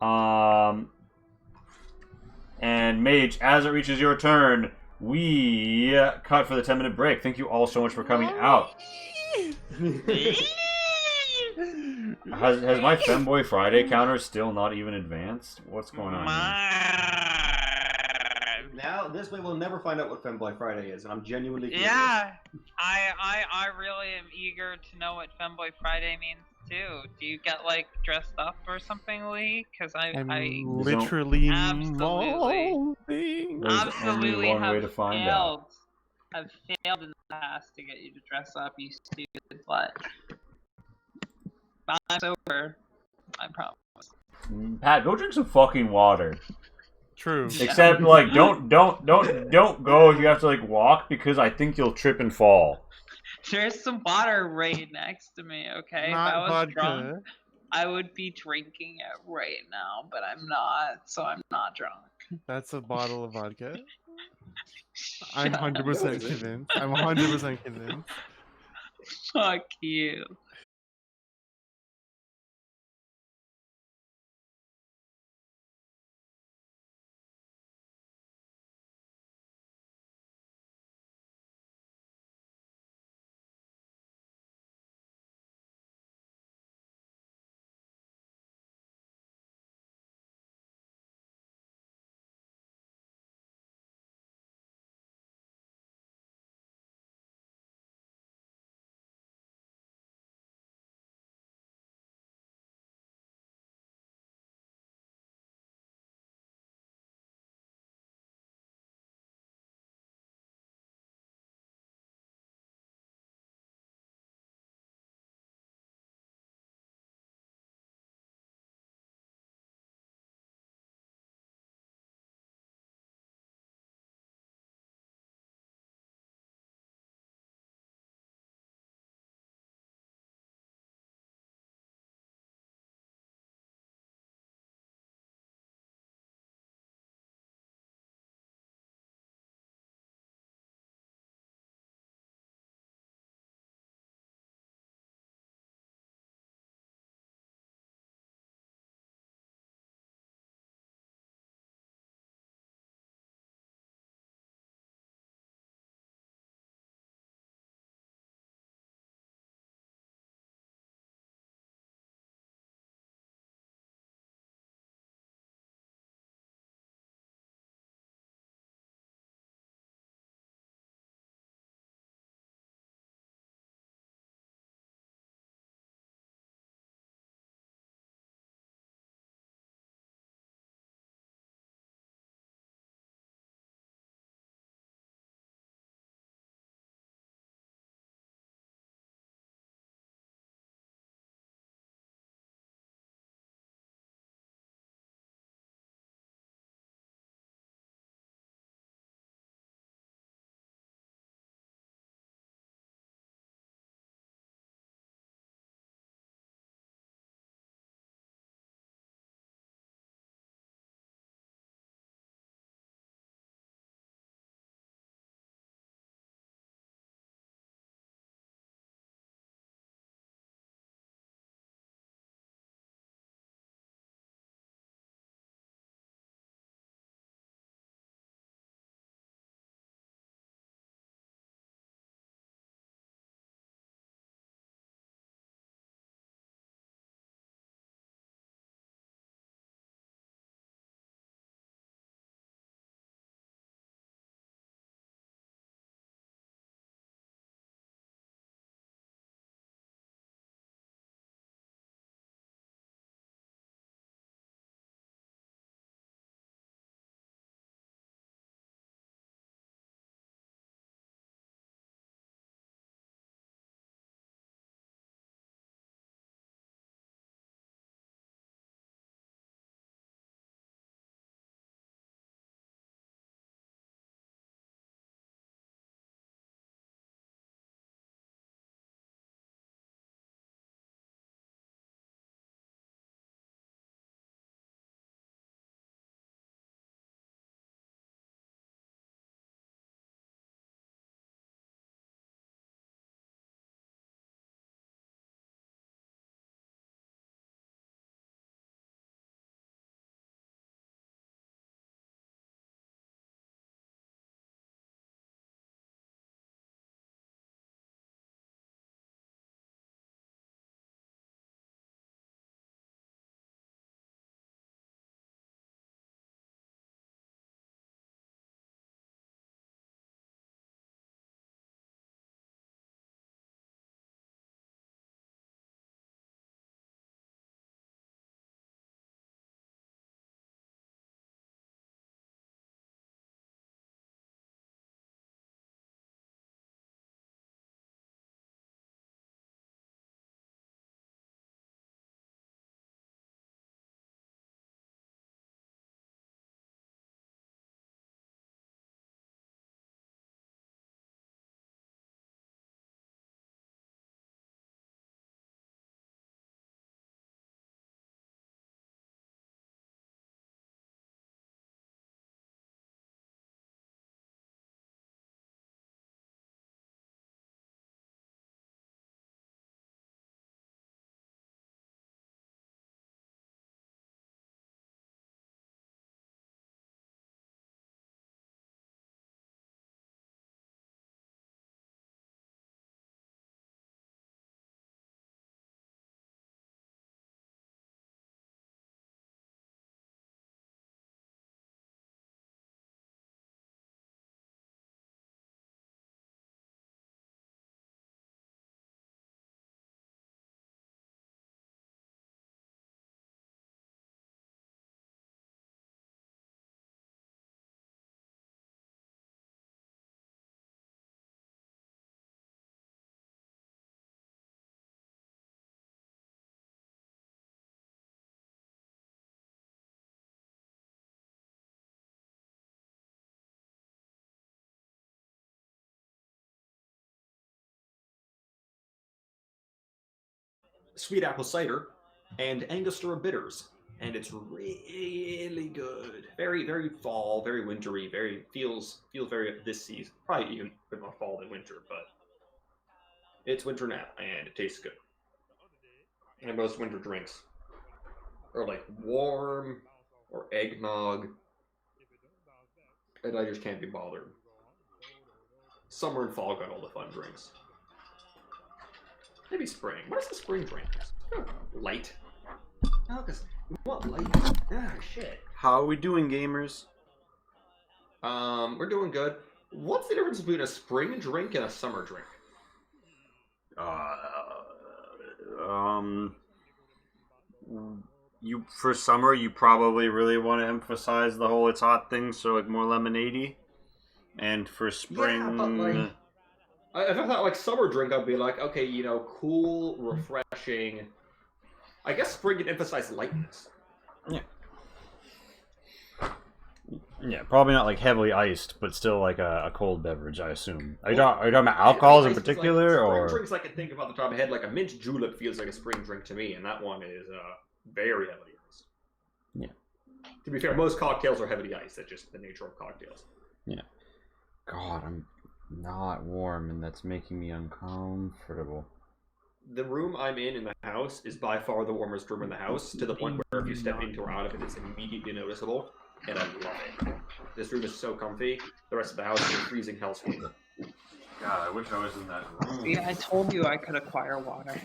And Mage, as it reaches your turn, we cut for the 10-minute break. Thank you all so much for coming out. Has my Femboy Friday counter still not even advanced? What's going on here? Now now this way we'll never find out what Femboy Friday is, and I'm genuinely curious. Yeah, I really am eager to know what Femboy Friday means too. Do you get like dressed up or something, Lee? Because I'm I literally absolutely- molding. There's absolutely only one have way to find failed. out. I've failed in the past to get you to dress up, you stupid slut. I'm sober. I promise. Pat, go drink some fucking water. True. Except, like, don't go if you have to, like, walk, because I think you'll trip and fall. There's some water right next to me, okay? Not if I was vodka. drunk, I would be drinking it right now, but I'm not, so I'm not drunk. That's a bottle of vodka. I'm Shut up. 100% convinced. I'm 100% convinced. Fuck you. sweet apple cider, and Angostura bitters. And it's really good. Very, very fall, very wintry, very feels very this season. Probably even a bit more fall than winter, but it's winter now, and it tastes good. And most winter drinks are like warm or eggnog, and I just can't be bothered. Summer and fall got all the fun drinks. Maybe spring. What is the spring drink? Light. Oh, because we want light. Ah, shit. How are we doing, gamers? We're doing good. What's the difference between a spring drink and a summer drink? You for summer, you probably really want to emphasize the whole it's hot thing, so like more lemonade-y. And for spring, Yeah, but like, if I thought like summer drink, I'd be like, okay, you know, cool, refreshing. I guess spring would emphasize lightness. yeah, probably not like heavily iced, but still like a cold beverage, I assume. Are you talking about alcohols in Ice is particular, like, or spring drinks I can think of off the top of my head, like a mint julep feels like a spring drink to me, and that one is very heavily iced. Yeah. To be fair, most cocktails are heavily iced. That's just the nature of cocktails. yeah? God, I'm not warm, and that's making me uncomfortable. The room I'm in the house is by far the warmest room in the house, to the point where if you step into or out of it, it's immediately noticeable, and I love it. This room is so comfy. The rest of the house is a freezing hellscape. God, I wish I was in that room. See, I told you I could acquire water.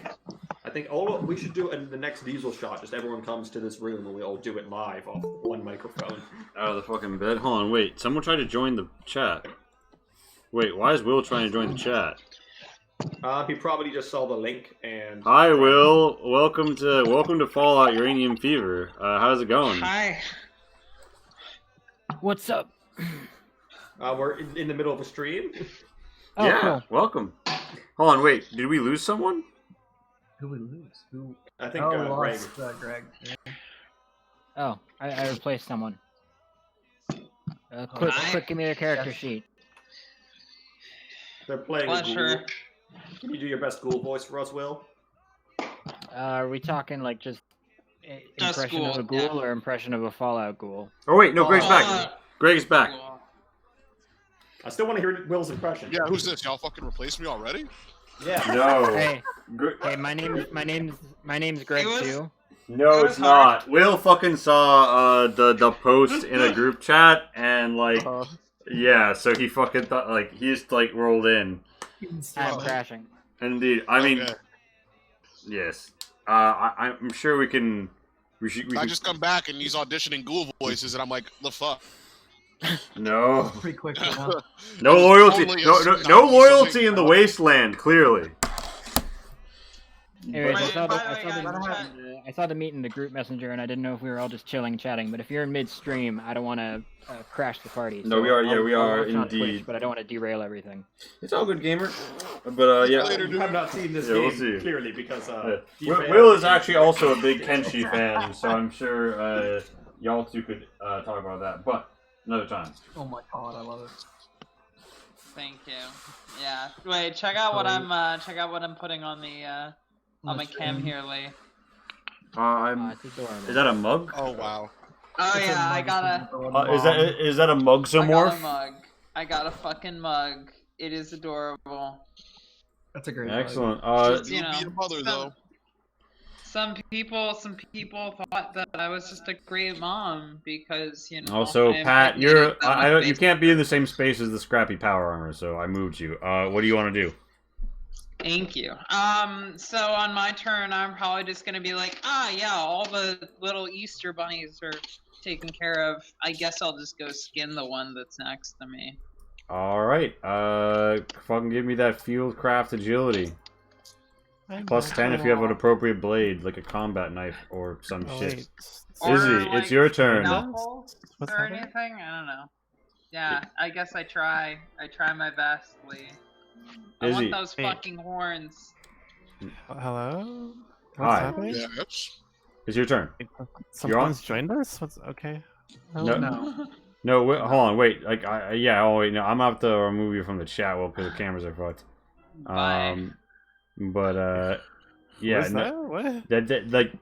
I think we should do in the next diesel shot. Just everyone comes to this room and we all do it live off one microphone. Out of the fucking bed. Hold on, wait. Someone tried to join the chat. Wait, why is Will trying to join the chat? He probably just saw the link and. Hi, Will. Welcome to Fallout Uranium Fever. How's it going? Hi. What's up? We're in the middle of a stream. Oh, yeah, cool. welcome. Hold on, wait. Did we lose someone? Who we lose? Who? I think Oh, we Greg. lost Greg. Oh, I replaced someone. Quick, give me their character sheet. They're playing a Pleasure. ghoul. Can you do your best ghoul voice for us, Will? Are we talking like just Just impression of a ghoul, ghoul or impression of a Fallout ghoul? Oh wait, no, Greg's Uh, back. Greg's back. I still want to hear Will's impression. Yeah, who's this? Y'all fucking replaced me already? Yeah. No. Hey, Gre- hey, my name's Greg It was- too. no, It it's was hard. not. Will fucking saw the post in a group chat and like yeah, so he fucking thought like he just like rolled in. I'm crashing. Indeed, I mean, Okay. yes. I'm sure we can. We I can, just come back and he's auditioning ghoul voices, and I'm like, the fuck? no. Pretty quick. You know? No I was loyalty. totally No assuming loyalty something- in the wasteland. Clearly. Anyways, By the way, I saw the meet in the group messenger, and I didn't know if we were all just chilling, chatting. But if you're in midstream, I don't want to crash the party. No, so we are- yeah, I'll we are watch on Twitch, indeed. but I don't want to derail everything. It's all good, gamer. But yeah. Later, You dude. have not seen this Yeah, game we'll see. clearly because Yeah. Will is actually also a big Kenshi fan, so I'm sure y'all two could talk about that, but another time. Oh my god, I love it. Thank you. Yeah. Wait, check out what I'm putting on the on my cam here, Lee. It's adorable. Is that a mug? Oh wow. Oh It's a yeah, I mug, got a Is that a mug I got a somorph? mug. I got a fucking mug. It is adorable. That's a great. Excellent. Just, You you know, be a mother though. Some people thought that I was just a great mom because also, I Pat, impregnated them with you basic- can't be in the same space as the scrappy power armor, so I moved you. What do you want to do? Thank you. So on my turn, I'm probably just gonna be like, yeah, all the little Easter bunnies are taken care of. I guess I'll just go skin the one that's next to me. All right. Fucking give me that field craft agility. Plus 10 if you have an appropriate blade, like a combat knife or some Oh, shit. wait. Or, Izzy, like, it's your turn. Knuckles What's or happening? anything? I don't know. Yeah, I guess I try. I try my best, Lee. I Izzy. want those Hey. fucking horns. Hello? What's Hi. happening? Yeah, oops. It's your turn. Someone's joined us? What's okay? No. No. No, wait, hold on, wait. Like, yeah, oh wait, no, I'm gonna have to remove you from the chat, well, because the cameras are fucked. Bye. But Yeah, What's that? What? like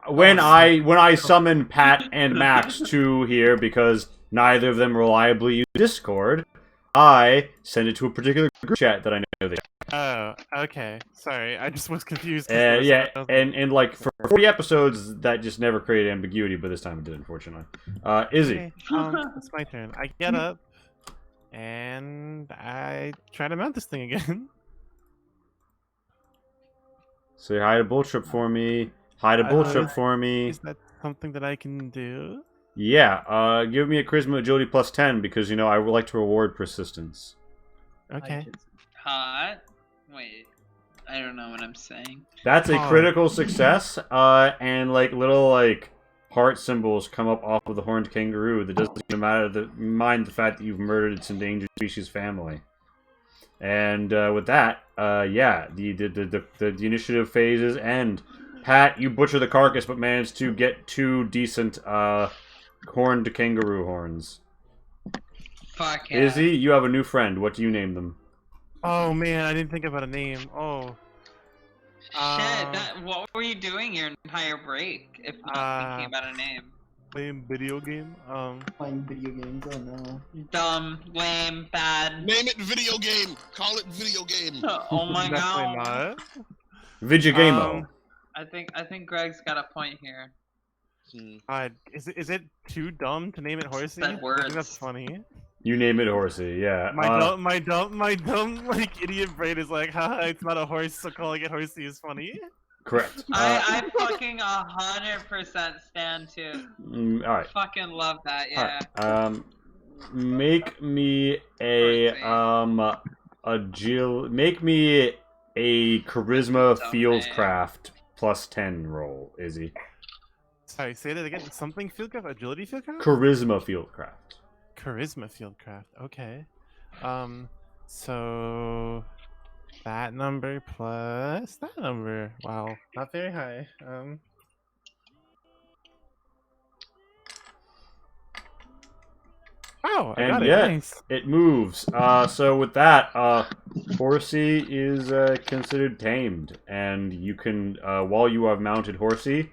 when I summon Pat and Max to here because neither of them reliably use Discord, I send it to a particular group chat that I know they. Oh, okay. Sorry, I just was confused. Yeah, and like for 40 episodes, that just never created ambiguity, but this time it did, unfortunately. Izzy. Okay, it's my turn. I get up, and I try to mount this thing again. Say hi to Bulltrip for me. Hi to Bulltrip for me. Is that something that I can do? Yeah, give me a Charisma Agility plus 10 because, you know, I would like to reward persistence. Okay. Hot. Wait, I don't know what I'm saying. That's a critical success, and, like, little, like, heart symbols come up off of the horned kangaroo. That doesn't even mind the fact that you've murdered its endangered species family. And, with that, yeah, the initiative phases end. Pat, you butcher the carcass, but managed to get 2 decent, horned kangaroo horns. Fuck yeah. Izzy, you have a new friend. What do you name them? Oh man, I didn't think about a name. Oh. Shit, what were you doing your entire break if not thinking about a name? Playing video game. Playing video games. Oh no. Dumb, lame, bad. Name it video game. Call it video game. Oh my Definitely god. not. Vigigamo. I think Greg's got a point here. Is it too dumb to name it Horsey? Said I think words. that's funny. You name it Horsey, yeah. My dumb like idiot brain is like, haha, it's not a horse, so calling it Horsey is funny. Correct. I fucking 100% stand to. Alright. Fucking love that, yeah. Alright. Make me a make me a charisma fieldcraft plus 10 roll, Izzy. Sorry, say that again. Something fieldcraft? Agility fieldcraft? Charisma fieldcraft. Charisma fieldcraft. Okay. So that number plus that number. Wow, not very high. Oh, I got it. Yeah, Nice. it moves. So with that, Horsey is considered tamed, and you can, while you have mounted Horsey,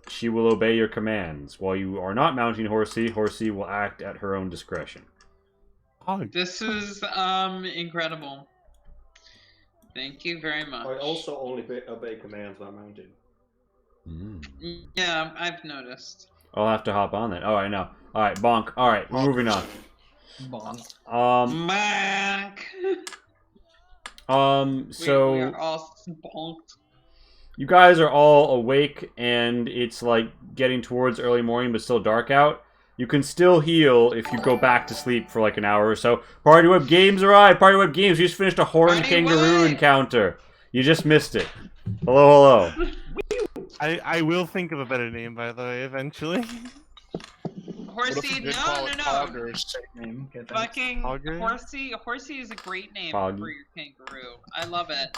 she will obey your commands. While you are not mounting Horsey, Horsey will act at her own discretion. Oh, This is incredible. Thank you very much. I also only obey commands when I'm mounted. Yeah, I've noticed. I'll have to hop on that. All right, now. All right, bonk. All right, we're moving on. Bonk. Mac. So we are all bonked. you guys are all awake, and it's like getting towards early morning, but still dark out. You can still heal if you go back to sleep for like an hour or so. Party Web Games arrived! Party Web Games, you just finished a horned kangaroo encounter. You just missed it. Hello, hello. I will think of a better name, by the way, eventually. Horsey, no. Name. Good, thanks. Fucking Hogger? Horsey is a great name Hog. for your kangaroo. I love it.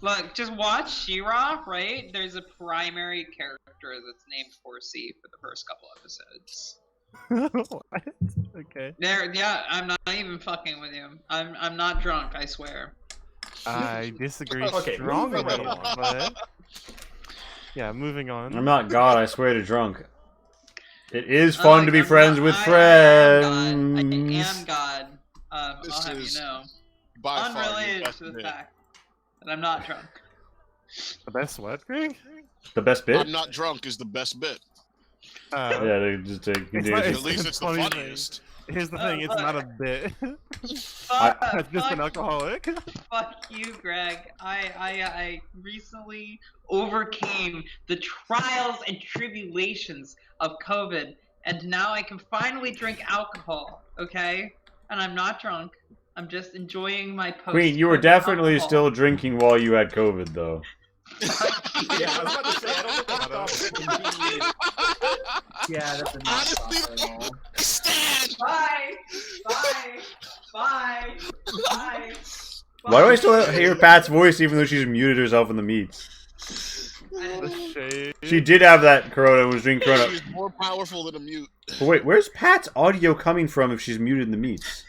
Look, just watch She-Ra, right? There's a primary character that's named Horsey for the first couple episodes. What? Okay. Yeah, I'm not even fucking with you. I'm not drunk, I swear. I disagree Okay, strongly, moving right along. but yeah, moving on. I'm not God, I swear to drunk. It is fun to be I'm friends not- with I friends. am God. I'll This have you is know. By far your Unrelated best to the bit. fact that I'm not drunk. The best what, Greg? The best bit? I'm not drunk is the best bit. Yeah, they just take. It's do not- just- At least it's the funny thing. funniest. Here's the thing, it's not a bit. Fuck, That's just an fuck, alcoholic. fuck you, Greg. I recently overcame the trials and tribulations of COVID, and now I can finally drink alcohol, okay? And I'm not drunk. I'm just enjoying my post. Queen, you were definitely still drinking while you had COVID, though. Yeah, I was about to say, I don't think that stopped for 15 years. Yeah, that did not Honestly, stop her at all. Stan! Bye! Bye! Bye! Bye! Why do I still hear Pat's voice even though she's muted herself in the meets? The shade. She did have that Corona and was drinking Corona. She's more powerful than a mute. But wait, where's Pat's audio coming from if she's muted in the meets?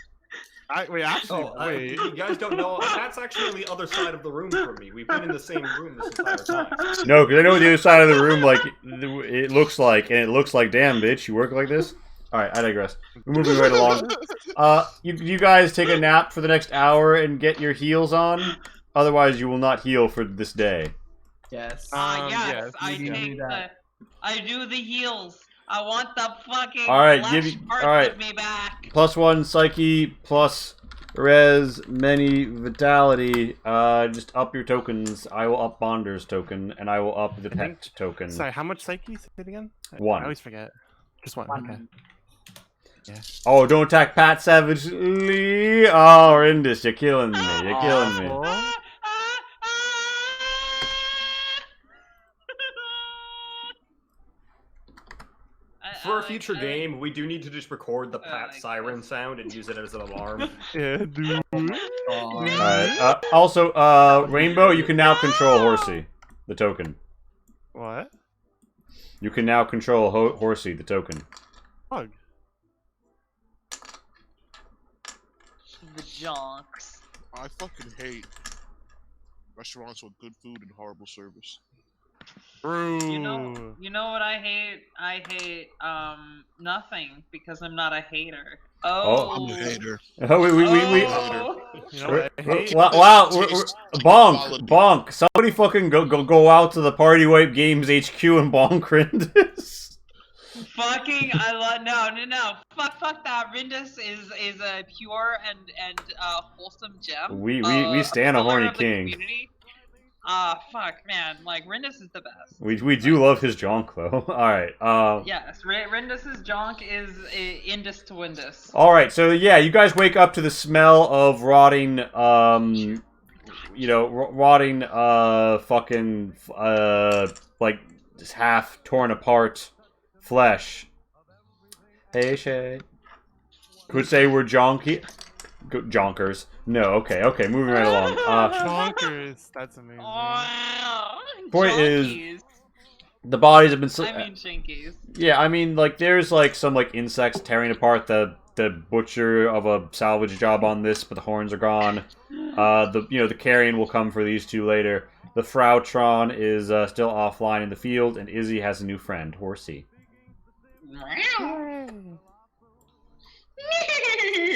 Wait, actually, Oh, wait. you guys don't know. That's actually on the other side of the room from me. We've been in the same room this entire time. No, because I know what the other side of the room, like, it looks like, and it looks like, damn, bitch, you work like this? Alright, I digress. We're moving right along. You guys take a nap for the next hour and get your heals on? Otherwise, you will not heal for this day. Yes. Yes, yes, I you can do take that. I do the heals. I want the fucking Alright, flesh parts alright. of me back. +1 psyche, plus res, many vitality. Just up your tokens. I will up Bonder's token, and I will up the pet token. Sorry, how much psyche is it again? I 1. always forget. Just one. Okay. Yeah. Oh, don't attack Pat savagely. Oh, Rindis, you're killing me. You're killing me. Oh. For a future game, we do need to just record the Pat like siren sound and use it as an alarm. Yeah, dude. Alright. Also, Rainbow, you can now control Horsey, the token. What? You can now control Horsey, the token. Bug. The jonks. I fucking hate restaurants with good food and horrible service. Bro. You know what I hate? I hate nothing because I'm not a hater. Oh. I'm a hater. Oh, we. Oh. You know what I hate? Wow, bonk. Somebody fucking go out to the Party Wipe Games HQ and bonk Rindis. Fucking, I love no. Fuck that. Rindis is a pure and wholesome gem. We stand a pillar horny of the king. community. Fuck, man. Like, Rindis is the best. We do love his jonk though. Alright, Yes, Rindis's jonk is Indus to Windus. Alright, so yeah, you guys wake up to the smell of rotting, rotting, fucking, like, just half torn apart flesh. Hey, Shay. Could say we're jonkers. No, okay, moving right along. Bonkers. That's amazing. Point is, Jonkies. the bodies have been... I mean shinkies. Yeah, I mean, like, there's, like, some, like, insects tearing apart the butcher of a salvage job on this, but the horns are gone. The carrion will come for these two later. The Frautron is still offline in the field, and Izzy has a new friend, Horsey.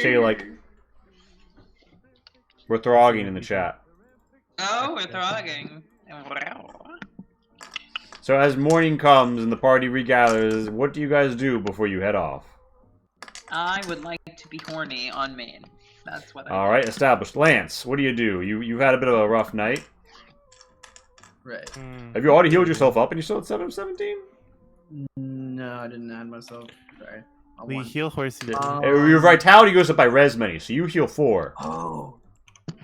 Shay, like... We're throgging in the chat. Oh, we're throgging. So as morning comes and the party regathers, what do you guys do before you head off? I would like to be horny on main. That's what I Alright, established. Lance, what do? You've had a bit of a rough night. Right. Have you already healed yourself up and you're still at 7 of 17? No, I didn't add myself. Sorry. We heal Horsey. Your vitality goes up by res many, so you heal 4. Oh.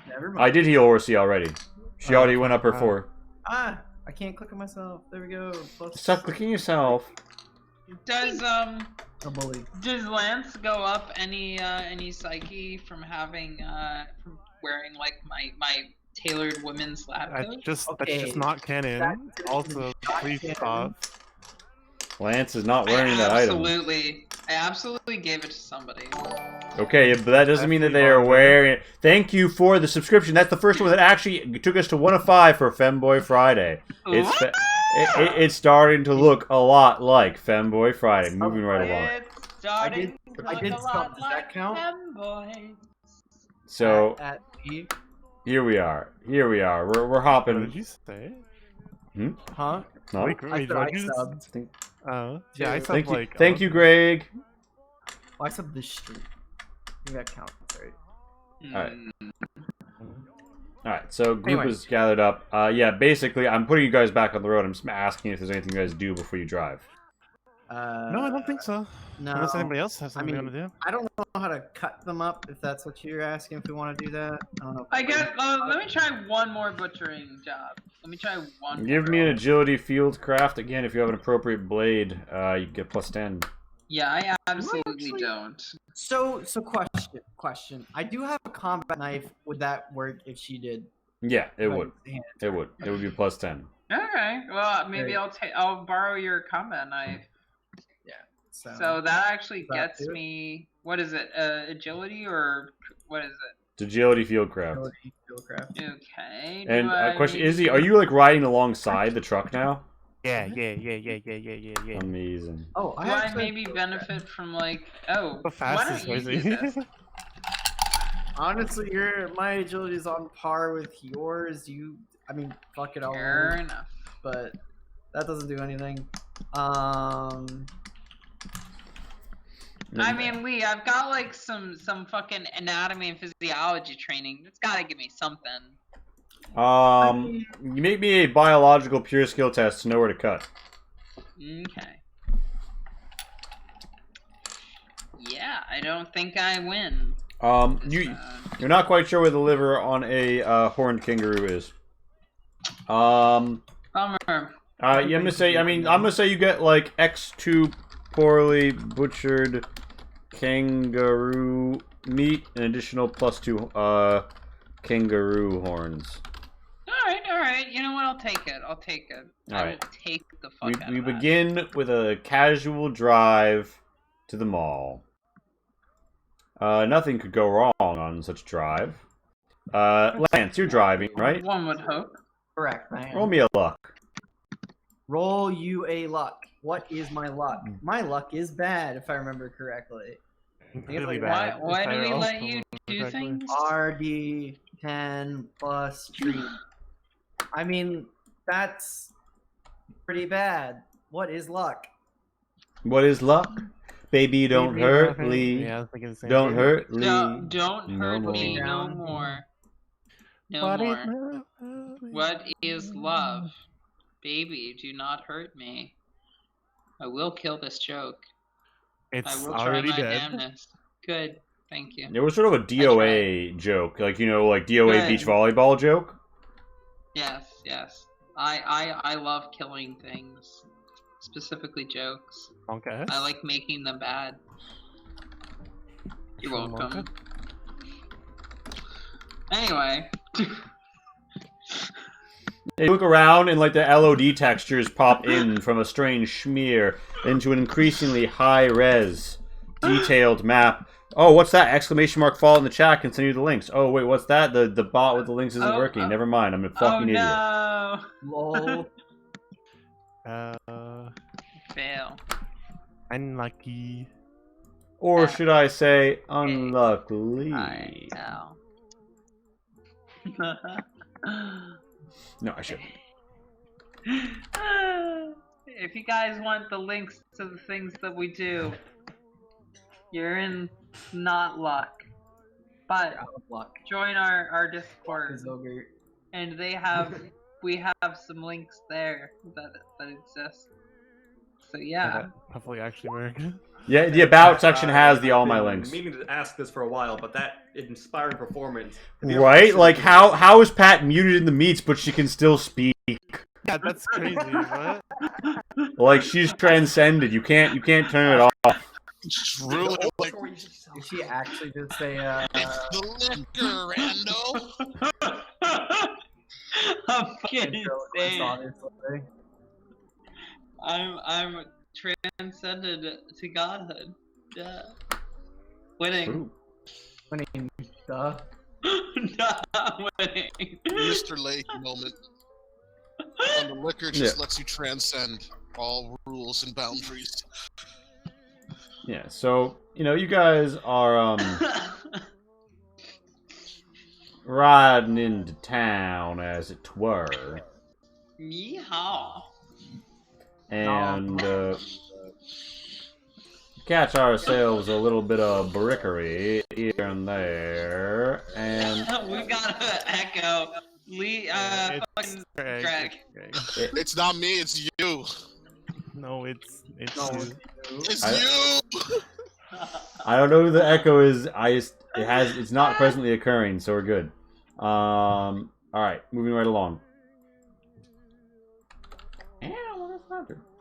Never mind. I did heal Horsey already. She already went up her 4. I can't click on myself. There we go. Plus... Stop clicking yourself. Does A bully. does Lance go up any psyche from having from wearing like my tailored women's lab coat? That's Okay. just not canon. That's Also, not please canon. stop. Lance is not wearing that item. I absolutely gave it to somebody. Okay, but that doesn't mean that they are wearing it. Thank you for the subscription. That's the first one that actually took us to 1 of 5 for Femboy Friday. It's starting to look a lot like Femboy Friday. Moving right along. It's starting I did stop. Does that count? Femboy. So At E. here we are. We're What hopping. did you say? Huh? No? Wait, I said I what did you just- subbed. Oh, yeah, I Thank said Thank you, like. thank you, Greg. Oh, I subbed this stream. I think that counts, right? Alright. Alright, so group Anyway. is gathered up. Yeah, basically, I'm putting you guys back on the road. I'm just asking if there's anything you guys do before you drive. No, I don't think so. No. Unless anybody else has something they mean, want to do. I don't know how to cut them up, if that's what you're asking, if we want to do that. I don't know. I guess. Let me try one more butchering job. Let me try one. Give more. me an agility field craft. Again, if you have an appropriate blade, you get plus 10. Yeah, I absolutely actually- don't. So question. I do have a combat knife. Would that work if she did? Yeah, it would. hand? It would. It would be plus 10. Okay. Well, maybe Right. I'll borrow your combat knife. So that actually that gets do it? me. What is it? Agility or What is it? It's agility fieldcraft. Agility, fieldcraft. Okay. And do I question, need Izzy, to- are you like riding alongside the truck now? Yeah. Amazing. Oh, Do I maybe benefit from like? Oh, How fast why is don't you do Izzy? this? Honestly, my agility is on par with yours. I mean, fuck it all. Fair enough. But that doesn't do anything. I mean, Lee, I've got like some fucking anatomy and physiology training. It's gotta give me something. You make me a biological pure skill test to know where to cut. Okay. Yeah, I don't think I win. You're not quite sure where the liver on a horned kangaroo is. Bummer. Yeah, I'm gonna say you get like X2 poorly butchered kangaroo meat, an additional +2 kangaroo horns. All right. You know what? I'll take it. I will Alright. take the fuck out We of that. begin with a casual drive to the mall. Nothing could go wrong on such a drive. Lance, you're driving, right? One would hope. Correct, I am. Roll me a luck. Roll you a luck. What is my luck? My luck is bad, if I remember correctly. Really Why- bad. Why if I do we also let you do remember correctly. things? RD 10 plus treat. I mean, that's pretty bad. What is luck? What is luck? Baby, don't Maybe hurt nothing. Lee. Yeah, I was thinking the same Don't thing. hurt Lee. Don't No hurt me more. no more. No What is more. love? What is love? Baby, do not hurt me. I will kill this joke. I It's will try already my dead. damnedest. Good. Thank you. It was sort of a DOA joke, like like DOA Good. beach volleyball joke. Yes. I love killing things. Specifically jokes. Okay. I like making them bad. You're welcome. Anyway. You look around and like the LOD textures pop in from a strange smear into an increasingly high-res, detailed map. Oh, what's that? Exclamation mark fall in the chat can send you the links. Oh, wait, what's that? The bot with the links isn't working. Never mind, I'm a fucking idiot. No. Lol. Fail. Unlucky. Or should I say, unluckily. I know. No, I shouldn't. If you guys want the links to the things that we do, you're in not luck. But Out of luck. join our Discord, Is ogre. and we have some links there that exist. So yeah. That hopefully actually work. Yeah, the about section has all my I've been links. Meaning to ask this for a while, but that inspiring performance. Right? Like, how is Pat muted in the meets, but she can still speak? Yeah, that's crazy. What? Like, she's transcended. You can't turn it off. Just really like Did she actually just say, it's the liquor, Rando. I'm fucking ventriloquist, insane. obviously. I'm transcended to godhood. Yeah. Winning. Ooh. Winning, duh. Not winning. Mr. Lake moment. And the liquor just lets you transcend all rules and boundaries. Yeah, so, you guys are, riding into town, as it were. Yeehaw. And, catch ourselves a little bit of brickery here and there, and We got an echo. Lee, fucking Greg. It's not me, it's you. No, it's No, you. It's I- you. I don't know who the echo is. It's not presently occurring, so we're good. All right, moving right along.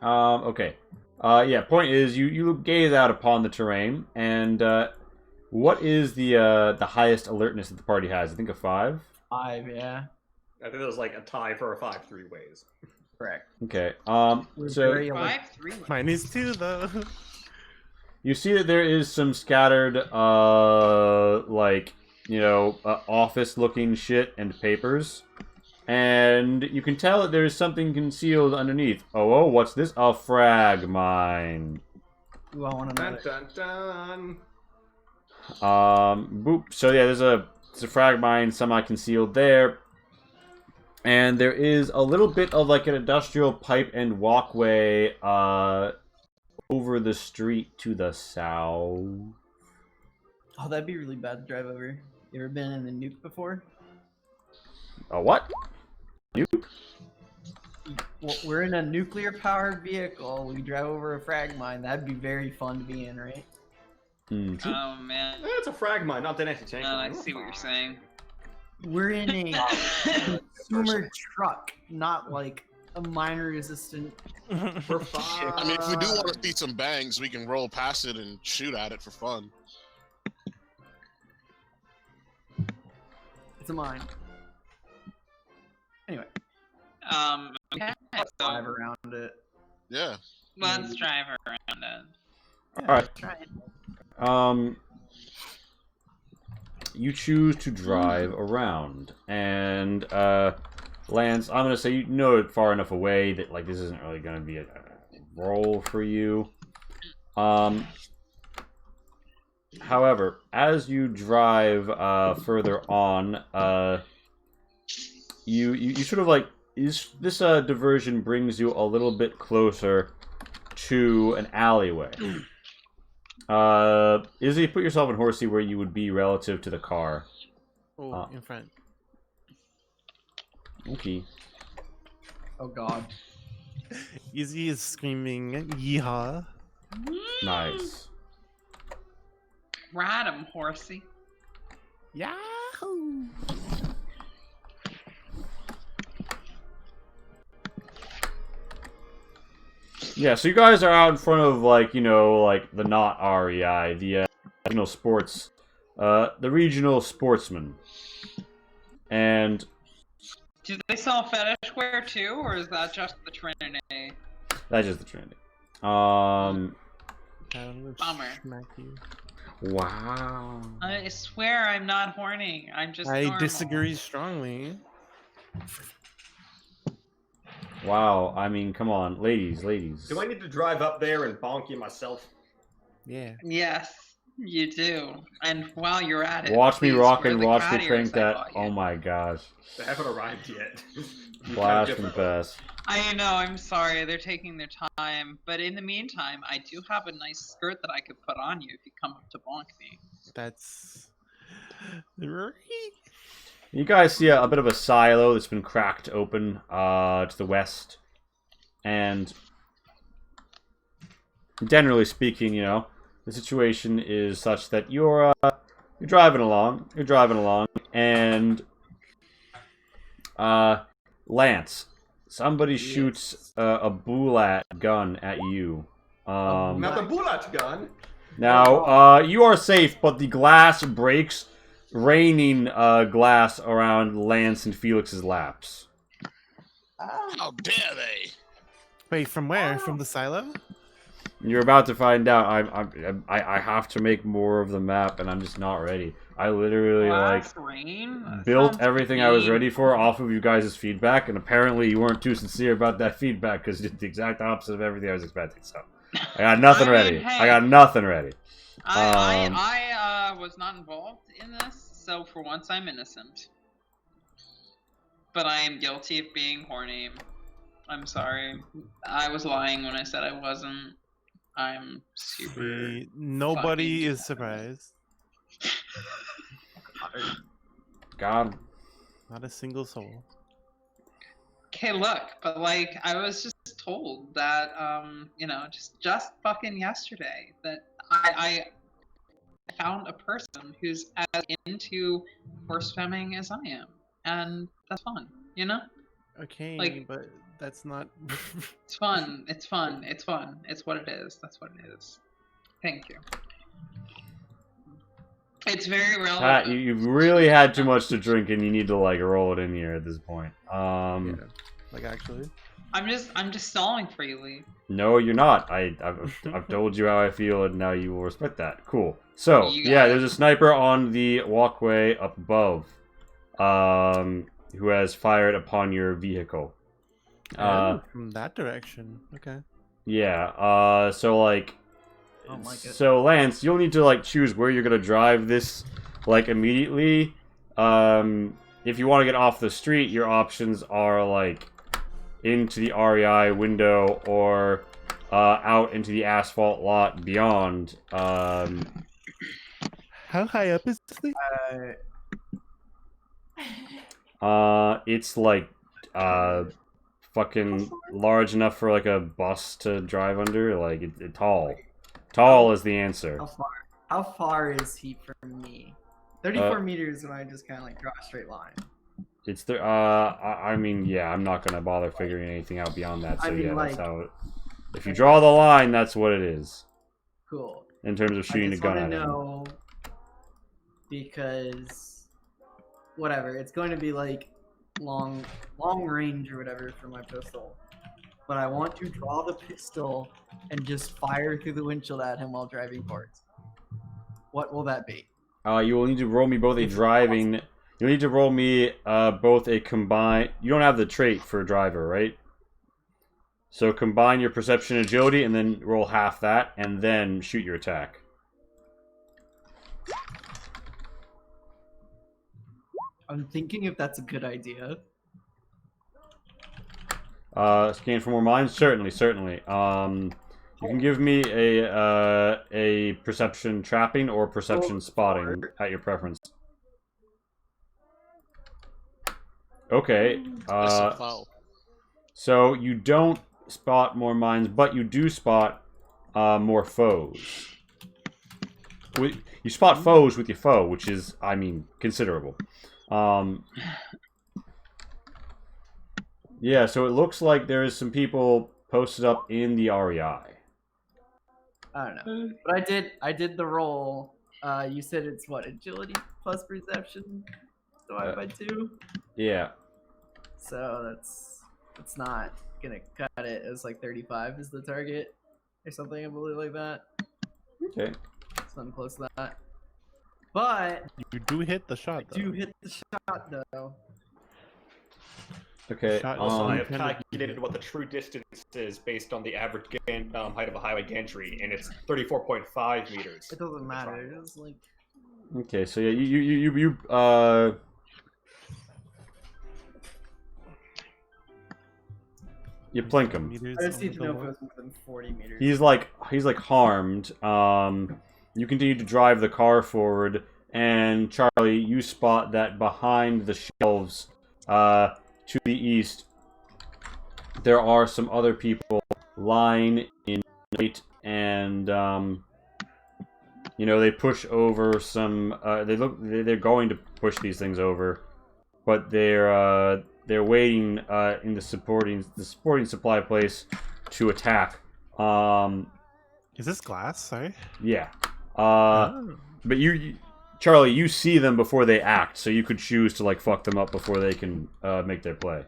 Okay. Yeah. Point is, you gaze out upon the terrain, and what is the highest alertness that the party has? I think a 5. 5, yeah. I think it was like a tie for a 5 3 ways. Correct. Okay. We're So very alert. 5-3. Mine is 2 though. you see that there is some scattered, like office-looking shit and papers. And you can tell that there is something concealed underneath. Oh, what's this? A frag mine. Ooh, I want to know. Dun, dun, dun. Boop. So yeah, there's a frag mine semi-concealed there. And there is a little bit of like an industrial pipe and walkway over the street to the south. Oh, that'd be really bad to drive over. You ever been in the nuke before? A what? Nuke? Well, we're in a nuclear-powered vehicle. We drive over a frag mine. That'd be very fun to be in, right? Oh man. It's a frag mine, not an anti-tank. I see what you're saying. We're in a consumer truck, not like a mine-resistant. We're fine. I mean, if we do want to see some bangs, we can roll past it and shoot at it for fun. It's a mine. Anyway, Okay. let's So drive around it. Yeah. let's drive around it. Yeah, All right. try it. You choose to drive around, and Lance, I'm gonna say you know it far enough away that like this isn't really gonna be a roll for you. However, as you drive further on, you sort of like this diversion brings you a little bit closer to an alleyway. Izzy, put yourself in horsey where you would be relative to the car. Oh, in front. Okay. Oh god. Izzy is screaming, yeehaw. Nice. Ride 'em, horsey. Yahoo! Yeah, so you guys are out in front of like the not REI, the regional sports, the regional sportsman, and Do they sell fetish wear too, or is that just the Trinity? that's just the Trinity. Bummer. Smack you. Wow. I swear I'm not horny. I'm just I normal. disagree strongly. Wow. I mean, come on, ladies. Do I need to drive up there and bonk you myself? Yeah. Yes, you do. And while you're at it, Watch me please rock wear and the watch me cat crank ears I that. bought you. Oh my gosh. They haven't arrived yet. Blast Different. and pass. I know, I'm sorry, they're taking their time. But in the meantime, I do have a nice skirt that I could put on you if you come up to bonk me. That's... You guys see a bit of a silo that's been cracked open to the west, and generally speaking, the situation is such that you're driving along, and Lance, somebody shoots a bulat gun at you. Now the bullet gun. Now you are safe, but the glass breaks, raining glass around Lance and Felix's laps. How dare they? Wait, from where? From the silo? You're about to find out. I have to make more of the map, and I'm just not ready. I literally Glass rain? That built sounds everything I was mean. ready for off of you guys' feedback, and apparently you weren't too sincere about that feedback because you did the exact opposite of everything I was expecting. So I got nothing I mean, ready. hey. I got nothing ready. I was not involved in this, so for once I'm innocent. But I am guilty of being horny. I'm sorry. I was lying when I said I wasn't. I'm super. Nobody fucking is surprised. God. Not a single soul. Okay, look, but like I was just told that just fucking yesterday that I found a person who's as into horse femming as I am, and that's fun, Okay, Like- but that's not... It's fun. It's fun. It's fun. It's what it is. That's what it is. Thank you. It's very relevant. Pat, you've really had too much to drink, and you need to roll it in here at this point. Yeah, like actually. I'm just stalling freely. No, you're not. I've told you how I feel, and now you will respect that. Cool. So, You got yeah, it. there's a sniper on the walkway up above, who has fired upon your vehicle. From that direction. Okay. Yeah, so, like... I don't like it. So, Lance, you'll need to, like, choose where you're gonna drive this, like, immediately. If you want to get off the street, your options are, like, into the REI window or out into the asphalt lot beyond. How high up is this thing? It's, like, fucking large enough for, like, a bus to drive under. Like, it's tall. Tall is the answer. How far is he from me? 34 meters, and I just kind of like draw a straight line. It's the I mean, yeah, I'm not gonna bother figuring anything out beyond that. So I mean, yeah, that's like- how it. If you draw the line, that's what it is Cool. in terms of shooting I a just gun want at to him. know because whatever, it's going to be like long range or whatever for my pistol. But I want to draw the pistol and just fire through the windshield at him while driving towards. What will that be? You will need to roll me both a driving. You'll need to roll me both a combine. You don't have the trait for driver, right? So combine your perception agility and then roll half that, and then shoot your attack. I'm thinking if that's a good idea. Scan for more minds? Certainly. You can give me a perception trapping or perception spotting at your preference. Okay. That's a foul. So you don't spot more mines, but you do spot more foes. You spot foes with your foe, which is, I mean, considerable. Yeah, so it looks like there is some people posted up in the REI. I don't know, but I did the roll. You said it's what, agility plus perception divided by 2. Yeah. So that's not gonna cut it. It's like 35 is the target or something, I believe, like that. Okay. Something close to that. But You do hit the shot, though. do hit the shot though. Okay. Shot Also, I have Depending- calculated what the true distance is based on the average height of a highway gantry, and it's 34.5 meters. It doesn't matter. It's like Okay, so yeah, you you plink him. Meters I just on need the to know if it billboard. was within 40 meters. He's like harmed. You continue to drive the car forward, and Charlie, you spot that behind the shelves, to the east, there are some other people lying in wait, and you know, they push over some. They're going to push these things over, but they're waiting in the supporting supply place to attack. Is this glass? Sorry. Yeah. Oh. But Charlie, you see them before they act, so you could choose to like fuck them up before they can make their play.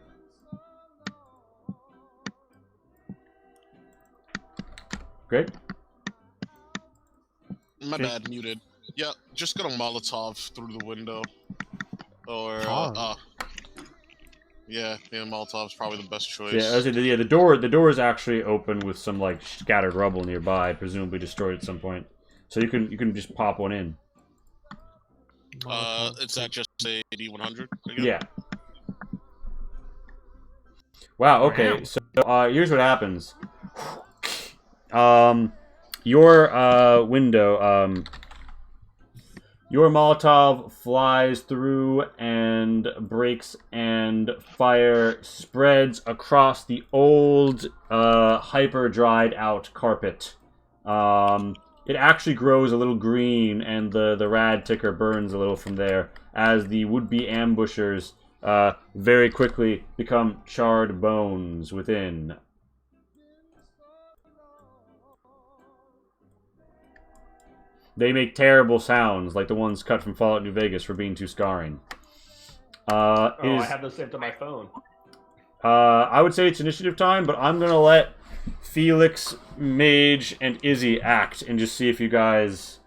Great. My bad, muted. Yeah, just gonna Molotov through the window. Or, Oh. yeah, Molotov's probably the best choice. Yeah, the door is actually open with some like scattered rubble nearby, presumably destroyed at some point. So you can just pop one in. It's at just a D100 again? Yeah. Wow. Okay. So here's what happens. Your window. Your Molotov flies through and breaks, and fire spreads across the old, hyper-dried out carpet. It actually grows a little green, and the rad ticker burns a little from there, as the would-be ambushers very quickly become charred bones within. They make terrible sounds, like the ones cut from Fallout New Vegas for being too scarring. I have those saved on my phone. I would say it's initiative time, but I'm gonna let Felix, Mage, and Izzy act and just see if you guys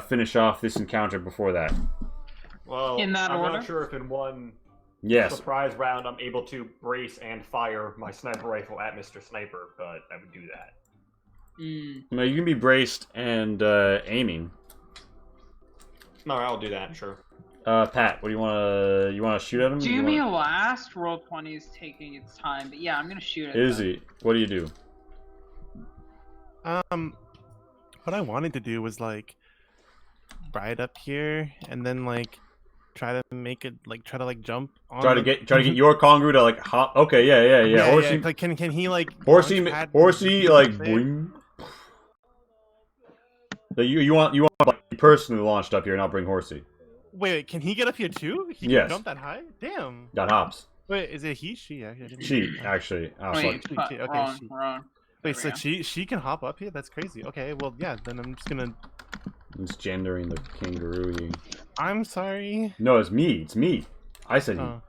finish off this encounter before that. Well, In that I'm order? not sure if in one Yes. surprise round I'm able to brace and fire my sniper rifle at Mr. Sniper, but I would do that. No, you can be braced and aiming. Alright, I'll do that, sure. Pat, what do you wanna shoot at him? Do You me a wanna- last. Roll 20 is taking its time, but yeah, I'm gonna shoot it. Izzy, what do you do? What I wanted to do was like ride up here and then like try to make it like try to like jump on Try to get your Kongu to like hop. Okay, yeah. Horsey, Like, can he like Horsey, launch pad like there? boing. So you want like be personally launched up here, not bring Horsey. Wait, can he get up here too? He Yes. can jump that high? Damn. Got hops. Wait, is it he? She? Actually, I didn't She know. actually. Oh, Wait, fuck. She, okay, wrong, she- wrong. Wait, There so we she can hop up here? That's crazy. Okay, well yeah, then I'm just gonna. It's gendering the kangaroo. I'm sorry. No, it's me. It's me. I said he. Oh.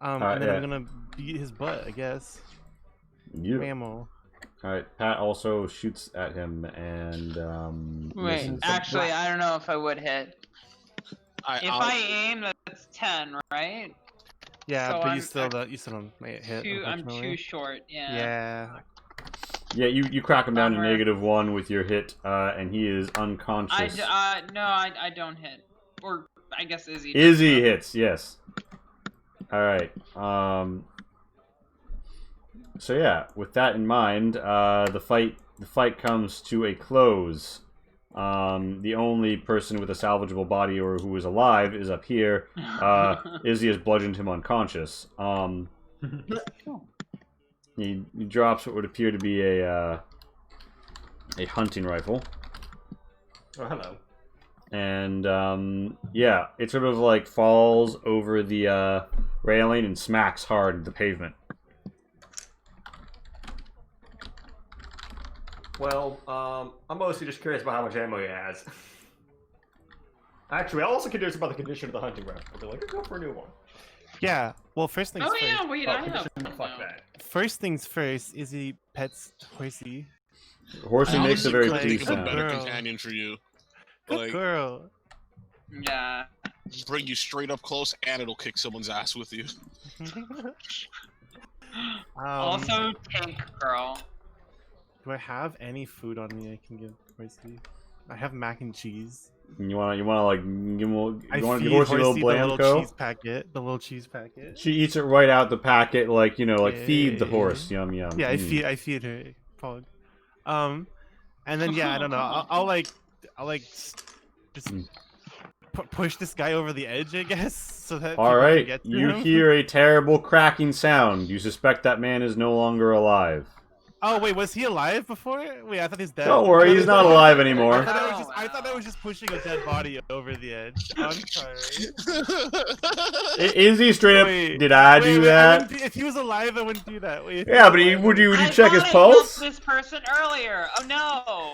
Alright, And then yeah. I'm gonna beat his butt, I guess. You. Mammal. Alright, Pat also shoots at him and Wait, misses. actually, I don't know if I would hit. If I'll- I aim, that's 10, right? Yeah, So but I'm- you still don't hit. I'm unfortunately. too short. Yeah. Yeah. Yeah, you crack him down to Bummer. -1 with your hit, and he is unconscious. I don't hit. Or I guess Izzy. does, Izzy though. hits, yes. Alright, so yeah, with that in mind, the fight comes to a close. The only person with a salvageable body or who is alive is up here. Izzy has bludgeoned him unconscious. He drops what would appear to be a hunting rifle. Oh, hello. And yeah, it sort of like falls over the railing and smacks hard into the pavement. Well, I'm mostly just curious about how much ammo he has. Actually, I'm also curious about the condition of the hunting rifle. I'll be like, go for a new one. Yeah. Well, first things Oh first. yeah, wait, I have. condition, one fuck now. that. First things first. Izzy pets Horsey. Horsey I makes a honestly very couldn't pleased think of a sound. better Girl. companion for you. Good Like, girl. Yeah. bring you straight up close, and it'll kick someone's ass with you. Also, tank girl. Do I have any food on me I can give Horsey? I have mac and cheese. You wanna like give him I you wanna feed give Horsey a little the little blanco? cheese packet. The little cheese packet. She eats it right out the packet, like feed the Yeah. horse. Yum yum. Yeah, I Mm. feed her. Pog. And then yeah, I don't know. I'll just Mm. push this guy over the edge, I guess, so that All people can right, get to you him. hear a terrible cracking sound. You suspect that man is no longer alive. Oh wait, was he alive before? Wait, I thought he's dead. Don't worry, he's not alive anymore. I thought I was just pushing a dead body over the edge. I'm sorry. Is he straight up? Wait, Did I wait, do wait, that? if he was alive, I wouldn't do that. Wait, if he Yeah, was but alive, would you I check his thought I pulse? helped this person earlier. Oh no.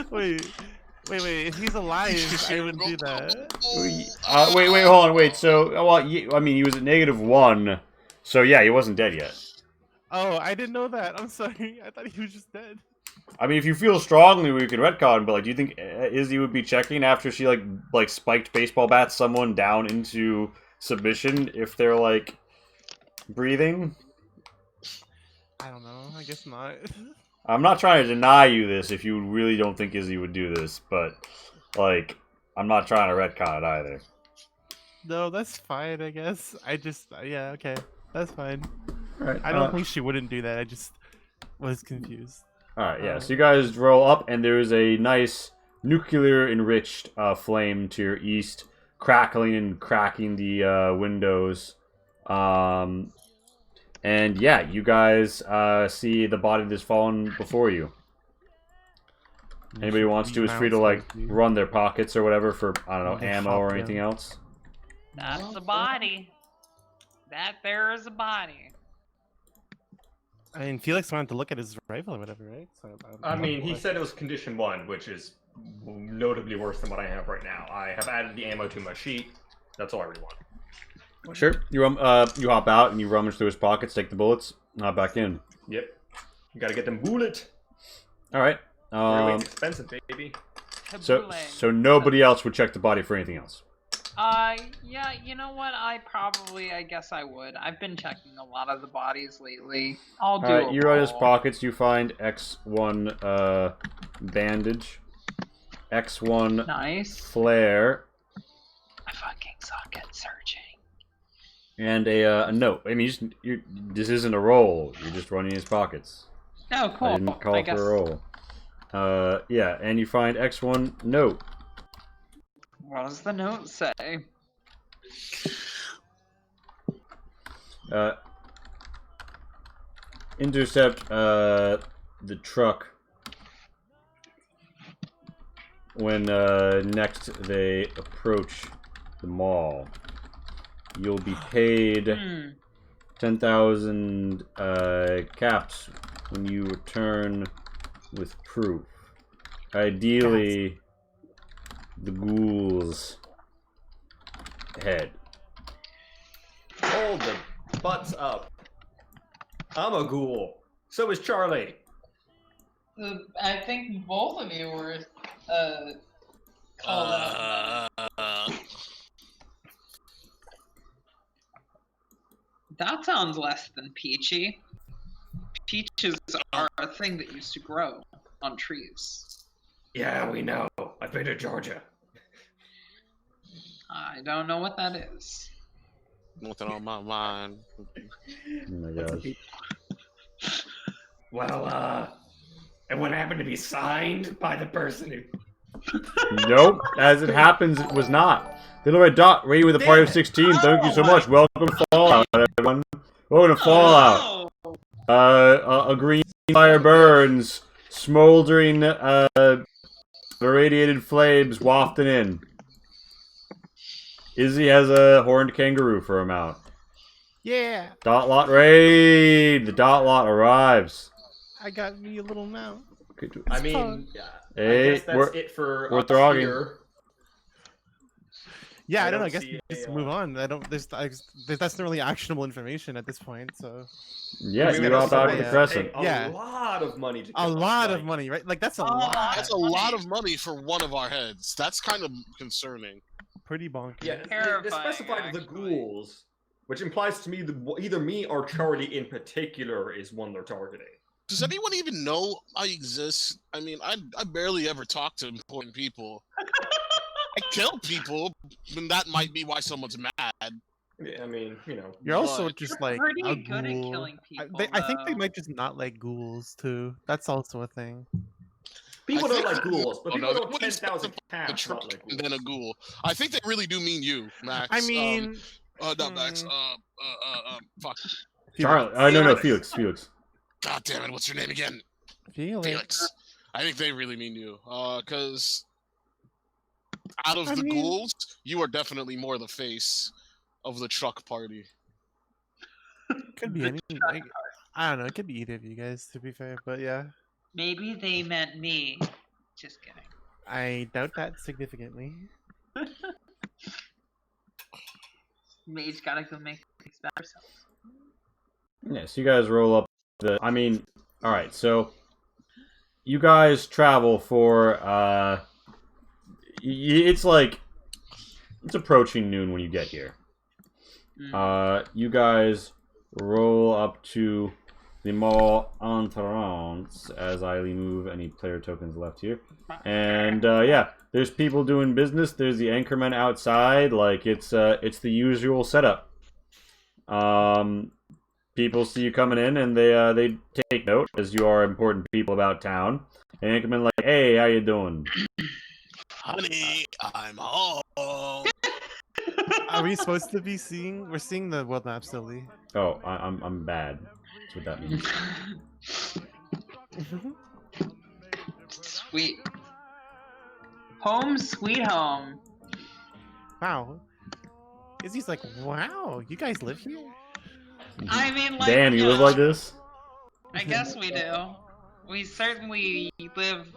Wait, if he's alive, I wouldn't do that. Wait, hold on, wait. So, well, I mean, he was at -1, so yeah, he wasn't dead yet. Oh, I didn't know that. I'm sorry. I thought he was just dead. I mean, if you feel strongly, we could retcon. But like, do you think Izzy would be checking after she like spiked baseball bats someone down into submission if they're like breathing? I don't know. I guess not. I'm not trying to deny you this if you really don't think Izzy would do this, but like, I'm not trying to retcon it either. No, that's fine. I guess. I just yeah. Okay, that's fine. All right, I don't think she wouldn't do that. I just was confused. Alright, yeah, so you guys roll up, and there's a nice nuclear-enriched flame to your east, crackling and cracking the windows. And yeah, you guys see the body that's fallen before you. Anybody wants to is free to, like, run their pockets or whatever for, I don't know, Okay, ammo or fuck, yeah. anything else. That's a body. That there is a body. I mean, Felix wanted to look at his rifle or whatever, right? So, I mean, he said it was condition 1, which is notably worse than what I have right now. I have added the ammo to my sheet. That's all I really want. Sure. You you hop out and you rummage through his pockets, take the bullets, hop back in. Yep. You gotta get them bullet. All right. Really expensive, baby. So nobody else would check the body for anything else. Yeah, you know what? I guess I would. I've been checking a lot of the bodies lately. I'll do Alright, a you run his roll. pockets, you find X1 bandage, X1 Nice. flare, I fucking suck at searching. and a note. I mean, this isn't a roll, you're just running his pockets. Oh, cool. I didn't call I guess. for a roll. Yeah, and you find X1 note. What does the note say? Intercept the truck when next they approach the mall. You'll be paid 10,000 caps when you return with proof. Ideally, the ghoul's head. Hold the butts up. I'm a ghoul. So is Charlie. I think both of you were called out. That sounds less than peachy. Peaches are a thing that used to grow on trees. Yeah, we know. I've been to Georgia. I don't know what that is. Nothing on my mind. Oh my gosh. Well, it would happen to be signed by the person who... Nope, as it happens, it was not. The Red Dot, ready with a party of 16. Thank you so much. Welcome to Fallout, everyone. Welcome to Fallout. A green fire burns, smoldering, irradiated flames wafting in. Izzy has a horned kangaroo for a mount. Yeah, Dot lot raid! The dot lot arrives. I got me a little mount. I mean, Hey, I guess that's it for we're us throwing. here. Yeah, I I don't know. I don't guess see just a, move on. I don't. That's not really actionable information at this point. So Yeah, We you would hop out of the also crescent. pay Yeah. A lot of money to a kill us, lot like- of money, right? Like that's a Oh, lot. That's a lot of money for one of our heads. That's kind of concerning. Pretty bonkers. Yeah, they Terrifying, specified the actually. ghouls, which implies to me that either me or Charlie in particular is one they're targeting. Does anyone even know I exist? I mean, I barely ever talk to important people. I kill people, and that might be why someone's mad. Yeah, I mean, you know. You're also But- just You're like pretty a good at ghoul. killing people, I think they though. might just not like ghouls too. That's also a thing. People I don't think- like ghouls, but Oh, people no, don't they wouldn't 10,000 The cats truck not like and then a ghouls. ghoul. I think they really do mean you, Max. I mean, Not Max. Fuck. Charlie. No, Felix. God damn it! What's your name again? Felix. Felix. I think they really mean you. Cause out of I the mean- ghouls, you are definitely more the face of the truck party. Could be any. Like, I don't know. It could be either of you guys, to be fair. But yeah, Maybe they meant me. Just kidding. I doubt that significantly. Mage gotta go make things better herself. Yeah, so you guys roll up the... I mean, alright, so... You guys travel for, it's like... It's approaching noon when you get here. You guys roll up to the mall entrance as I remove any player tokens left here. And, yeah, there's people doing business. There's the anchorman outside. Like, it's the usual setup. People see you coming in, and they take note, as you are important people about town. And anchorman like, hey, how you doing? Honey, I'm home. Are we supposed to be seeing? We're seeing the world map still, Lee. Oh, I'm bad. That's what that means. Sweet. Home sweet home. Wow. Izzy's like, wow, you guys live here? I mean, like, Damn, you live like this? I guess we do. We certainly live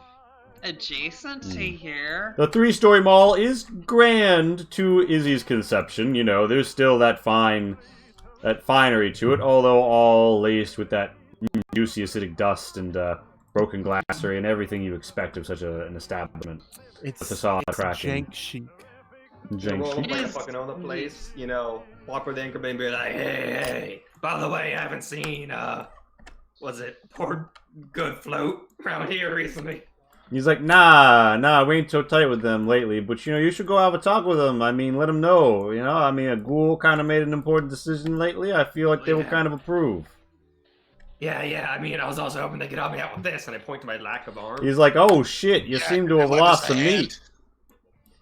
adjacent to here. The 3-story mall is grand to Izzy's conception. You know, there's still that finery to it, although all laced with that juicy acidic dust and broken glassery and everything you expect of such an establishment. It's facade it's cracking. jank chic. Jank Roll chic. up like a fucking own the place, you know, walk with the anchor and be like, hey, by the way, I haven't seen, was it Poor Good Float around here recently? He's like, nah, we ain't so tight with them lately, but you know, you should go have a talk with them. I mean, let them know, you know? I mean, a ghoul kind of made an important decision lately. I feel like they will kind of approve. Yeah, I mean, I was also hoping they could help me out with this, and I point to my lack of arms. He's like, oh shit, you seem to have lost some meat.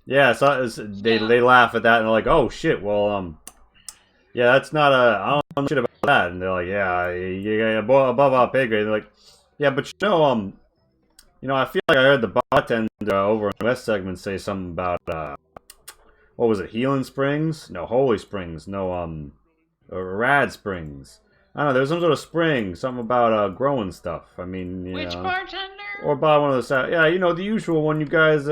Yeah, so they laugh at that and they're like, oh shit, well, yeah, that's not I don't know shit about that. And they're like, yeah, you above our pay grade. And they're like, yeah, but you know, I feel like I heard the bartender over in the West segment say something about, what was it, Healing Springs? No, Holy Springs. No, Rad Springs. I don't know, there was some sort of spring, something about, growing stuff. I mean, you Which know. bartender? Or by one of the, yeah, you know, the usual one you guys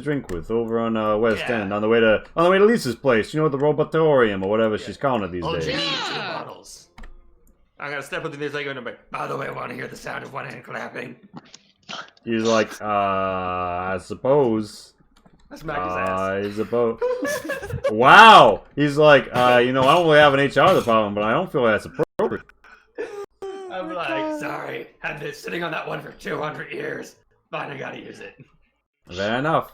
drink with over on, West End, on the way to Lisa's place, you know, the Robotorium, or whatever she's calling it these days. Ginny, 2 bottles. I'm gonna step with this like, by the way, I want to hear the sound of one hand clapping. He's like, I suppose. I smack his ass. I suppose. Wow! He's like, you know, I don't really have an HR department, but I don't feel like that's appropriate. I'm like, sorry, had this sitting on that one for 200 years. Fine, I gotta use it. Fair enough.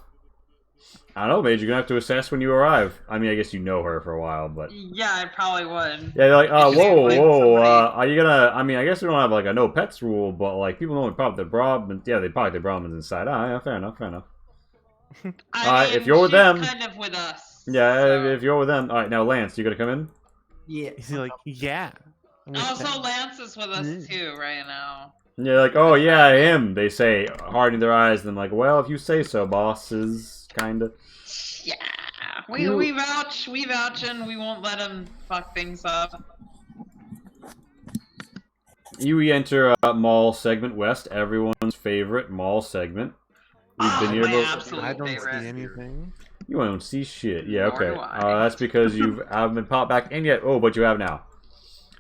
I don't know, Mage, you're gonna have to assess when you arrive. I mean, I guess you know her for a while, but... Yeah, I probably would. Yeah, they're like, whoa, somebody. are you gonna... I mean, I guess we don't have, like, a no pets rule, but, like, people normally pop their Brahmins... Yeah, they park their Brahmins inside. Ah, yeah, fair enough. I mean, if you're with she's them... kind of with us. Yeah, so. if you're with them... Alright, now, Lance, you gonna come in? Yeah. Is he like, yeah? Also, Lance is with us too right now. And you're like, oh, yeah, him, they say, hardening their eyes, and I'm like, well, if you say so, bosses, kinda. Yeah, we vouch, and we won't let him fuck things up. You enter Mall Segment West, everyone's favorite mall segment. We've been here my before. absolute I don't favorite. see anything. You don't see shit. Yeah, Nor okay. do I. That's because you haven't been popped back in yet. Oh, but you have now.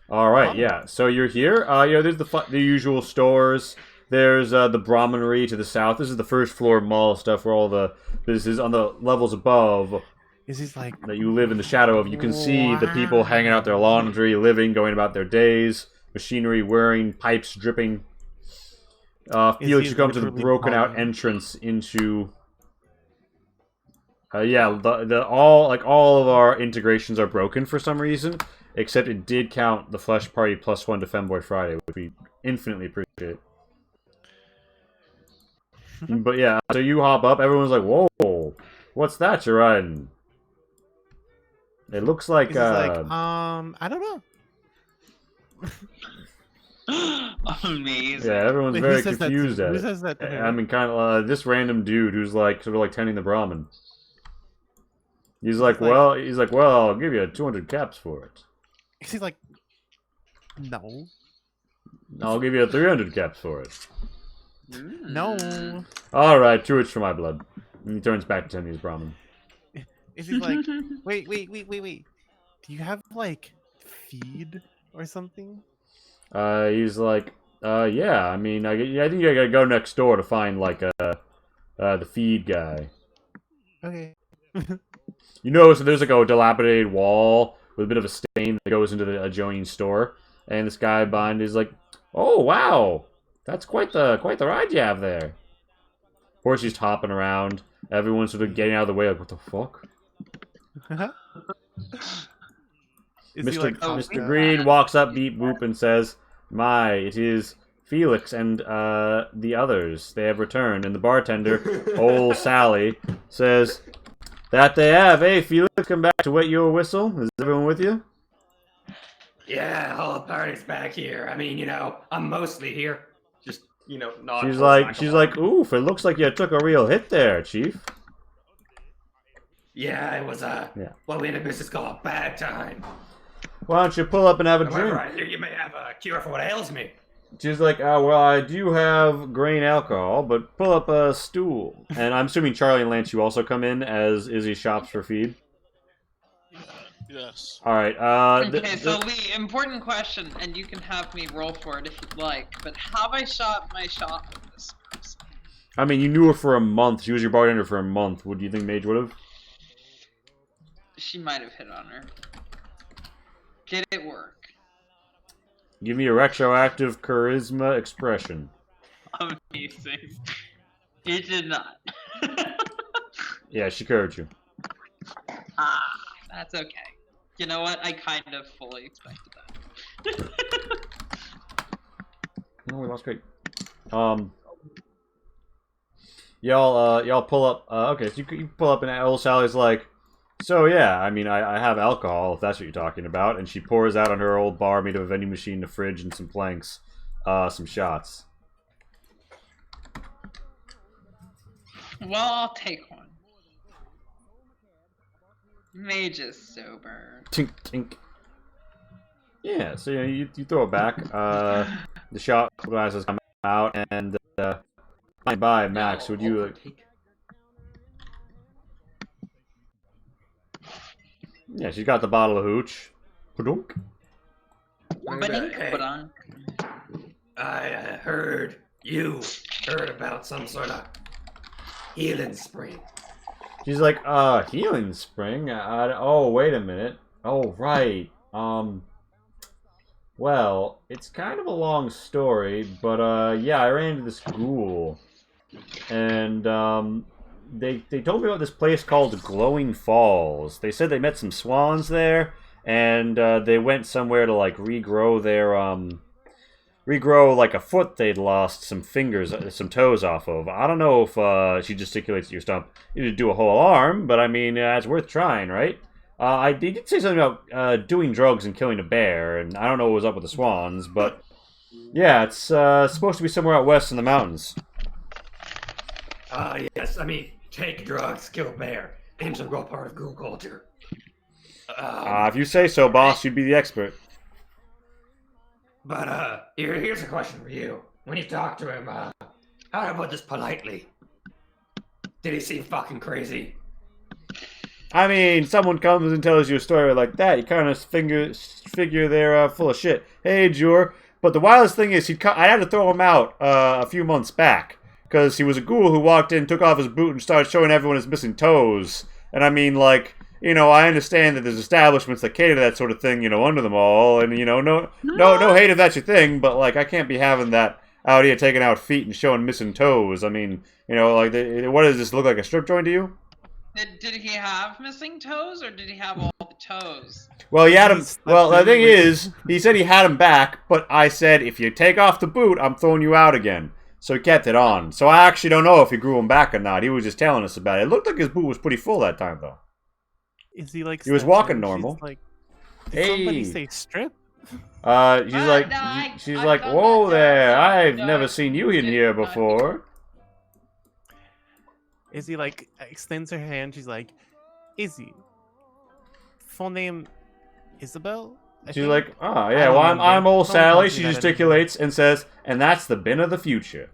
All right, yeah. So you're here. You know, there's the usual stores. There's the Brahmanery to the south. This is the first floor mall stuff where all the businesses on the levels above Is he like that you live in the shadow of. You can see the people hanging out their laundry, living, going about their days, machinery whirring, pipes dripping. Felix, you come to the broken out entrance into. Yeah, all of our integrations are broken for some reason, except it did count the Flesh Party +1 to Femboy Friday, which we infinitely appreciate. But yeah, so you hop up, everyone's like, whoa, what's that you're riding? It looks like, I don't know. Amazing. yeah, everyone's Wait, very who says that confused to- at who it. says that to I mean, kind of, this random dude who's like, sort of like tending the Brahmin. He's like, well, I'll give you 200 caps for it. Is he like, no, I'll give you 300 caps for it. no? Alright, 2 each for my blood. And he turns back to tending his Brahmin. Is he like, wait? Do you have like feed or something? He's like, yeah, I mean, I think I gotta go next door to find, like, the feed guy. Okay. You notice that there's, like, a dilapidated wall with a bit of a stain that goes into the adjoining store. And this guy behind is like, oh, wow, that's quite the ride you have there. Of course, he's hopping around. Everyone's sort of getting out of the way, like, what the fuck? Is he like, Mr. Green walks up, beep boop, and says, my, it is Felix and the others. They have returned. And the bartender, old Sally, says, that they have. Hey, Felix, come back to wet your whistle. Is everyone with you? Yeah, all the party's back here. I mean, you know, I'm mostly here. Just, you know, not. She's like, oof, it looks like you took a real hit there, Chief. Yeah, it was what we in the business call a bad time. Why don't you pull up and have a However, drink? I hear you may have a cure for what ails me. She's like, oh, well, I do have grain alcohol, but pull up a stool. And I'm assuming Charlie and Lance, you also come in as Izzy shops for feed. Yes. All right. Okay, so Lee, important question, and you can have me roll for it if you'd like, but have I shot my shot with this person? I mean, you knew her for a month. She was your bartender for a month. What do you think Mage would have? She might have hit on her. Did it work? Give me a retroactive charisma expression. Amazing. It did not. Yeah, she curved you. Ah, that's okay. You know what? I kind of fully expected that. Oh, we lost great. Y'all pull up. Okay, so you pull up, and old Sally's like, so yeah, I mean, I have alcohol, if that's what you're talking about, and she pours out on her old bar made of a vending machine, a fridge, and some planks, some shots. Well, I'll take one. Mage is sober. Tink, tink. Yeah, so you throw it back. The shot glasses come out, and by Max, would you? Yeah, she's got the bottle of hooch. Padunk. Badink. I heard you heard about some sort of healing spring. She's like, healing spring? Oh, wait a minute. Oh, right. Well, it's kind of a long story, but, yeah, I ran into this ghoul. And, they told me about this place called Glowing Falls. They said they met some swans there, and, they went somewhere to, like, regrow their, regrow, like, a foot they'd lost some fingers, some toes off of. I don't know if, she gesticulates at your stump. You need to do a whole arm, but, I mean, it's worth trying, right? They did say something about, doing drugs and killing a bear, and I don't know what was up with the swans, but, yeah, it's, supposed to be somewhere out west in the mountains. Yes, I mean, take drugs, kill bear. Integral part of ghoul culture. If you say so, boss, you'd be the expert. But, here's a question for you. When you talk to him, how do I put this politely? Did he seem fucking crazy? I mean, someone comes and tells you a story like that, you kind of figure they're full of shit. Hey, Jur. But the wildest thing is, I had to throw him out a few months back. Because he was a ghoul who walked in, took off his boot, and started showing everyone his missing toes. And I mean, like, you know, I understand that there's establishments that cater to that sort of thing, you know, under them all. And, you know, no hate if that's your thing, but, like, I can't be having that out here taking out feet and showing missing toes. I mean, you know, like, what does this look like, a strip joint to you? Did he have missing toes, or did he have all the toes? Well, he had him. Well, the thing is, he said he had him back, but I said, if you take off the boot, I'm throwing you out again. So he kept it on. So I actually don't know if he grew him back or not. He was just telling us about it. It looked like his boot was pretty full that time, though. Is he like? He was walking normal. She's like, did somebody say strip? She's like, whoa there! I've never seen you in here before. Izzy like extends her hand. She's like, Izzy. Full name, Isabel. She's like, oh yeah, well I'm old Sally. She gesticulates and says, and that's the bin of the future.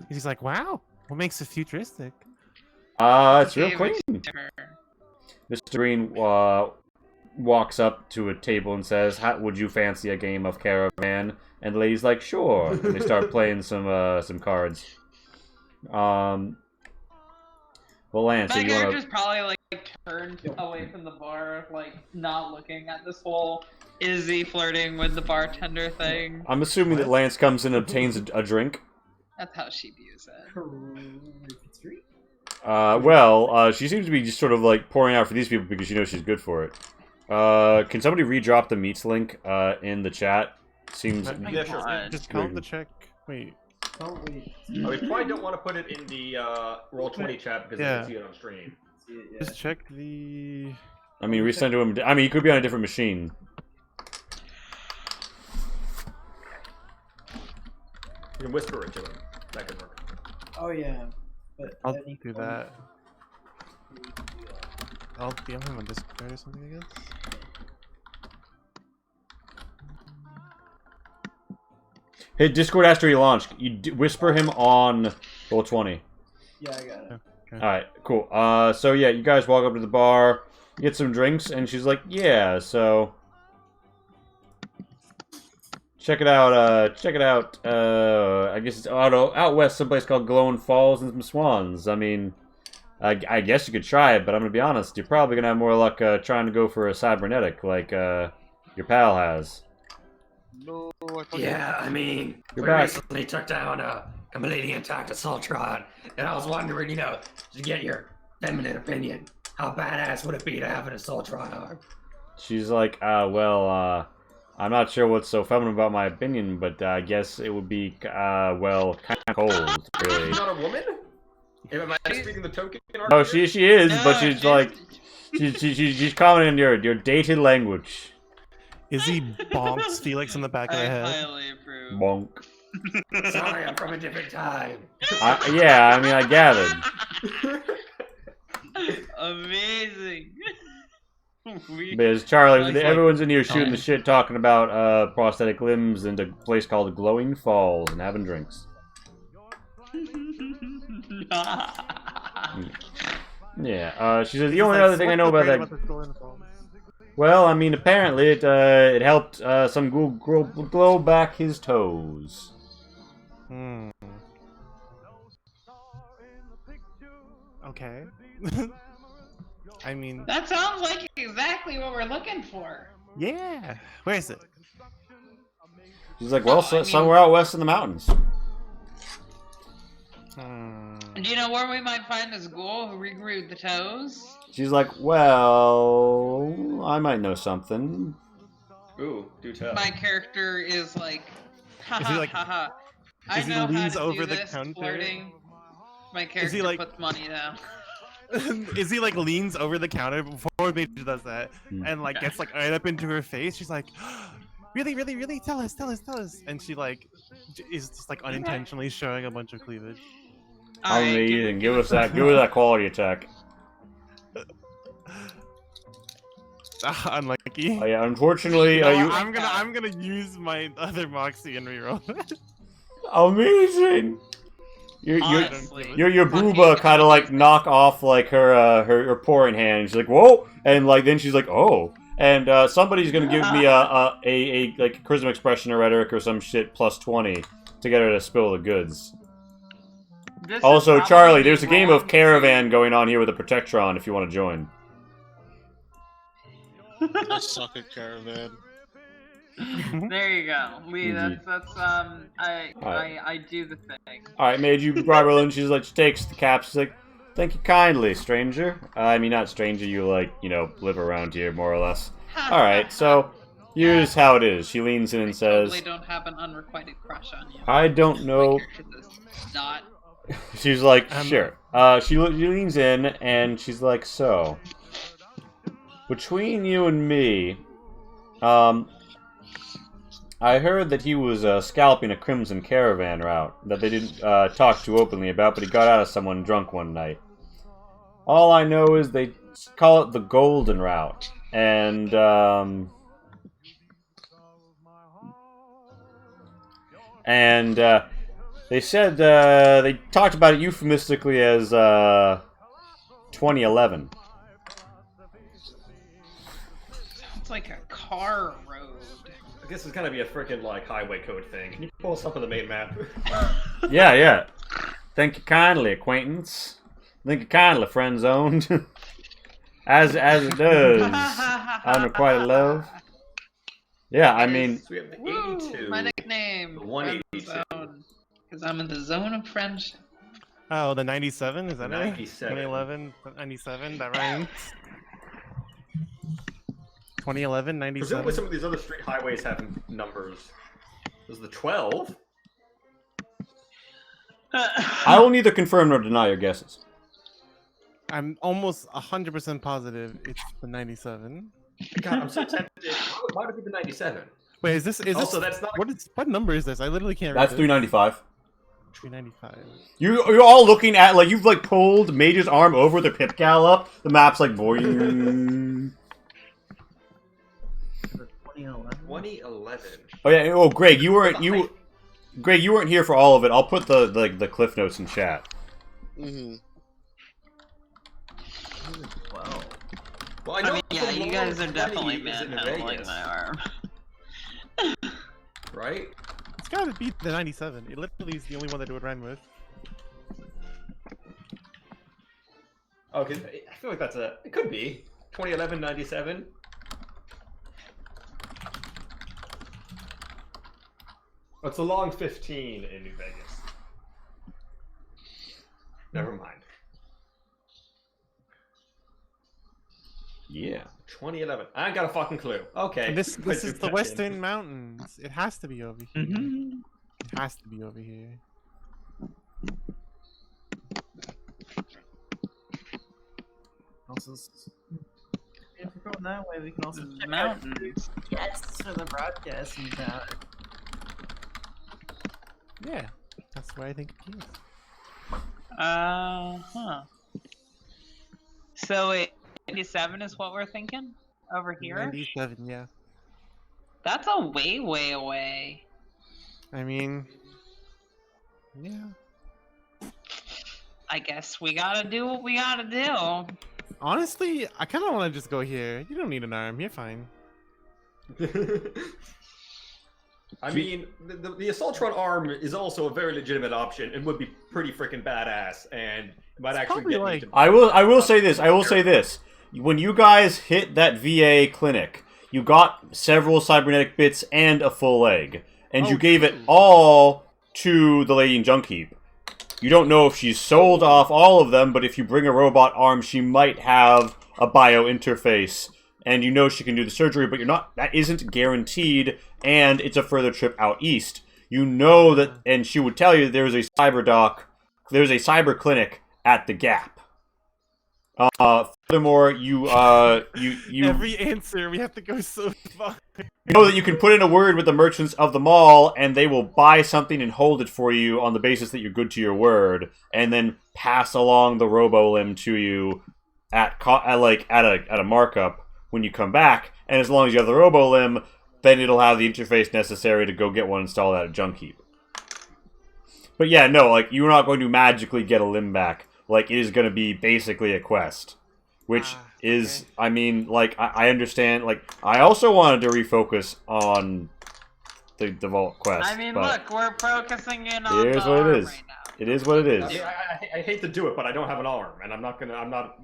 He's like, wow, what makes it futuristic? It's real clean. Mr. Green walks up to a table and says, would you fancy a game of Caravan? And the lady's like, sure. And they start playing some cards. Well, Lance, so My you want character's probably like turned away from the bar, like not looking at this whole Izzy flirting with the bartender thing. I'm assuming that Lance comes in and obtains a drink. That's how she views it. Well, she seems to be just sort of like pouring out for these people because she knows she's good for it. Can somebody redrop the meats link in the chat? Seems. Yeah, sure. Just count the check. Wait. We probably don't want to put it in the Roll20 chat because they can see it on stream. Just check the. I mean, resend to him. I mean, he could be on a different machine. You can whisper it to him. That could work. Oh yeah, but I'll do that. I'll DM him on Discord or something, I guess. Hit Discord after he launched. You whisper him on roll 20. Yeah, I got it. Okay. Alright, cool. So yeah, you guys walk up to the bar, get some drinks, and she's like, yeah, so... Check it out, I guess it's out west, someplace called Glowing Falls and some swans. I mean, I guess you could try it, but I'm gonna be honest, you're probably gonna have more luck trying to go for a cybernetic, like, your pal has. No, I fucking- Yeah, I mean, You're we back. recently took down a completely intact Assaultron, and I was wondering, you know, to get your feminine opinion, how badass would it be to have an Assaultron arm? She's like, well, I'm not sure what's so feminine about my opinion, but I guess it would be, well, kind of cold, really. She's not a woman? Am I speaking the token? No, she is, but No, she's like, she's commenting on your dated language. Izzy bonks Felix in the back of I the head. highly approve. Bonk. Sorry, I'm from a different time. Yeah, I mean, I gathered. Amazing. Because Charlie, Nice, like- everyone's in here shooting the shit, talking about prosthetic limbs and a place called Glowing Falls and having drinks. Yeah, she says the only other thing I know about that. Well, I mean, apparently it helped some ghoul glow back his toes. Hmm. Okay. I mean, That sounds like exactly what we're looking for. yeah. Where is it? She's like, well, I mean- somewhere out west in the mountains. Hmm. Do you know where we might find this ghoul who regrew the toes? She's like, well, I might know something. Ooh, do tell. My character is like, ha Is he ha like- ha ha. I is he know how leans to over do the this, counter? flirting. My character he like- puts money down. Izzy like leans over the counter before Major does that, and like gets like right up into her face. She's like, really, really, really, tell us, tell us, tell us. And she like is just like unintentionally showing a bunch of cleavage. Alright, Amazing. Give us that quality attack. Unlucky. Oh, yeah, unfortunately, You know you. what? I'm gonna use my other Moxie and reroll. Amazing. Honestly. Your booba kind of like knock off like her pouring hand. She's like, whoa, and like then she's like, oh, and somebody's gonna give me a like charisma expression or rhetoric or some shit plus 20 to get her to spill the goods. This is Also, probably Charlie, there's a game wrong of Caravan going on here with a Protectron if you want to join. I suck at Caravan. There you go. Lee, Indeed. that's I do the thing. Alright, Mage, you brought her in. She's like, she takes the cap. She's like, thank you kindly, stranger. I mean, not stranger, you like, you know, live around here, more or less. Alright, so, here's how it is. She leans in and says, Totally don't have an unrequited crush on you. I don't know. My character does not. She's like, sure. She leans in, and she's like, so, between you and me, I heard that he was scalping a Crimson Caravan route that they didn't talk too openly about, but he got out of someone drunk one night. All I know is they call it the Golden Route, and they said they talked about it euphemistically as 2011. Sounds like a car road. I guess it's gonna be a freaking like highway code thing. Can you pull us up on the main map? Yeah. Thank you kindly, acquaintance. Thank you kindly, friend zoned. as it does. Unrequited love. Yeah, I mean, So we have the Woo, 82. my nickname. The 182. Because I'm in the zone of friendship. Oh, the 97? Is that 97. it? 2011, 97, that rhymes. 2011, 97. Presumably some of these other street highways have numbers. There's the 12. I will neither confirm nor deny your guesses. I'm almost 100% positive it's the 97. God, I'm so tempted. Why would it be the 97? Wait, is this Also, that's not. what number is this? I literally can't read That's this. 395. 395. You're all looking at, like, you've, like, pulled Major's arm over the pip gallop. The map's, like, boing. 2011. 2011. Oh, yeah. Oh, Greg, Greg, you weren't here for all of it. I'll put the cliff notes in chat. Mm-hmm. Wow. Well, I mean, yeah, you guys are 20 definitely is in manhandling Vegas, my arm. right? It's gotta beat the 97. It literally is the only one that it would run with. Okay, I feel like that's a. It could be 2011 97. It's a long 15 in New Vegas. Never mind. Yeah. 2011. I ain't got a fucking clue. Okay. And this Put is you the back Western in. Mountains. It has to be over here. It has to be over here. Also, if we're going that way, we can also check out Mountains. yes for the broadcasting tower. Yeah, that's where I think it is. Huh. So wait, 97 is what we're thinking? Over here? 97, yeah. That's a way away. I mean, yeah. I guess we gotta do what we gotta do. Honestly, I kind of want to just go here. You don't need an arm. You're fine. I mean, the Assaultron arm is also a very legitimate option and would be pretty freaking badass, and might It's actually probably get me like- to. I will say this. I will say this. When you guys hit that VA clinic, you got several cybernetic bits and a full leg, and you Oh, gave it true. all to the lady in Junk Heap. You don't know if she's sold off all of them, but if you bring a robot arm, she might have a bio interface, and you know she can do the surgery, but you're not. That isn't guaranteed, and it's a further trip out east. You know that, and she would tell you that there's a cyber clinic at the Gap. Furthermore, you Every answer, we have to go so far. You know that you can put in a word with the merchants of the mall, and they will buy something and hold it for you on the basis that you're good to your word, and then pass along the RoboLim to you at a markup when you come back. And as long as you have the RoboLim, then it'll have the interface necessary to go get one installed at a Junk Heap. But yeah, no, like you're not going to magically get a limb back. Like it is going to be basically a quest. Which is, I mean, like, I understand, like, I also wanted to refocus on the Vault quest. I mean, but look, we're focusing in on here's the what it arm is. right now. It is what it is. I hate to do it, but I don't have an arm, and I'm not.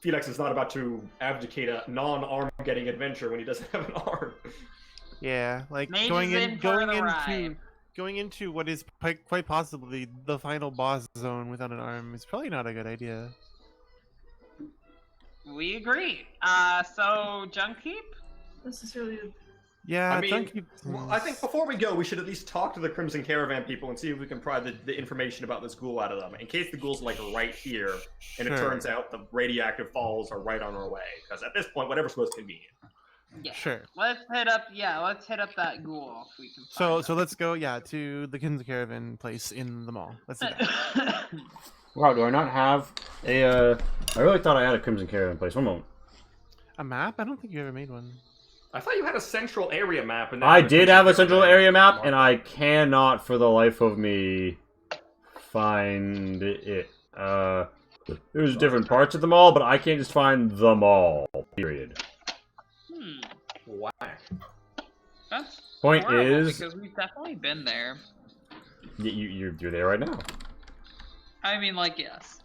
Felix is not about to abdicate a non-arm getting adventure when he doesn't have an arm. Yeah, like Mage going is in, in for going the into, ride. going into what is quite possibly the final boss zone without an arm is probably not a good idea. We agree. So Junk Heap? Necessarily. Yeah, I mean, Junkie- well, I think before we go, we should at least talk to the Crimson Caravan people and see if we can pry the information about this ghoul out of them. In case the ghoul's like right here, and it Sure. turns out the radioactive falls are right on our way. Because at this point, whatever's most convenient. Yeah. Sure. Let's hit up that ghoul if we can So find let's go, yeah, to the Kinza Caravan place in the mall. Let's do that. it. Wow, do I not have a, I really thought I had a Crimson Caravan place. One moment. A map? I don't think you ever made one. I thought you had a central area map. And I did have a central area map, and I cannot for the life of me find it. There's different parts of the mall, but I can't just find the mall, period. Whack. That's Point horrible, is, because we've definitely been there. you're there right now. I mean, like, yes.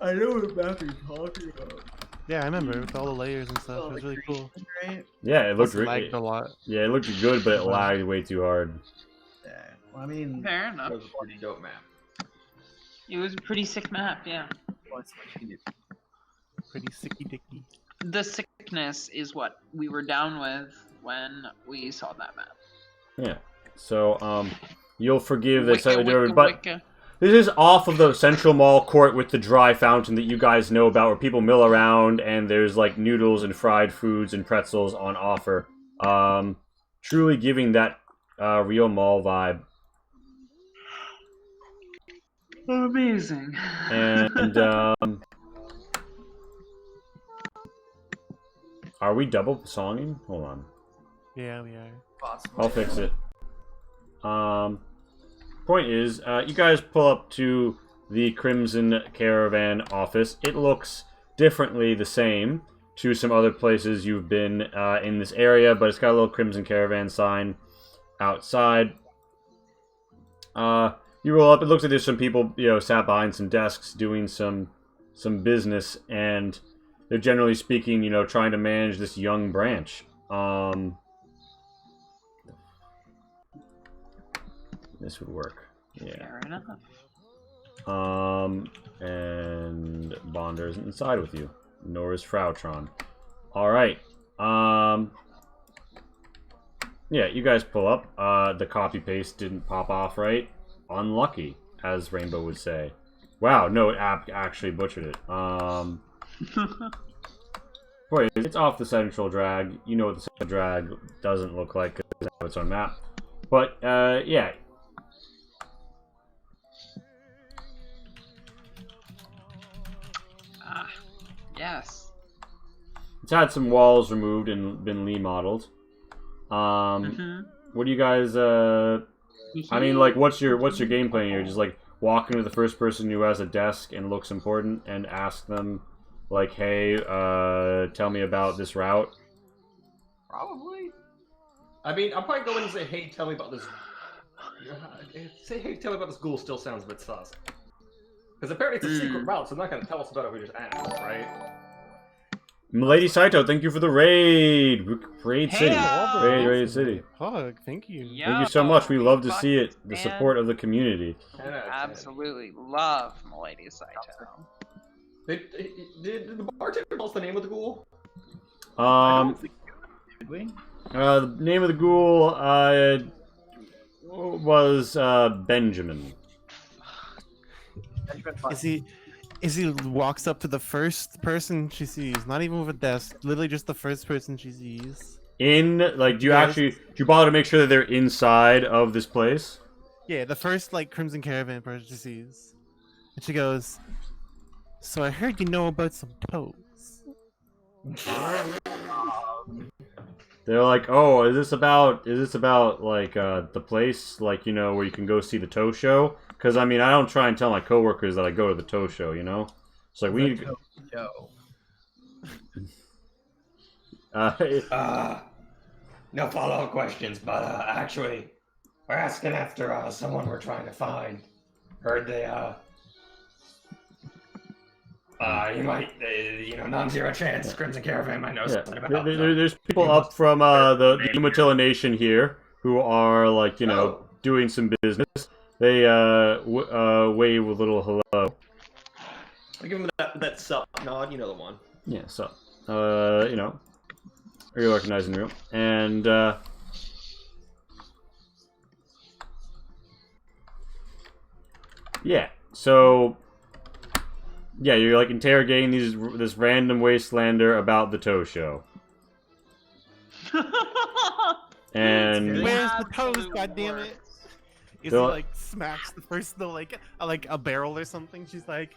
I know what map you're talking about. Yeah, I remember with all the layers and stuff. Oh, It was the really cool. Right? Yeah, it looked Also lagged a lot. Yeah, it looked good, but it lagged way too hard. Yeah. Well, I mean, Fair enough. That was a pretty dope map. It was a pretty sick map, yeah. Pretty sicky dicky. The sickness is what we were down with when we saw that map. Yeah. So, you'll forgive this Wicca, slightly different, wicca, but wicca. this is off of the central mall court with the dry fountain that you guys know about, where people mill around and there's like noodles and fried foods and pretzels on offer. Truly giving that real mall vibe. Amazing. And are we double songing? Hold on. Yeah, we are. possible. I'll fix it. point is, you guys pull up to the Crimson Caravan office. It looks differently the same to some other places you've been in this area, but it's got a little Crimson Caravan sign outside. You roll up. It looks like there's some people, sat behind some desks doing some business, and they're generally speaking, trying to manage this young branch. This would work. Yeah. Fair enough. And Bonder isn't inside with you, nor is Frautron. All right. Yeah, you guys pull up. The copy paste didn't pop off right. Unlucky, as Rainbow would say. Wow, no, it actually butchered it. Boy, it's off the central drag. You know what the central drag doesn't look like because it has its own map. But yeah. Yes. It's had some walls removed and been remodeled. What do you guys? I mean, like, what's your game plan here? Just like walk into the first person who has a desk and looks important and ask them, like, hey, tell me about this route. Probably. I mean, I'm probably going to say, hey, tell me about this. Say, hey, tell me about this ghoul still sounds a bit sus. Because apparently it's a secret route, so they're not going to tell us about it if we just ask, right? Milady Saito, thank you for the raid. Raid City. Raid City. Pug, thank you. Thank you so much. We love to see it. The support of the community. Absolutely love Milady Saito. Did the bartender tell us the name of the ghoul? The name of the ghoul was Benjamin. Is he walks up to the first person she sees, not even with a desk, literally just the first person she sees. Do you bother to make sure that they're inside of this place? Yeah, the first Crimson Caravan person she sees. And she goes, so I heard you know about some toes. They're like, oh, is this about the place, where you can go see the toe show? Because, I mean, I don't try and tell my coworkers that I go to the toe show, It's like, we need to go. No follow-up questions, but, actually, we're asking after, someone we're trying to find. Heard they, you might, non-zero chance, Crimson Caravan might know something about There's people up from, the Umatilla Nation here who are, doing some business. They wave a little hello. I give him that sup nod, the one. Yeah, sup. You recognize in the room. And yeah, so yeah, you're interrogating this random wastelander about the toe show. And where's the toes, goddammit? Is he smacks the first a barrel or something? She's like,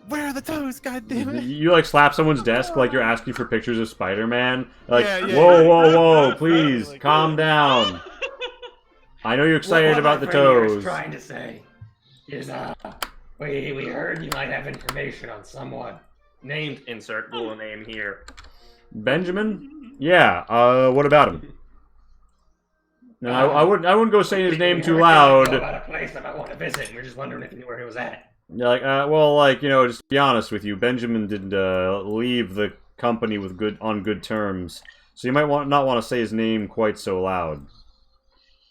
where are the toes, goddammit? You slap someone's desk like you're asking for pictures of Spider-Man. Whoa, please, calm down. I know you're excited about the toes. What trying to say is we heard you might have information on someone named insert ghoul name here. Benjamin? Yeah. What about him? No, I wouldn't go saying his name too loud. About a place that I want to visit, and we're just wondering if you knew where he was at. You're just to be honest with you, Benjamin didn't leave the company on good terms, so you might not want to say his name quite so loud,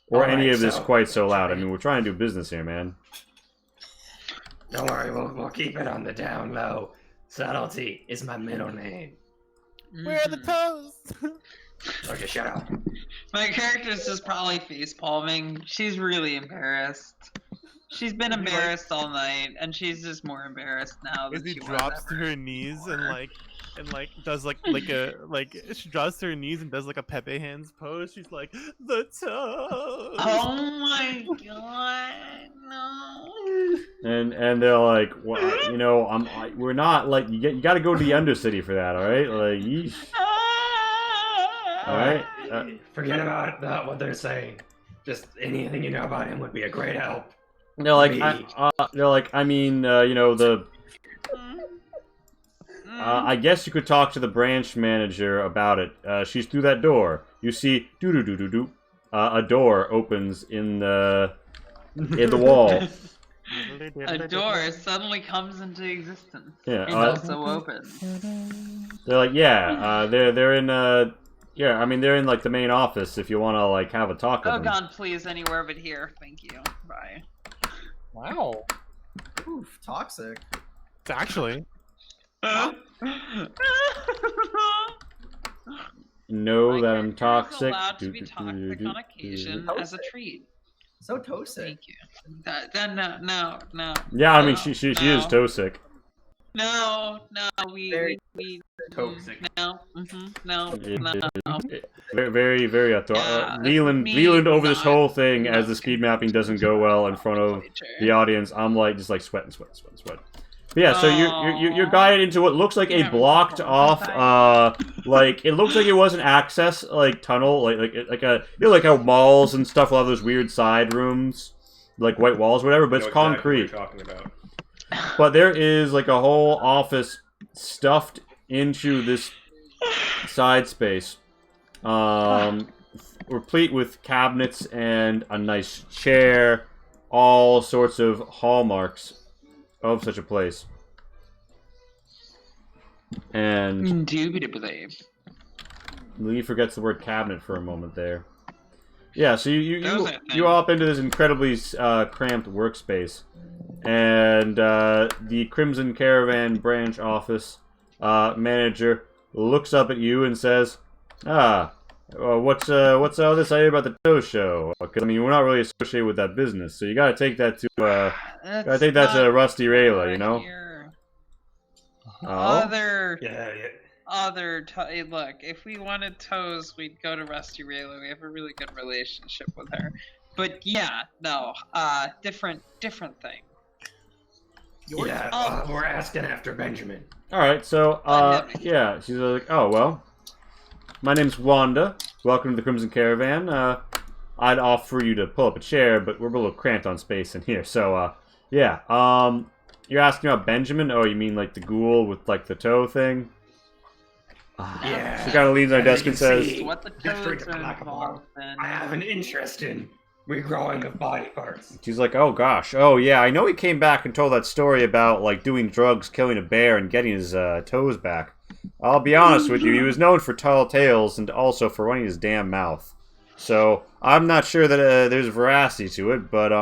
or any of this quite so loud. I mean, we're trying to do business here, man. Don't worry, we'll keep it on the down low. Subtlety is my middle name. Where are the toes? Okay, shut up. My character's just probably face palming. She's really embarrassed. She's been embarrassed all night, and she's just more embarrassed now. As he drops to her knees and does she drops to her knees and does a Pepe hands pose. She's like, the toes. Oh my god, no. And they're like, well, we're not you got to go to the Undercity for that, all right? Yeesh. All right. Forget about what they're saying. Just anything you know about him would be a great help. They're like, Me. I mean, you know, I guess you could talk to the branch manager about it. She's through that door. You see, a door opens in the wall. A door suddenly comes into existence. Yeah, And also opens. They're like, yeah, they're in yeah, I mean they're in like the main office if you want to like have a talk with Oh them. god, please, anywhere but here. Thank you. Bye. Wow. Oof, toxic. Actually. Know My that I'm character is toxic. allowed to be toxic on occasion as a treat. So toxic. Thank you. No. Yeah, I mean No, she is no. toxic. No, Very Toxic. no, no. Very, very Yeah, Leland over this not- whole thing as not the speed mapping doesn't go well in front of the audience. I'm like just like sweating. But yeah, so you're guided into what looks like a Yeah, blocked it's off like it looks like it was an access like tunnel like a you know like how malls and stuff will have those weird side rooms like white walls whatever, but I know it's exactly concrete. What you're talking about. But there is like a whole office stuffed into this side space, replete with cabinets and a nice chair, all sorts of hallmarks of such a place. And Indubitably. Lee forgets the word cabinet for a moment there. Yeah, so you That was that thing. you hop into this incredibly cramped workspace, and the Crimson Caravan branch office manager looks up at you and says, what's all this I hear about the tow show? Because I mean we're not really associated with that business, so you gotta take that to Rusty Rayla, you know. Oh? Look, if we wanted toes, we'd go to Rusty Rayla. We have a really good relationship with her. But yeah, no, different thing. We're asking after Benjamin. All right, so yeah, she's like, oh well, my name's Wanda. Welcome to the Crimson Caravan. I'd offer you to pull up a chair, but we're a little cramped on space in here. So yeah, you're asking about Benjamin? Oh, you mean like the ghoul with like the toe thing? Yeah. She kind of leans on her desk and says, See, What the toads are involved in. I have an interest in regrowing of body parts. she's like, oh gosh, oh yeah, I know he came back and told that story about like doing drugs, killing a bear, and getting his toes back. I'll be honest with you, he was known for tall tales and also for running his damn mouth. So I'm not sure that there's veracity to it, but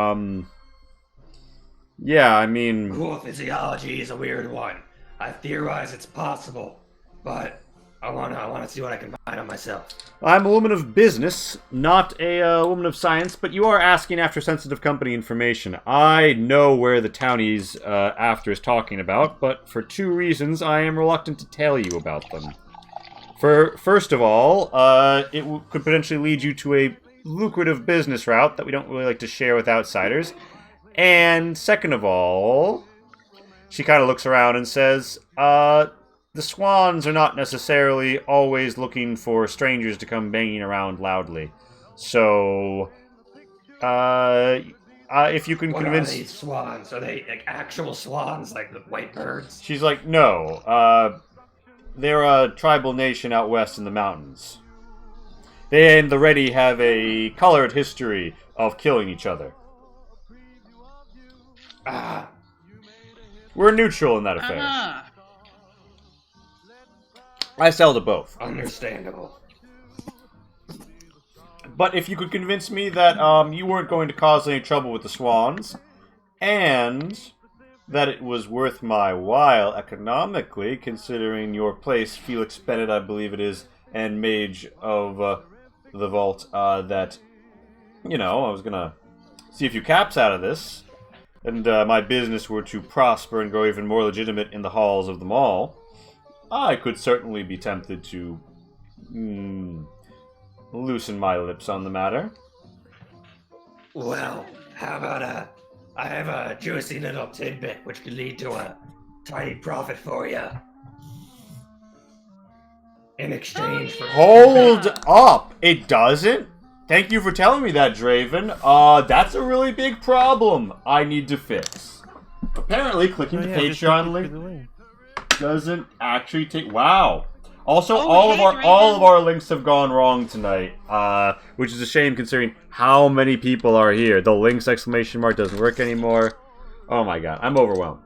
yeah, I mean, Cool physiology is a weird one. I theorize it's possible, but I wanna see what I can find out myself. I'm a woman of business, not a woman of science, but you are asking after sensitive company information. I know where the townie's after is talking about, but for two reasons I am reluctant to tell you about them. First of all, it could potentially lead you to a lucrative business route that we don't really like to share with outsiders. And second of all, she kind of looks around and says, the Swans are not necessarily always looking for strangers to come banging around loudly. So, if you can What convince... are these swans? Are they like actual swans, like the white birds? She's like, no, they're a tribal nation out west in the mountains. They and the Ready have a colored history of killing each other. We're neutral in that affair. I sell to both. Understandable. But if you could convince me that you weren't going to cause any trouble with the Swans, and that it was worth my while economically, considering your place, Felix Bennett, I believe it is, and Mage of the Vault, that, you know, I was going to see a few caps out of this, and my business were to prosper and grow even more legitimate in the halls of the mall, I could certainly be tempted to loosen my lips on the matter. Well, how about I have a juicy little tidbit which could lead to a tiny profit for you. In exchange for... Hold up! It doesn't? Thank you for telling me that, Draven. That's a really big problem I need to fix. Apparently, clicking the Patreon link doesn't actually take. Wow. Also, all of our links have gone wrong tonight, which is a shame considering how many people are here. The links exclamation mark doesn't work anymore. Oh my god, I'm overwhelmed.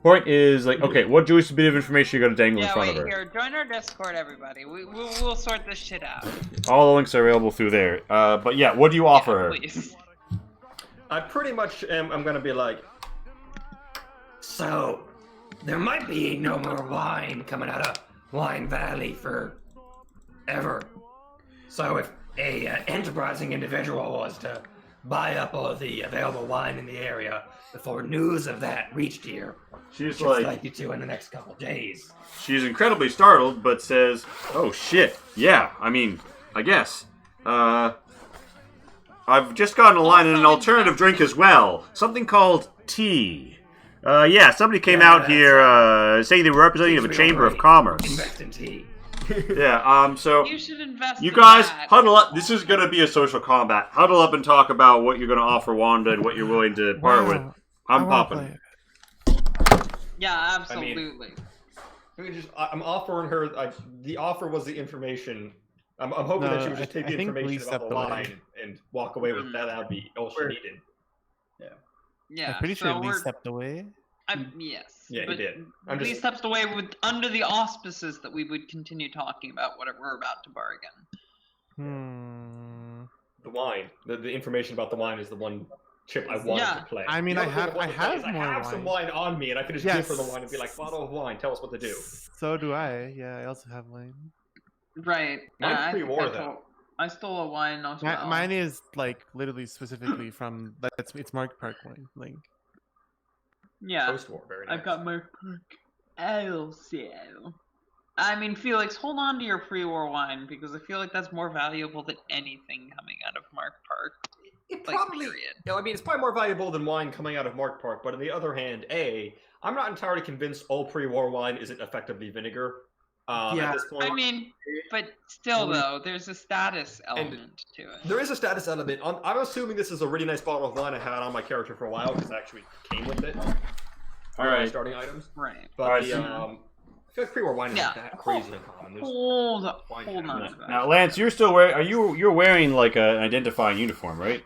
Point is, like, okay, what juicy bit of information you're gonna dangle in front of her? Here, join our Discord, everybody. We'll sort this shit out. All the links are available through there. But yeah, what do you offer her? Please. I pretty much I'm gonna be like, So, there might be no more wine coming out of Wine Valley for ever. So if a enterprising individual was to buy up all the available wine in the area before news of that reached here, She's just like you to in the next couple days. She's incredibly startled, but says, "Oh shit, yeah. I mean, I guess. I've just gotten a line in an alternative drink as well. Something called tea. Yeah, somebody came out here saying they were representative of a chamber of commerce. Invest in tea. Yeah. So You should invest. you in guys that. huddle up. This is gonna be a social combat. Huddle up and talk about what you're gonna offer Wanda and what you're willing to part with. I'm popping. Yeah, absolutely. I'm offering her. The offer was the information. I'm hoping that she would just take the information about the line and walk away with that. That'd be all she needed. Yeah, I'm pretty sure so Lee stepped away. Yes. Yeah, he did. Lee stepped away under the auspices that we would continue talking about whatever we're about to bargain. The wine. The information about the wine is the one chip I wanted to play. I mean, I have some wine on me, and I could just give her the wine and be like, "Bottle of wine, tell us what to do." So do I. Yeah, I also have wine. Right. Mine's pre-war though. I stole a wine as well. Mine is like literally specifically from it's Mark Park wine link. Yeah. Post-war, very nice. I've got Mark Park. Also, I mean, Felix, hold on to your pre-war wine because I feel like that's more valuable than anything coming out of Mark Park. It probably. I mean, it's probably more valuable than wine coming out of Mark Park. But on the other hand, I'm not entirely convinced all pre-war wine isn't effectively vinegar. At this point. I mean, but still, though, there's a status element to it. There is a status element. I'm assuming this is a really nice bottle of wine I had on my character for a while because it actually came with it. All right. Starting items. Right. But I feel like pre-war wine is not that crazy uncommon. Hold on. Now, Lance, you're still wearing. You're wearing like an identifying uniform, right?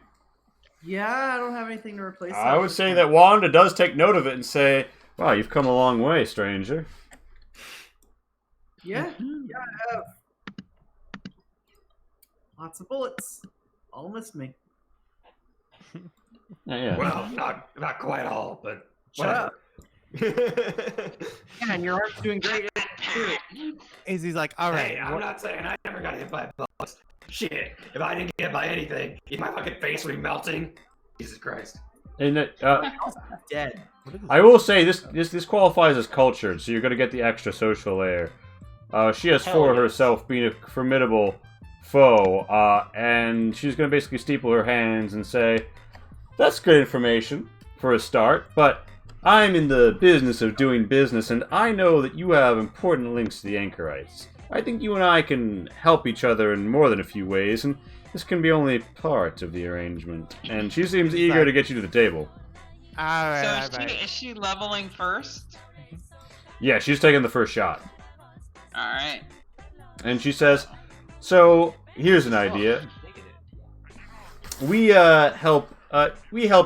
Yeah, I don't have anything to replace. I would say that Wanda does take note of it and say, "Wow, you've come a long way, stranger." Yeah, I have. Lots of bullets. All missed me. Yeah. Well, not quite all, but Shut up. Yeah, and your arm's doing great. Izzy's like, all right. Hey, I'm not saying I never got hit by bullets. Shit, if I didn't get hit by anything, my fucking face would be melting. Jesus Christ. And Dead. I will say this qualifies as cultured, so you're gonna get the extra social layer. She has for herself being a formidable foe, and she's gonna basically steeple her hands and say, "That's good information for a start, but I'm in the business of doing business, and I know that you have important links to the Anchorites. I think you and I can help each other in more than a few ways, and this can be only part of the arrangement." And she seems eager to get you to the table. Alright, So is she leveling first? Yeah, she's taking the first shot. Alright. And she says, "So here's an idea. We help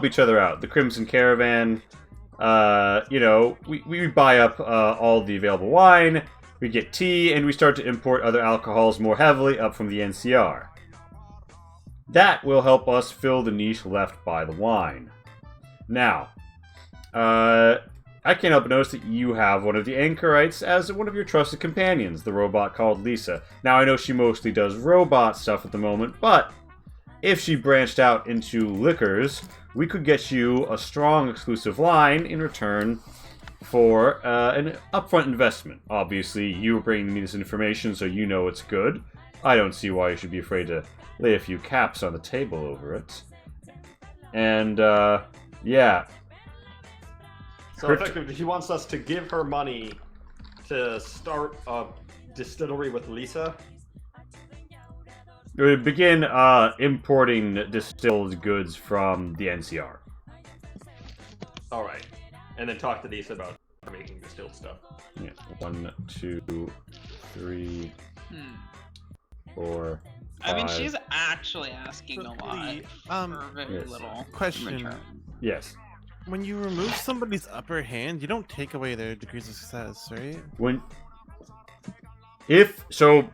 each other out. The Crimson Caravan. We buy up all the available wine. We get tea, and we start to import other alcohols more heavily up from the NCR. That will help us fill the niche left by the wine. Now, I can't help but notice that you have one of the Anchorites as one of your trusted companions, the robot called Lisa. Now, I know she mostly does robot stuff at the moment, but if she branched out into liquors, we could get you a strong exclusive line in return for an upfront investment. Obviously, you're bringing me this information, so you know it's good. I don't see why you should be afraid to lay a few caps on the table over it. And, yeah. So effectively, she wants us to give her money to start a distillery with Lisa. begin importing distilled goods from the NCR. All right, and then talk to Lisa about making distilled stuff. Yeah, 1, 2, 3, 4. I mean, 5. she's actually asking a lot for very yes. little. Question. return. Yes. When you remove somebody's upper hand, you don't take away their degrees of success, right? So,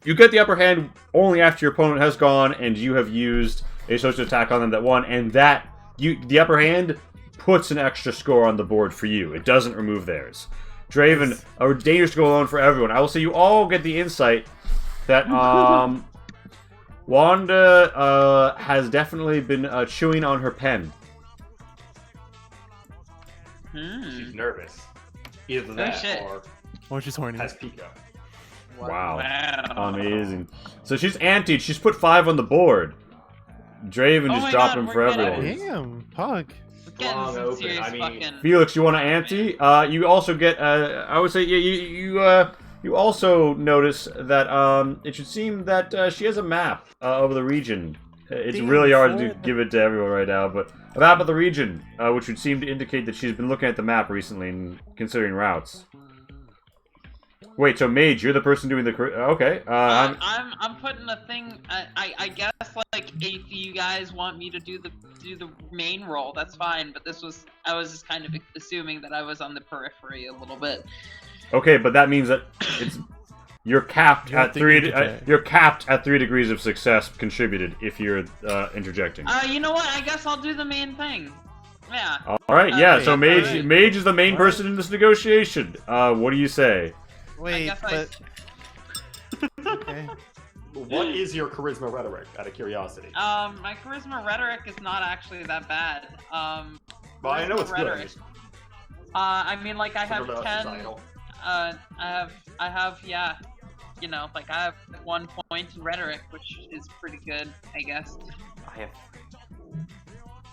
you get the upper hand only after your opponent has gone and you have used a social attack on them that won, and the upper hand puts an extra score on the board for you. It doesn't remove theirs. Draven, a dangerous to go alone for everyone. I will say you all get the insight that Wanda has definitely been chewing on her pen. She's nervous. Either that shit. Or she's horny. has Pika. Wow. Amazing. So she's antied. She's put 5 on the board. Draven just dropped them for everyone. Damn, Pug. Long open. I mean, Felix, you want to ante? You also get. I would say you also notice that it should seem that she has a map of the region. It's really hard to give it to everyone right now, but a map of the region, which would seem to indicate that she's been looking at the map recently and considering routes. Wait, so Mage, you're the person doing the okay? I'm putting a thing. I guess like if you guys want me to do the main role, that's fine. But I was just kind of assuming that I was on the periphery a little bit. Okay, but that means that you're capped at 3. You're capped at 3 degrees of success contributed if you're interjecting. You know what? I guess I'll do the main thing. Yeah. All right. Yeah. So Mage is the main person in this negotiation. What do you say? Wait, but... Okay. What is your charisma rhetoric, out of curiosity? My charisma rhetoric is not actually that bad. Well, I know it's rhetoric. good. I mean, like I have 10. Societal. I have, yeah. You know, like I have 1 point in rhetoric, which is pretty good, I guess.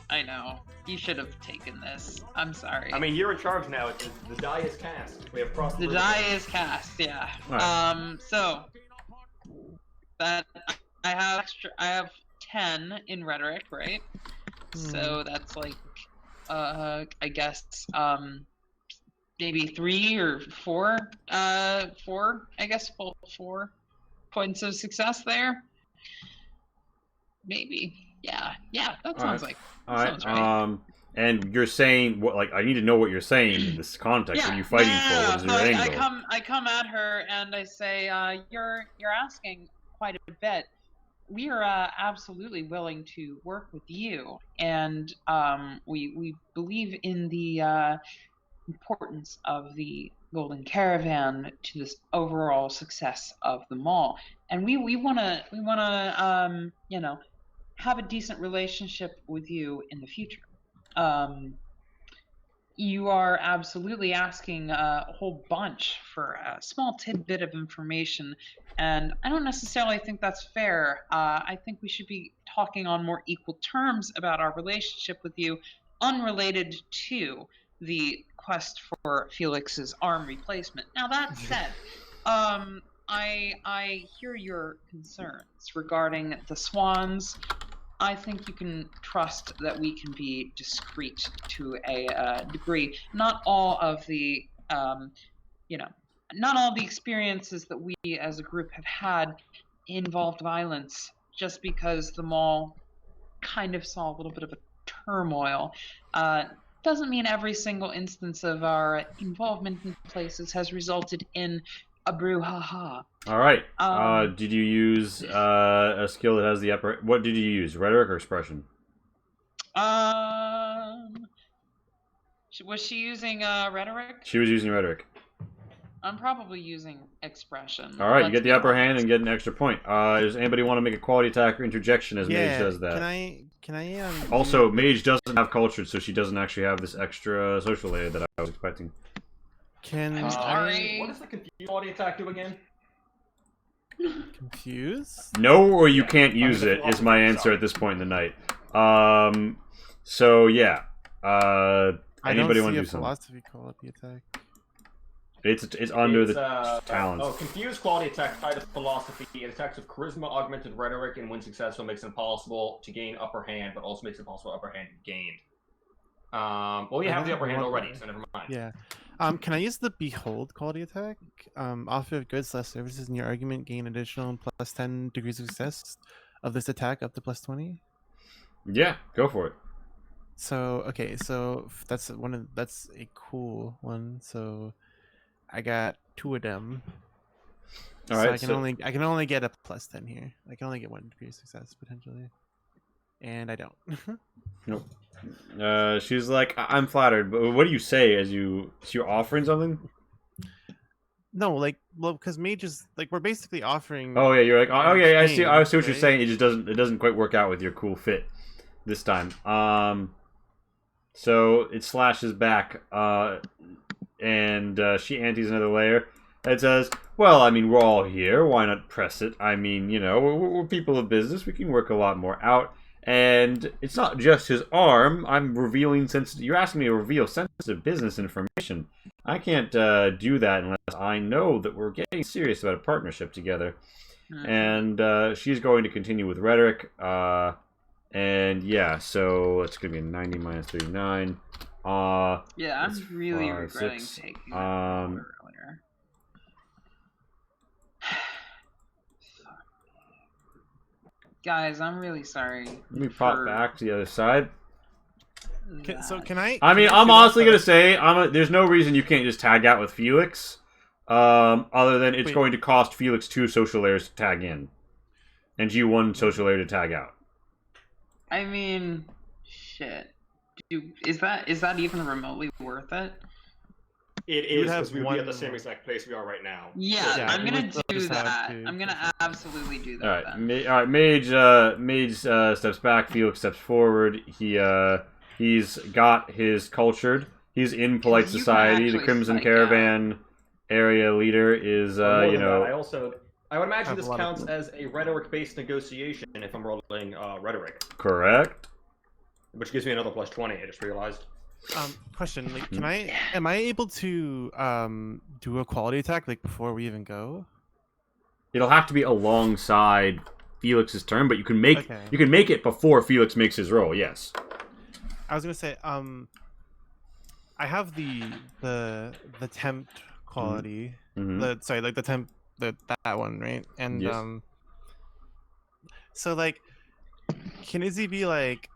I know. You should have taken this. I'm sorry. I mean, you're in charge now. The die is cast. We have crossed the die is cast. Yeah. Right. So that I have 10 in rhetoric, right? So that's like, I guess, maybe 3 or 4. 4. I guess 4 points of success there. Maybe. Yeah. That sounds like. Sounds right. And you're saying what? Like, I need to know what you're saying in this context. What are you fighting for? What is your angle? I come at her and I say, you're asking quite a bit. We are absolutely willing to work with you, and we believe in the importance of the Golden Caravan to this overall success of the mall, and we wanna have a decent relationship with you in the future. You are absolutely asking a whole bunch for a small tidbit of information, and I don't necessarily think that's fair. I think we should be talking on more equal terms about our relationship with you, unrelated to the quest for Felix's arm replacement. Now, that said, I hear your concerns regarding the swans. I think you can trust that we can be discreet to a degree. Not all of the, not all the experiences that we as a group have had involved violence. Just because the mall kind of saw a little bit of a turmoil, doesn't mean every single instance of our involvement in places has resulted in a brouhaha. All right. Did you use a skill that has the upper? What did you use? Rhetoric or expression? Was she using rhetoric? She was using rhetoric. I'm probably using expression. All right, you get the upper hand and get an extra point. Does anybody want to make a quality attack or interjection as Mage does that? Can I? Also, Mage doesn't have cultured, so she doesn't actually have this extra social layer that I was expecting. I'm sorry. What does the confused quality attack do again? Confuse? No, or you can't use it is my answer at this point in the night. So yeah. Anybody want to do something? philosophy quality attack. It's under It's, the talents. Oh, confused quality attack tied to philosophy. It attacks with charisma, augmented rhetoric, and when successful, makes it impossible to gain upper hand, but also makes it possible upper hand gained. Well, you have the upper hand already, so never mind. Yeah. Can I use the Behold quality attack? Offer of goods / services in your argument gain additional plus 10 degrees of success of this attack up to plus 20. Yeah, go for it. So okay, so that's a cool one. So I got 2 of them. All So right, I can only get a plus 10 here. I can only get 1 degree of success potentially, and I don't. Nope. She's like, I'm flattered, but what do you say as you're offering something? No, like, well, because mage is like we're basically offering. Oh yeah, you're like, oh yeah, I see what right? you're saying. It doesn't quite work out with your cool fit this time. So it slashes back, and she antes another layer. It says, well, I mean, we're all here. Why not press it? I mean, you know, we're people of business. We can work a lot more out. And it's not just his arm. I'm revealing sensitive. You're asking me to reveal sensitive business information. I can't do that unless I know that we're getting serious about a partnership together. And she's going to continue with rhetoric. And yeah, so it's going to be a 90 minus 39. Yeah, I'm really 5, regretting 6. taking that earlier. Guys, I'm really sorry. Let me pop back to the other side. So can I? I mean, I'm honestly gonna say, there's no reason you can't just tag out with Felix, other than it's going to cost Felix 2 social layers to tag in, and you 1 social layer to tag out. I mean, shit. Is that even remotely worth it? It is, because we would be at the same exact place we are right now. Yeah, I'm gonna do that. I'm gonna absolutely do that. All right. Mage steps back. Felix steps forward. He's got his cultured. He's in polite society. The Crimson Caravan area leader is you know. I would imagine this counts as a rhetoric-based negotiation if I'm rolling rhetoric. Correct. Which gives me another plus 20. I just realized. Question: like, am I able to do a quality attack like before we even go? It'll have to be alongside Felix's turn, but you can make it before Felix makes his roll. Yes. I was gonna say, I have the tempt quality. The temp that one, right? And yes. So like, can Izzy be like,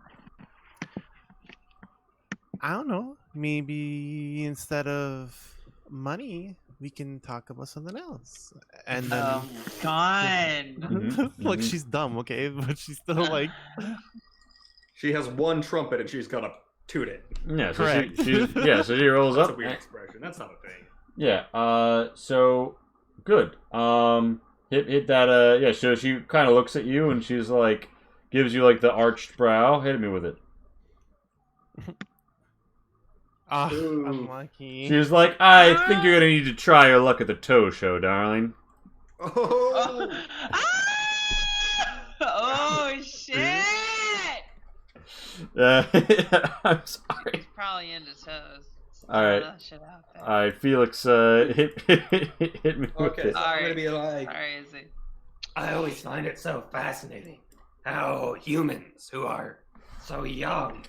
I don't know, maybe instead of money, we can talk about something else. And then, God, look, she's dumb, okay, but she's still like. She has 1 trumpet and she's gonna toot it. Yeah, so so she rolls That's up. a weird expression. That's not a thing. Yeah. So good. Hit that. Yeah. So she kind of looks at you and she's like, gives you like the arched brow. Hit me with it. Unlucky. She's like, I think you're gonna need to try your luck at the toe show, darling. Oh shit! I'm sorry. He's probably into toes. Alright. Alright, Felix, hit me with it. So I'm gonna be like, sorry, Izzy. I always find it so fascinating how humans who are so young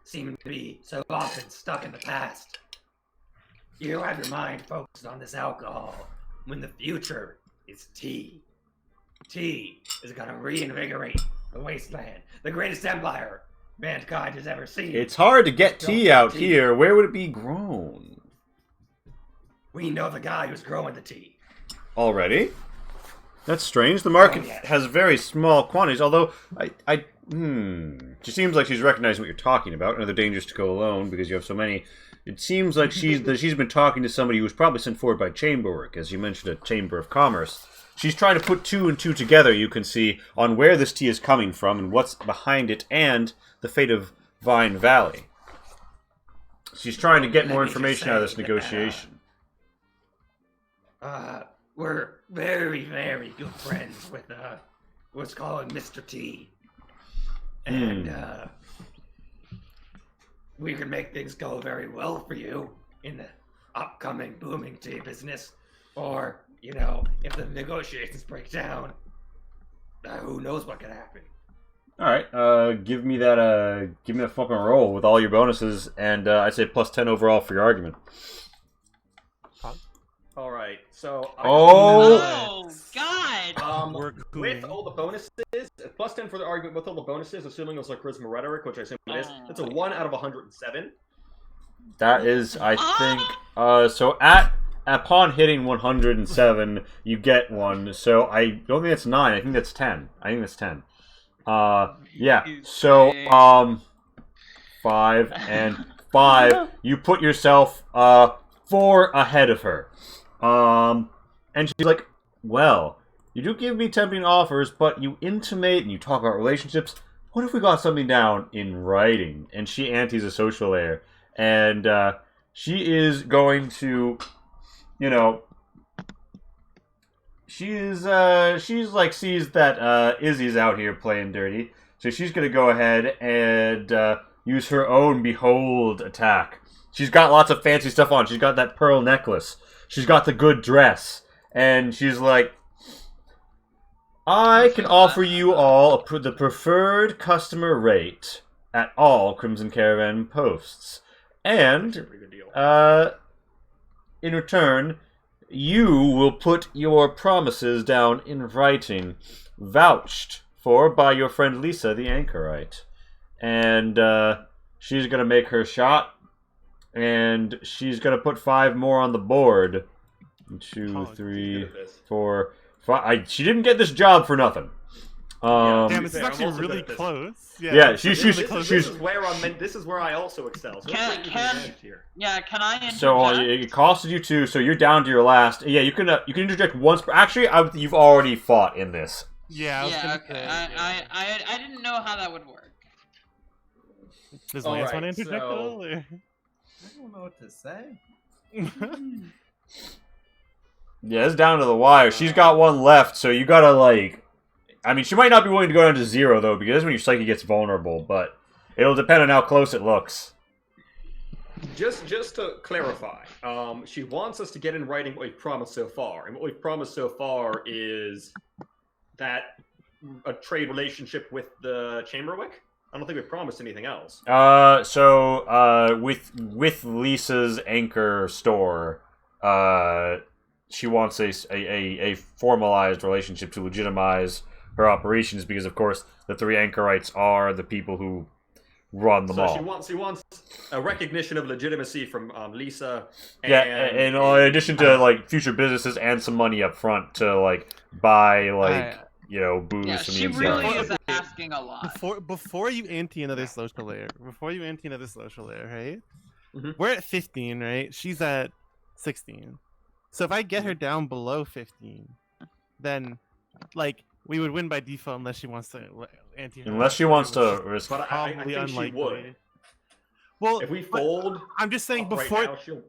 seem to be so often stuck in the past. You have your mind focused on this alcohol when the future is tea. Tea is gonna reinvigorate the wasteland, the greatest empire mankind has ever seen. It's hard to get tea out here. Where would it be grown? We know the guy who's growing the tea. Already? That's strange. The market has very small quantities, although she seems like she's recognizing what you're talking about. Another dangers to go alone because you have so many. It seems like she's been talking to somebody who was probably sent forward by chamber work, as you mentioned, a chamber of commerce. She's trying to put 2 and 2 together, you can see, on where this tea is coming from and what's behind it and the fate of Vine Valley. She's trying to get more information out of this negotiation. We're very, very good friends with what's called Mr. T. And we can make things go very well for you in the upcoming booming tea business, or, you know, if the negotiations break down, who knows what could happen. All right, give me that fucking roll with all your bonuses, and I'd say +10 overall for your argument. All right, so Oh God! We're with cooling. all the bonuses, +10 for the argument with all the bonuses, assuming it's like charisma rhetoric, which I assume it is. It's a 1 out of 107. That is, I think, so upon hitting 107, you get one. So I don't think that's 9. I think that's 10. I think that's 10. Yeah. So 5 and 5. You put yourself 4 ahead of her. And she's like, well, you do give me tempting offers, but you intimate and you talk about relationships. What if we got something down in writing? And she antes a social layer. And she is going to, you know, she's like sees that Izzy's out here playing dirty. So she's going to go ahead and use her own behold attack. She's got lots of fancy stuff on. She's got that pearl necklace. She's got the good dress. And she's like, I can offer you all the preferred customer rate at all Crimson Caravan posts. And, in return, you will put your promises down in writing, vouched for by your friend Lisa, the anchorite. And, she's gonna make her shot, and she's gonna put 5 more on the board. 2, 3, 4, 5. She didn't get this job for nothing. Damn, this is actually really close. Yeah, This is where I'm meant. This is where I also excel. So Can I interject? So it costed you 2, so you're down to your last. Yeah, you can interject once. Actually, you've already fought in this. Yeah. Okay. I didn't know how that would work. Does Lance want to interject at all? Or? I don't know what to say. Yeah, it's down to the wire. She's got one left, so you gotta, like... I mean, she might not be willing to go down to 0, though, because that's when your psyche gets vulnerable, but it'll depend on how close it looks. Just to clarify, she wants us to get in writing what we've promised so far, and what we've promised so far is that a trade relationship with the Chamberwick? I don't think we've promised anything else. With Lisa's anchor store, she wants a formalized relationship to legitimize her operations, because of course the 3 anchorites are the people who run them all. She wants a recognition of legitimacy from Lisa. And in addition to like future businesses and some money up front to like buy booze from the inside. She really is asking a lot. Before you ante another social layer, right? Mm-hmm. We're at 15, right? She's at 16. So if I get her down below 15, then like we would win by default unless she wants to ante. Unless she wants to risk. But I think unlikely. she would. Well, if we fold, I'm just saying before. Right now,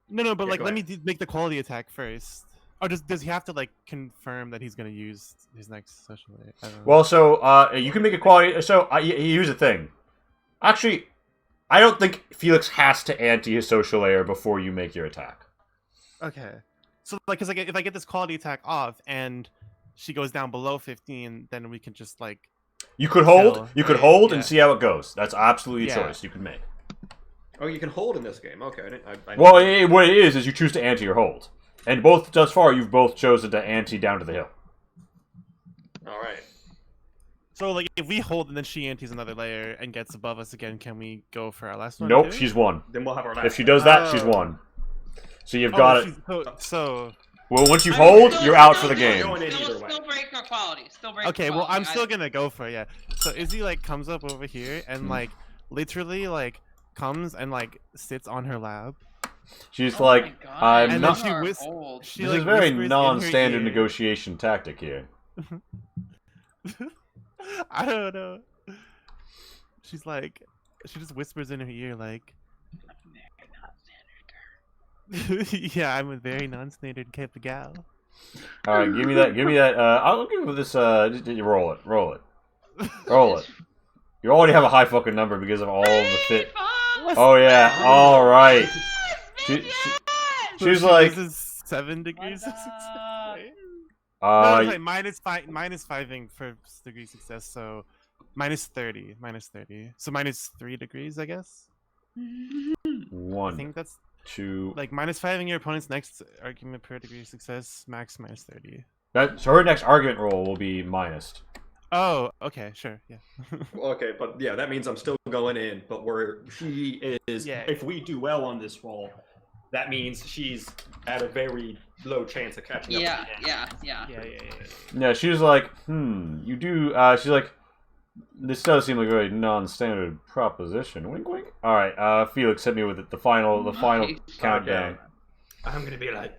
No, but go let me ahead. make the quality attack first. Or does he have to like confirm that he's gonna use his next social layer? I don't know. Well, so you can make a quality. So here's the thing. Actually, I don't think Felix has to ante his social layer before you make your attack. Okay. So like, cause if I get this quality attack off and she goes down below 15, then we can just like. You could hold. Kill, You could right? hold Yeah. and see how it goes. That's absolutely a Yeah. choice you can make. Oh, you can hold in this game. Okay. Well, what it is you choose to ante or hold, and both thus far you've both chosen to ante down to the hill. All right. So like, if we hold and then she antes another layer and gets above us again, can we go for our last one? Nope, too? she's won. Then we'll have our last. If she does that, she's won. So you've got it. So Well, once you hold, you're out for the game. Going in either way. Still break our quality. Still break. okay, our well, quality. I'm still gonna go for it. Yeah. So Izzy like comes up over here and like literally like comes and like sits on her lap. She's Oh like, my God. I'm And not. then she are whis- old. she This like is very whispers in her non-standard ear. negotiation tactic here. I don't know. She's like, she just whispers in her ear like, yeah, I'm a very non-standard type of gal. All right, give me that. Give me that. I'll give you this. Just roll it. Roll it. Roll it. You already have a high fucking number because of all the fit. Oh yeah. All right. she's like, this is 7 degrees of success. Right? uh, No, sorry, minus 5ing for degree success, so minus 30. So minus 3 degrees, I guess. I 1, think that's 2. like minus 5ing your opponent's next argument per degree of success, max minus 30. So her next argument roll will be minus. Oh, okay, sure, yeah. Okay, but yeah, that means I'm still going in. But where she is, Yeah. if we do well on this roll, that means she's at a very low chance of catching up. Yeah, to me. yeah. Yeah, she's like, you do. She's like, this does seem like a very non-standard proposition. Wink, wink. All right, Felix, hit me with it. The final Nice. countdown. Okay. I'm gonna be like,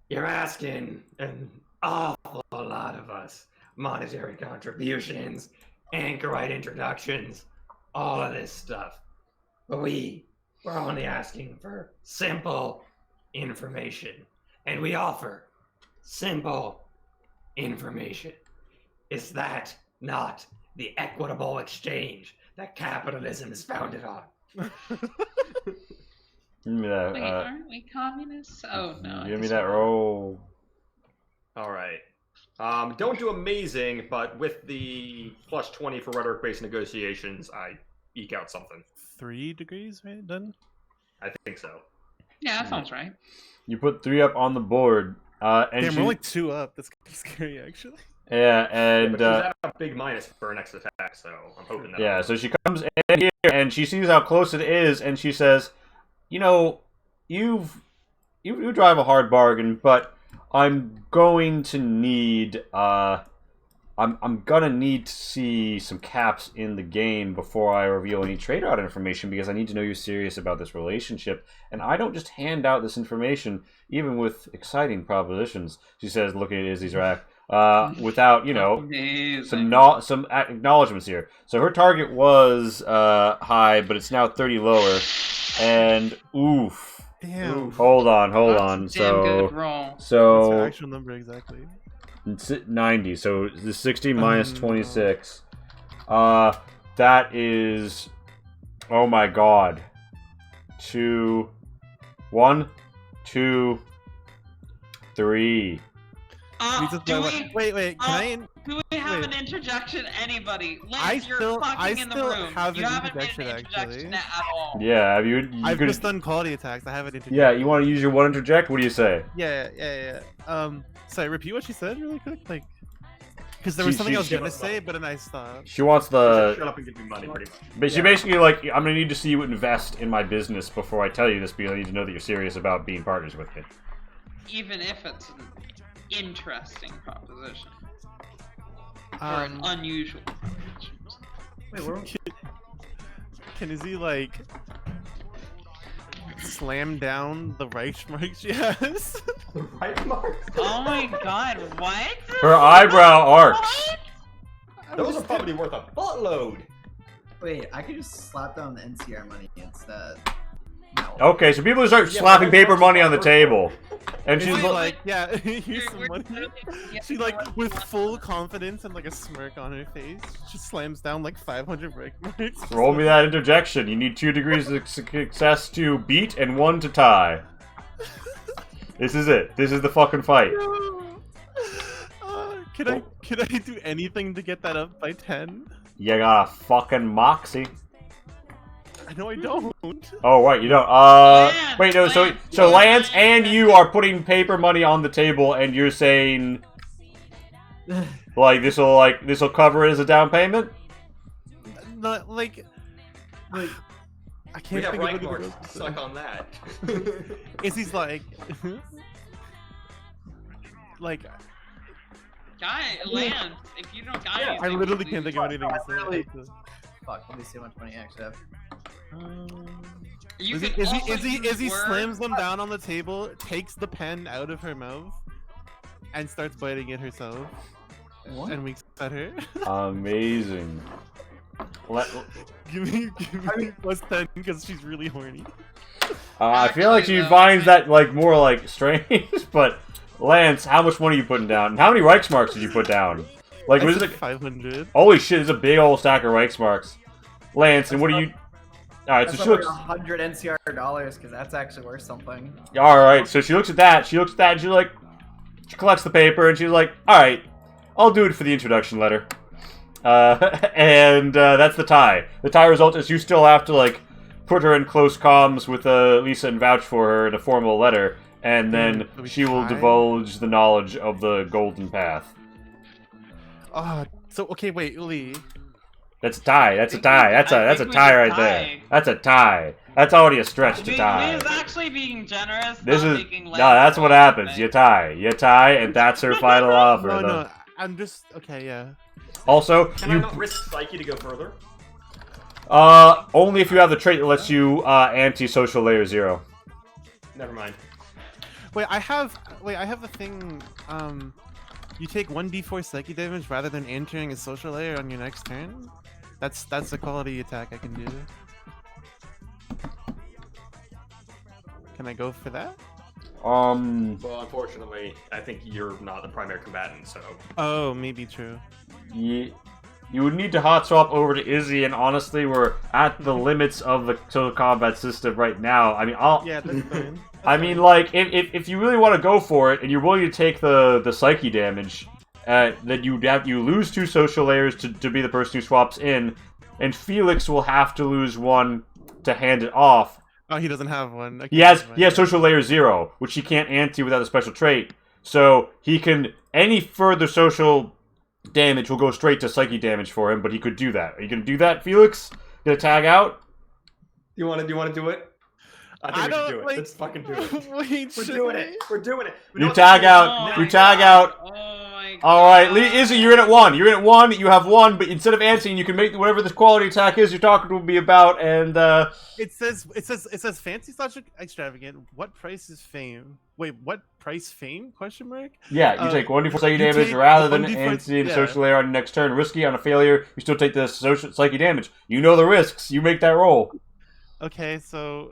you're asking an awful lot of us. Monetary contributions, anchorite introductions, all of this stuff. But we're only asking for simple information. And we offer simple information. Is that not the equitable exchange that capitalism is founded on? Give me that. Wait, aren't we communists? Oh no. I Give me guess that we're not. roll. All right. Don't do amazing, but with the plus 20 for rhetoric-based negotiations, I eke out something. 3 degrees, right? Done? I think so. Yeah, that sounds right. You put 3 up on the board, and Damn, she, we're only 2 up. That's kind of scary, actually. yeah, and But she's at a big minus for her next attack, so I'm hoping that. yeah, so she comes in here and she sees how close it is, and she says, "You know, you drive a hard bargain, but I'm going to need I'm gonna need to see some caps in the game before I reveal any trade route information, because I need to know you're serious about this relationship, and I don't just hand out this information, even with exciting propositions." She says, looking at Izzy's rack, without, you know, Amazing. some acknowledgments here. So her target was high, but it's now 30 lower, and oof. Damn. Hold on. That's a damn good roll. What's her So actual number exactly? it's 90. So the 60 minus 26. That is, oh my god. 2, 1, 2, 3. Do we, Wait, can do we have wait. an interjection? Anybody? I Liz, you're still- fucking I in the still room. have You an haven't made interjection, an interjection actually. at all. Yeah, have you I've could, just done quality attacks. I haven't interjected. yeah, you want to use your one interject? What do you say? Yeah. Sorry, repeat what she said really quick, like, because there was She- something I was she- gonna say, but then I stopped. She wants the. Shut up and give me money, pretty much. But she basically like, I'm gonna need to see you invest in my business before I tell you this, because I need to know that you're serious about being partners with me. Even if it's an interesting proposition. Or an unusual proposition. Wait, we're Can Izzy like slam down the Reichsmark she has? Right, Mark? Oh my god, what? Her eyebrow arcs. Those are probably worth a buttload. Wait, I could just slap down the NCR money instead. No. Okay, so people start Yeah, slapping but paper that's money on the first table, and She's she's Wait, like, like, yeah, here's some We're money. literally She like, with full confidence and like a smirk on her face, she slams down like 500 Reichsmarks. "Roll me that interjection. You need 2 degrees of success to beat and 1 to tie. This is it. This is the fucking fight." Can I do anything to get that up by 10? You got a fucking moxie. No, I don't. Oh, right, you don't. Lance, Wait, no. So Lance, Lance and you are putting paper money on the table, and you're saying, like, this will cover it as a down payment. Not like I We can't have think right of marks. anything else. Suck on that. Izzy's like, like Guy, Lance, if you don't got anything, I literally please can't think of anything to literally- say. Fuck, let me see how much money I actually have. You Izzy, can also use Izzy words. slams them down on the table, takes the pen out of her mouth, and starts biting it herself, What? and winks at her. Amazing. give me plus 10 because she's really horny. I feel like she Actually, though, finds that like more like strange, but Lance, how much money are you putting down? And how many Reichsmarks did you put down? Like, I was said it? 500. Holy shit! It's a big old stack of Reichsmarks. Lance, and what are you? All right, so That's she only looks. 100 NCR dollars because that's actually worth something. All right, so she looks at that. She looks at that. And she's like, she collects the paper and she's like, all right, I'll do it for the introduction letter. And that's the tie. The tie result is you still have to like put her in close comms with Lisa and vouch for her in a formal letter, and then she will divulge the knowledge of the golden path. So okay, wait, Lee. That's a tie. That's a tie. That's a tie right there. That's a tie. That's already a stretch to tie. Lee is actually being generous. This not is making no. light That's of what it. happens. You tie, and that's her final offer. No, I'm just okay. Yeah. Also, Can I not risk Psyche to go further? only if you have the trait that lets you anti-social layer 0. Never mind. Wait, I have the thing. You take 1d4 psyche damage rather than entering a social layer on your next turn. That's a quality attack I can do. Can I go for that? Well, unfortunately, I think you're not the primary combatant, so. Oh, maybe true. You would need to hot swap over to Izzy, and honestly, we're at the limits of the total combat system right now. I mean, Yeah, that's fine. I mean, like, if you really want to go for it, and you're willing to take the psyche damage, then you lose 2 social layers to be the person who swaps in, and Felix will have to lose 1 to hand it off. Oh, he doesn't have one. Okay, He has social layer 0, which he can't anti without a special trait. So he can any further social damage will go straight to psyche damage for him, but he could do that. Are you gonna do that, Felix? Gonna tag out? Do you want to do it? I think we should do it. Let's fucking do it. Wait, We're doing it. We're doing it. You tag out. You tag out. Oh my god. Alright, Izzy, you're in at 1. You're in at 1. You have 1, but instead of answering, you can make whatever this quality attack is you're talking to be about, and It says fancy slash extravagant. What price is fame? Wait, what price fame? Question mark. yeah, you take 1d4 psyche you damage take rather than 1d4 anti yeah. social layer on your next turn. Risky on a failure, you still take the social psyche damage. You know the risks. You make that roll. Okay, so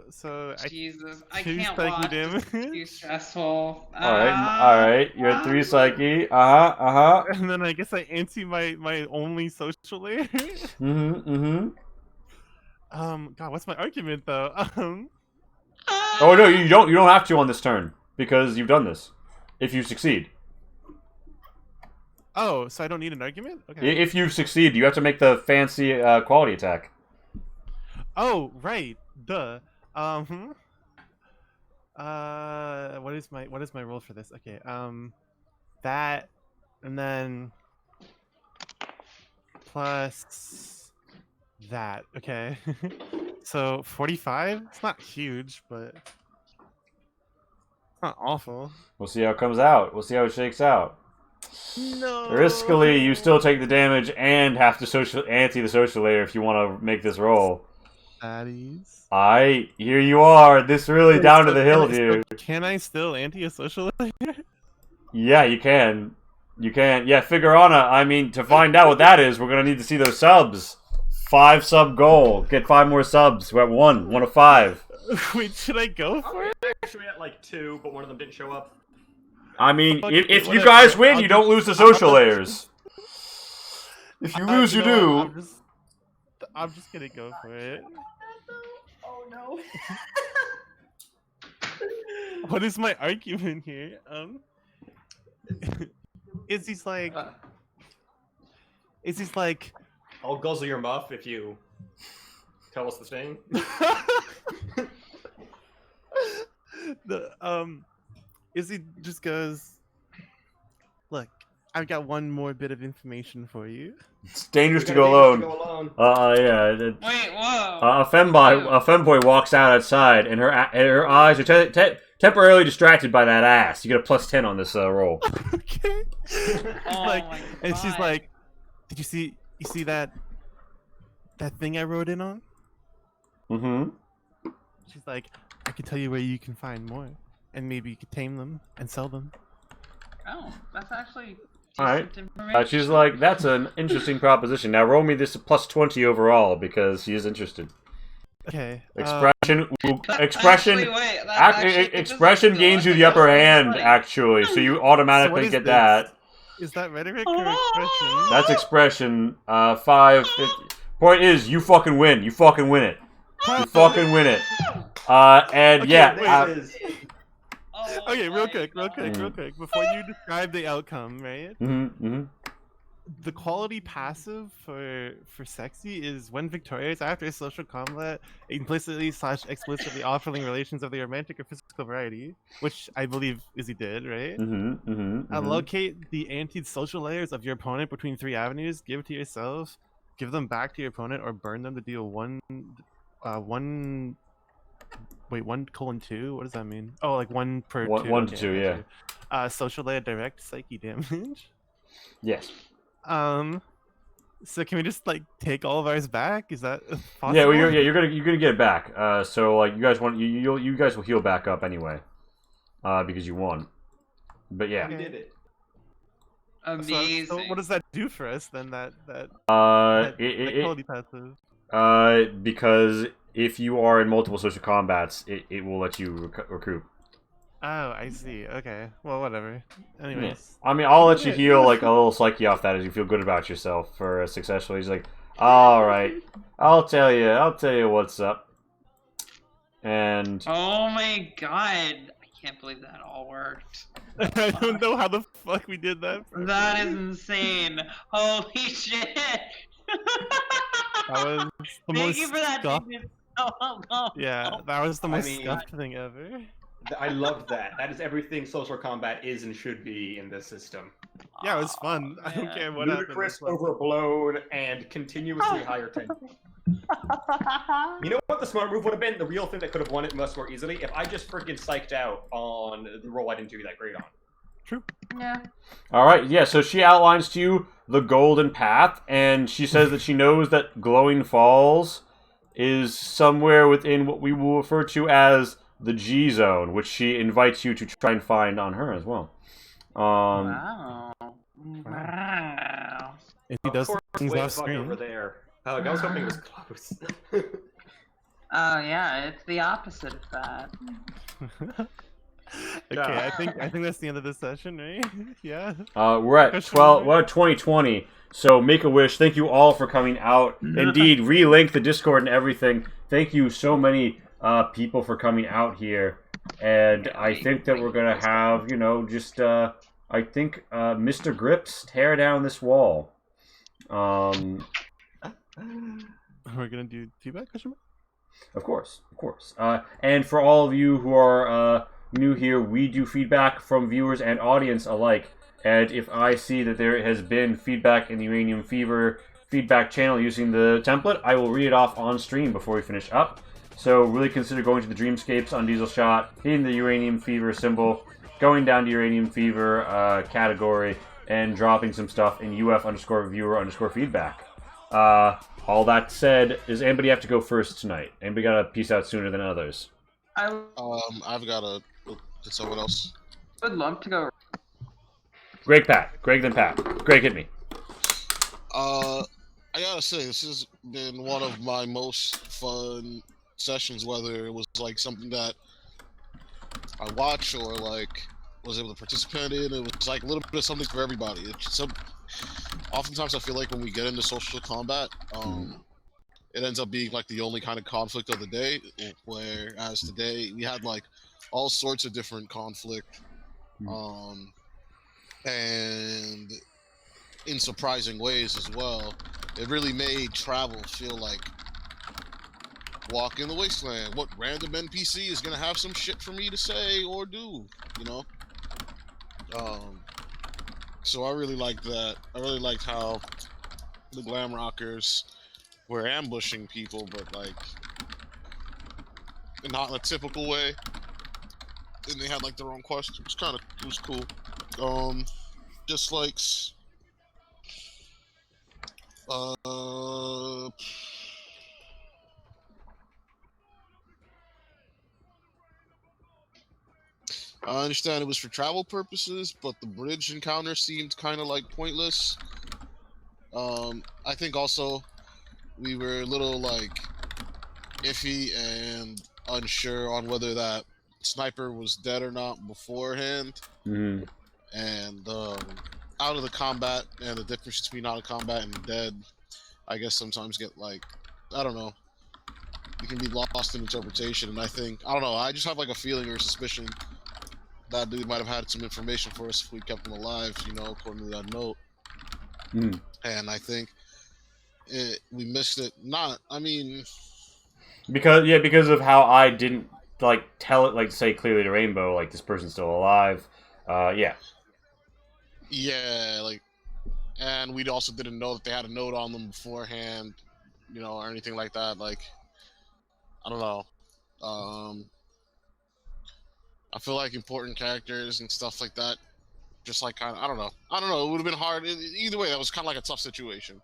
Jesus, I choose can't psyche watch. damage. It's too stressful. Alright, you're at 3 psyche. And then I guess I anti my only social layer. God, what's my argument though? Oh no, you don't have to on this turn, because you've done this. If you succeed. Oh, so I don't need an argument? Okay. If you succeed, you have to make the fancy quality attack. Oh, right. Duh. What is my roll for this? Okay. That, and then plus that. Okay. So 45. It's not huge, but it's not awful. We'll see how it comes out. We'll see how it shakes out. No. Riskily, you still take the damage and have to anti the social layer if you want to make this roll. Fatties. Here you are. This really down to the hill, dude. Can I still anti a social layer? Yeah, you can. You can. Yeah, Figurana, I mean, to find out what that is, we're going to need to see those subs. 5 sub goal. Get 5 more subs. We're at 1 of 5. Wait, should I go for it? Actually, at like 2, but one of them didn't show up. I mean, Fuck if it, you whatever. guys win, I'll you don't lose the social layers. If you lose, you know do. what, I'm just gonna go for it. Oh no. What is my argument here? Izzy's like, I'll guzzle your muff if you tell us the thing. Izzy just goes, look, I've got one more bit of information for you. It's dangerous to go alone. Yeah. Wait, whoa. A femboy walks outside, and her eyes are temporarily distracted by that ass. You get a +10 on this roll. Okay. Oh Like, my and she's God. like, did you see that thing I wrote in on? Mm-hmm. She's like, I can tell you where you can find more, and maybe you could tame them and sell them. Oh, that's actually. Alright. decent information. She's like, that's an interesting proposition. Now roll me this +20 overall, because she is interested. Okay. Expression Actually, wait, that actually- it expression doesn't gains feel you the like upper it. hand, Like- actually, so you So automatically what is get this? that. Is that rhetoric or expression? That's expression. 5. Point is, you fucking win. You fucking win it. You fucking win it. And Okay, yeah, wait. This is Oh Okay, real my quick. God. Before you describe the outcome, right? The quality passive for sexy is when victorious after social combat, implicitly/explicitly offering relations of the romantic or physical variety, which I believe Izzy did, right? Allocate the anti-social layers of your opponent between 3 avenues. Give to yourself, give them back to your opponent, or burn them to deal 1:2. What does that mean? Oh, like 1 per 2. 1 to Okay, 2, I got yeah. you. Social layer direct psyche damage. Yes. So can we just like take all of ours back? Is that possible? Yeah, well, you're gonna get it back. So like you guys you guys will heal back up anyway, because you won. But yeah. we did it. Amazing. So what does that do for us then? That quality passive. Because if you are in multiple social combats, it will let you recoup. Oh, I see. Okay. Well, whatever. Anyways. Yeah. I mean, I'll let you heal like a little psyche off that as you feel good about yourself for successfully. He's like, all right, I'll tell you what's up. And Oh my God. I can't believe that all worked. I don't know how the fuck we did that. That is insane. Holy shit. That was the Thank most you for that. scuffed. Yeah, That was the most mean, scuffed thing ever. I loved that. That is everything social combat is and should be in this system. Yeah, it was fun. I don't care what happened. Ludicrous, It was fun. overblown, and continuously higher tension. You know what the smart move would have been? The real thing that could have won it much more easily? If I just freaking psyched out on the role I didn't do that great on. True. Yeah. all right, yeah. So she outlines to you the golden path, and she says that she knows that Glowing Falls is somewhere within what we will refer to as the G zone, which she invites you to try and find on her as well. Wow. Wow. If he does Of course, things way off the fuck screen. over there. I was hoping it was close. Oh yeah, it's the opposite of that. Okay, I think that's the end of this session, right? Yeah. We're at Question 12. number? We're at 2020. So make a wish. Thank you all for coming out. Indeed, relink the Discord and everything. Thank you so many people for coming out here. And I think that we're gonna have, you know, just I think Mr. Grips tear down this wall. We're gonna do feedback question mark? Of course, of course. And for all of you who are new here, we do feedback from viewers and audience alike. And if I see that there has been feedback in the Uranium Fever feedback channel using the template, I will read it off on stream before we finish up. So really consider going to the Dreamscapes on Diesel Shot, hitting the Uranium Fever symbol, going down to Uranium Fever category, and dropping some stuff in UF_viewer_feedback. All that said, does anybody have to go first tonight? Anybody got to peace out sooner than others? I I've got a. Did someone else? would love to go. Greg, Pat. Greg, then Pat. Greg, hit me. I gotta say, this has been one of my most fun sessions. Whether it was like something that I watched or like was able to participate in, it was like a little bit of something for everybody. Oftentimes, I feel like when we get into social combat, it ends up being like the only kind of conflict of the day. Whereas today we had like all sorts of different conflict, and in surprising ways as well. It really made travel feel like walk in the wasteland. What random NPC is gonna have some shit for me to say or do, you know? So I really liked that. I really liked how the Glam Rockers were ambushing people, but like not in a typical way. And they had like their own questions. It was cool. Just like I understand it was for travel purposes, but the bridge encounter seemed kind of like pointless. I think also we were a little like iffy and unsure on whether that sniper was dead or not beforehand. And out of the combat and the difference between out of combat and dead, I guess sometimes get like, I don't know, it can be lost in interpretation. And I don't know, I just have like a feeling or a suspicion that dude might have had some information for us if we kept him alive, you know, according to that note. And I think we missed it. Because of how I didn't like tell it, like say clearly to Rainbow, like this person's still alive. Yeah, like, and we also didn't know that they had a note on them beforehand, you know, or anything like that. Like, I don't know. I feel like important characters and stuff like that, just like kind of, I don't know. It would have been hard. Either way, that was kind of like a tough situation.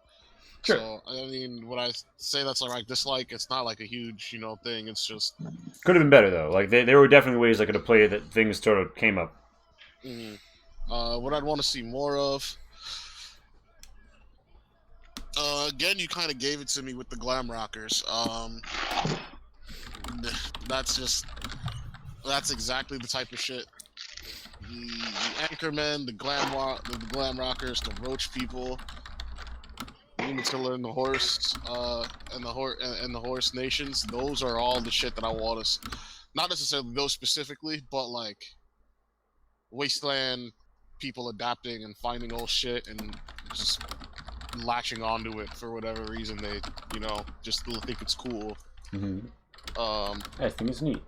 Sure. So, I mean, when I say that's like dislike, it's not like a huge, you know, thing. It's just could have been better though. Like there were definitely ways I could have played that things sort of came up. What I'd want to see more of. Again, you kind of gave it to me with the glam rockers. That's exactly the type of shit. The anchormen, the glam rockers, the roach people, Umatilla and the horse, and the horse nations. Those are all the shit that I want us. Not necessarily those specifically, but like wasteland people adapting and finding old shit and just latching onto it for whatever reason they, you know, just think it's cool. I think it's neat.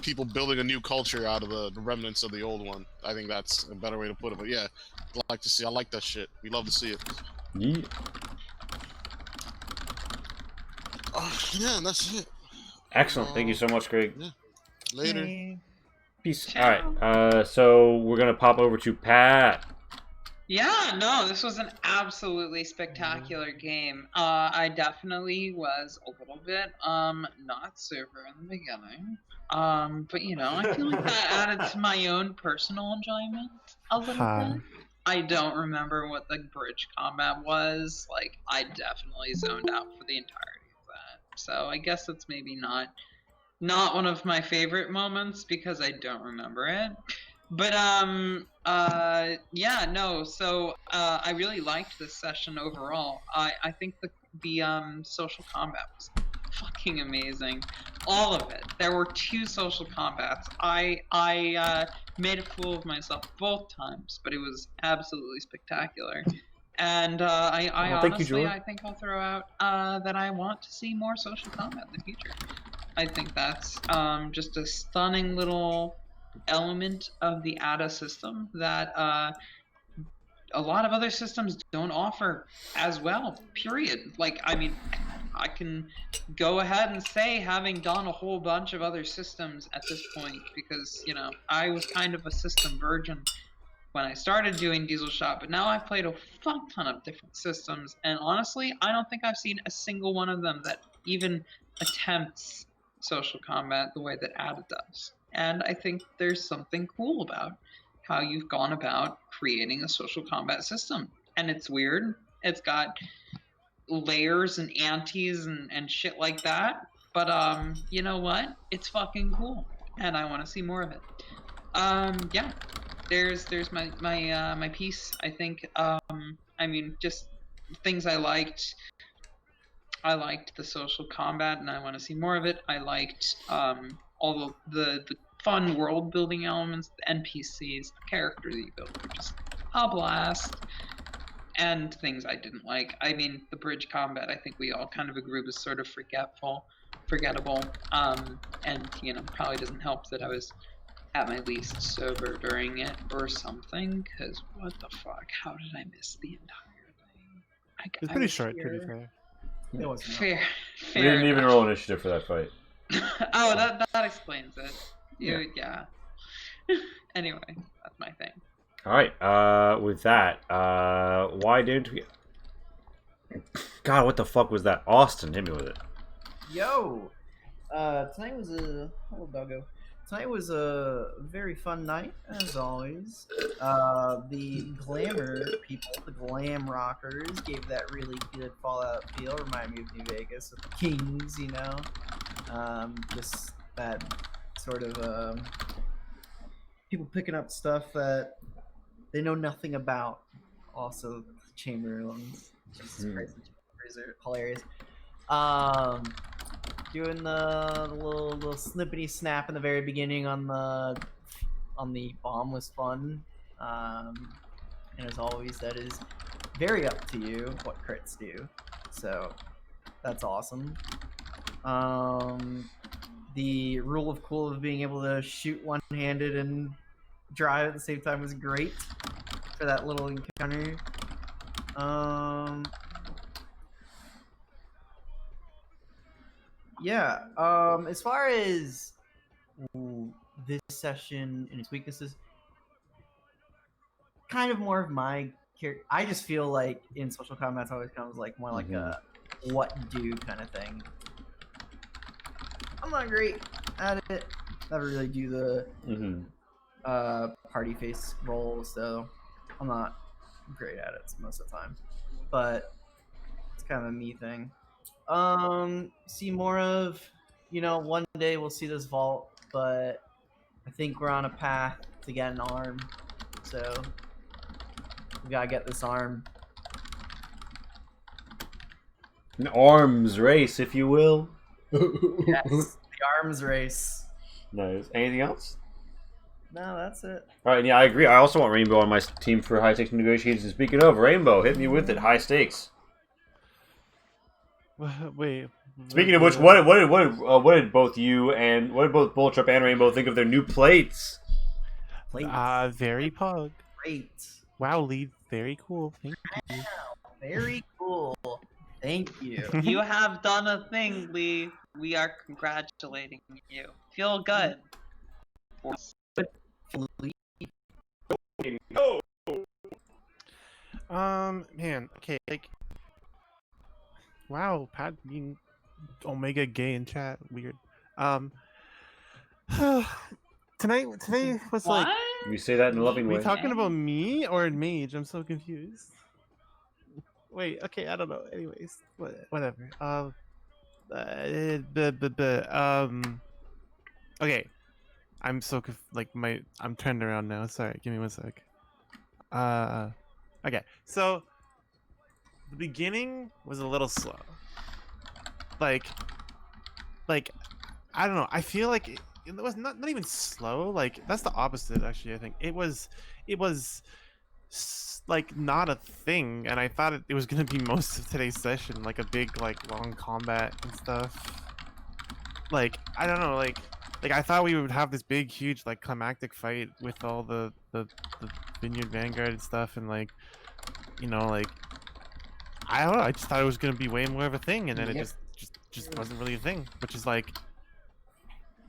People building a new culture out of the remnants of the old one. I think that's a better way to put it. But yeah, I like that shit. We love to see it. Yeah. Yeah, and that's it. Excellent. Thank you so much, Greg. Yeah. Later. Peace. All right. So we're gonna pop over to Pat. Yeah, no, this was an absolutely spectacular game. I definitely was a little bit not super in the beginning. But you know, I feel like that added to my own personal enjoyment a little bit. I don't remember what the bridge combat was. Like, I definitely zoned out for the entirety of that. So I guess it's maybe not one of my favorite moments because I don't remember it. But yeah, no. So I really liked this session overall. I think the social combat was fucking amazing, all of it. There were 2 social combats. I made a fool of myself both times, but it was absolutely spectacular. And I honestly, I think I'll throw out that I want to see more social combat in the future. I think that's just a stunning little element of the ADA system that a lot of other systems don't offer as well, period. Like, I mean, I can go ahead and say, having done a whole bunch of other systems at this point, because, you know, I was kind of a system virgin when I started doing Diesel Shot, but now I've played a fuck ton of different systems, and honestly, I don't think I've seen a single one of them that even attempts social combat the way that ADA does. And I think there's something cool about how you've gone about creating a social combat system. And it's weird. It's got layers and antes and shit like that. But you know what? It's fucking cool. And I want to see more of it. Yeah. There's my piece. I think I mean, just things I liked. I liked the social combat, and I want to see more of it. I liked all the fun world building elements, the NPCs, the characters that you built were just a blast. And things I didn't like. I mean, the bridge combat, I think we all kind of agree was sort of forgettable. And, you know, probably doesn't help that I was at my least sober during it or something, because what the fuck? How did I miss the entire thing? It's pretty short, to be fair. It wasn't Fair. We didn't even roll initiative for that fight. Oh, that explains it. Yeah. Anyway, that's my thing. All right. With that, why didn't we? God, what the fuck was that? Austin, hit me with it. Yo, tonight was a doggo. Tonight was a very fun night, as always. The glamour people, the glam rockers, gave that really good Fallout feel. Reminded me of New Vegas with the Kings, you know. Just that sort of people picking up stuff that they know nothing about. Also, Chamberlains. Jesus Christ, the Chamberlains are hilarious. doing the little snippety snap in the very beginning on the bomb was fun. And as always, that is very up to you what crits do. So that's awesome. The rule of cool of being able to shoot one-handed and drive at the same time was great for that little encounter. Yeah. As far as this session and its weaknesses, kind of more of my character. I just feel like in social combat, always comes like more like a what do kind of thing. I'm not great at it. Never really do the party face role, so I'm not great at it most of the time. But it's kind of a me thing. See more of, one day we'll see this vault, but I think we're on a path to get an arm, so we gotta get this arm. An arms race, if you will. Yes, the arms race. Nice. Anything else? No, that's it. All right, yeah, I agree. I also want Rainbow on my team for high stakes negotiations. Speaking of Rainbow, hit me with it. High stakes. Wait. Speaking of which, what did both you and what did both Bulltrap and Rainbow think of their new plates? Very pug. Great. Wow, Lee, very cool. Thank you. Very cool. Thank you. You have done a thing, Lee. We are congratulating you. Feel good. Man, okay, like, wow, Pat being Omega gay in chat, weird. Today was What? like, You say that in a loving are we way. talking about me or Mage? I'm so confused. Wait, okay, I don't know. Anyways, whatever. Okay, I'm so I'm turned around now. Sorry, give me 1 sec. Okay, so the beginning was a little slow. Like I don't know. I feel like it was not even slow. Like that's the opposite, actually. I think it was like not a thing, and I thought it was gonna be most of today's session, like a big long combat and stuff. Like I don't know, like I thought we would have this big huge climactic fight with all the Vineyard Vanguard and stuff, and I don't know, I just thought it was gonna be way more of a thing, and then it just wasn't really a thing, which is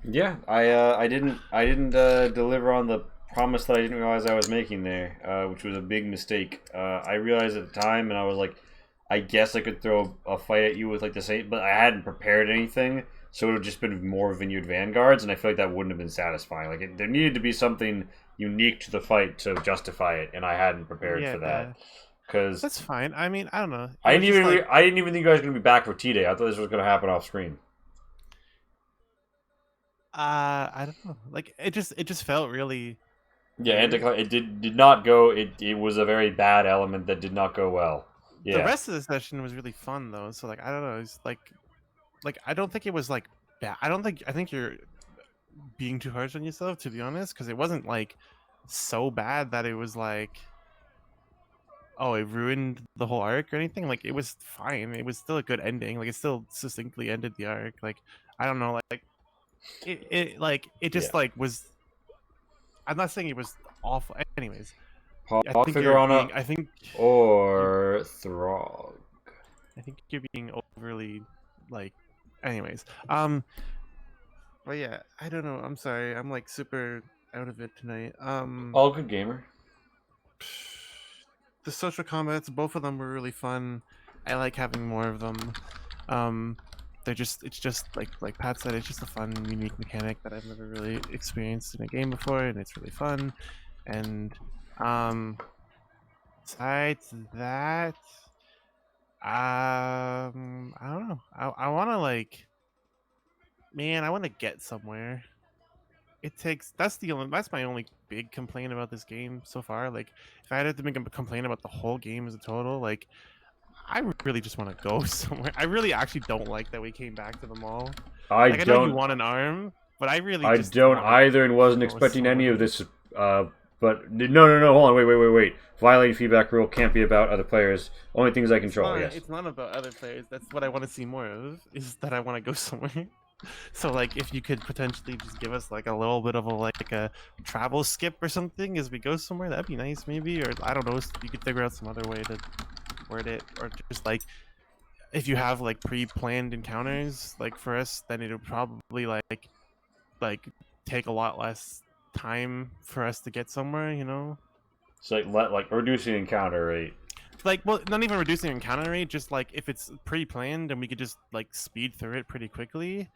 Yeah, I didn't deliver on the promise that I didn't realize I was making there, which was a big mistake. I realized at the time, and I was like, I guess I could throw a fight at you with the same, but I hadn't prepared anything, so it would have just been more Vineyard Vanguards, and I feel like that wouldn't have been satisfying. There needed to be something unique to the fight to justify it, and I hadn't prepared for that. Because that's fine. I mean, I don't know. I didn't even think you guys were gonna be back for T-Day. I thought this was gonna happen off screen. I don't know. It just felt really. Yeah, it did not go. It was a very bad element that did not go well. Yeah. The rest of the session was really fun though. So I don't know. It's I don't think it was bad. I think you're being too harsh on yourself, to be honest, because it wasn't so bad that it was oh, it ruined the whole arc or anything. It was fine. It was still a good ending. It still succinctly ended the arc. I don't know. It just was. I'm not saying it was awful. Anyways, I think or Throg. I think you're being overly anyways. But yeah, I don't know. I'm sorry. I'm super out of it tonight. All good, gamer. The social combats, both of them were really fun. I like having more of them. It's just like Pat said, it's just a fun, unique mechanic that I've never really experienced in a game before, and it's really fun. And besides that, I don't know. I want to man, I want to get somewhere. That's my only big complaint about this game so far. If I had to make a complaint about the whole game as a total, I really just want to go somewhere. I really actually don't like that we came back to the mall. I Like, I know you want an arm, but I really I just don't wanna either, and wasn't go expecting any of somewhere. this. But no, hold on, wait. Violating feedback rule can't be about other players. Only things I control. Yes. It's not about other players. That's what I want to see more of. Is that I want to go somewhere. So like, if you could potentially just give us like a little bit of a travel skip or something as we go somewhere, that'd be nice, maybe. Or I don't know, you could figure out some other way to word it, or just like if you have like pre-planned encounters, like for us, then it would probably like take a lot less time for us to get somewhere, you know. So like reducing encounter rate. Like, well, not even reducing encounter rate, just like if it's pre-planned and we could just like speed through it pretty quickly.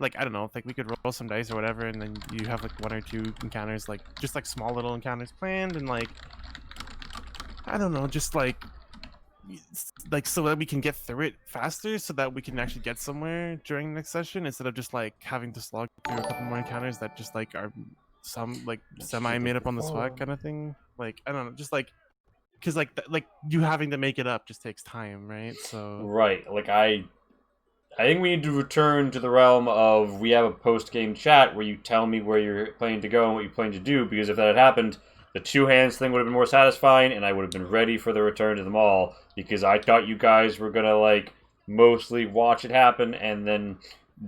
Like, I don't know, like we could roll some dice or whatever, and then you have like 1 or 2 encounters, like just like small little encounters planned, and like I don't know, just like so that we can get through it faster, so that we can actually get somewhere during the next session, instead of just like having to slog through a couple more encounters that just like are some like semi made up on the spot kind of thing. Like, I don't know, just like because like like you having to make it up just takes time, right? So Right. Like I think we need to return to the realm of we have a post-game chat where you tell me where you're planning to go and what you plan to do, because if that had happened, the 2 hands thing would have been more satisfying, and I would have been ready for the return to the mall, because I thought you guys were gonna like mostly watch it happen and then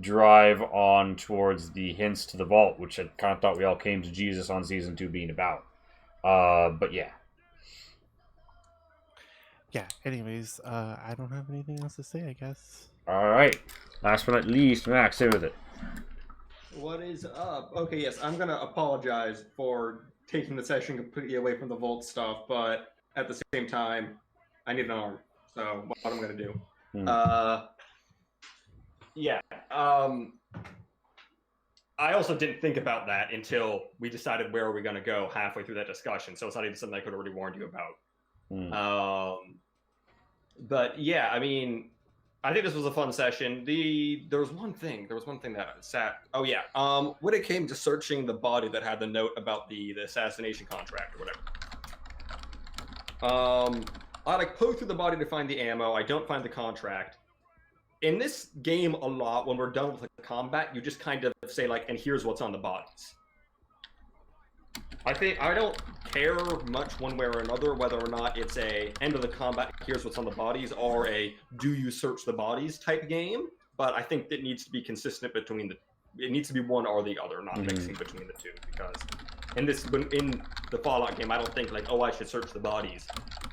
drive on towards the hints to the vault, which I kind of thought we all came to Jesus on season 2 being about. But yeah. yeah. Anyways, I don't have anything else to say, I guess. All right. Last but not least, Max, stay with it. What is up? Okay, yes, I'm gonna apologize for taking the session completely away from the vault stuff, but at the same time, I need an arm. So what I'm gonna do? Yeah. I also didn't think about that until we decided where we were gonna go halfway through that discussion. So it's not even something I could have already warned you about. But yeah, I mean, I think this was a fun session. There was one thing that sat. Oh yeah. When it came to searching the body that had the note about the assassination contract or whatever. I like poke through the body to find the ammo. I don't find the contract. In this game, a lot when we're done with the combat, you just kind of say like, "And here's what's on the bodies." I think I don't care much one way or another whether or not it's a end of the combat, here's what's on the bodies, or a do you search the bodies type game. But I think it needs to be consistent between it needs to be one or the other, not mixing between the two. Because in the Fallout game, I don't think like, oh, I should search the bodies,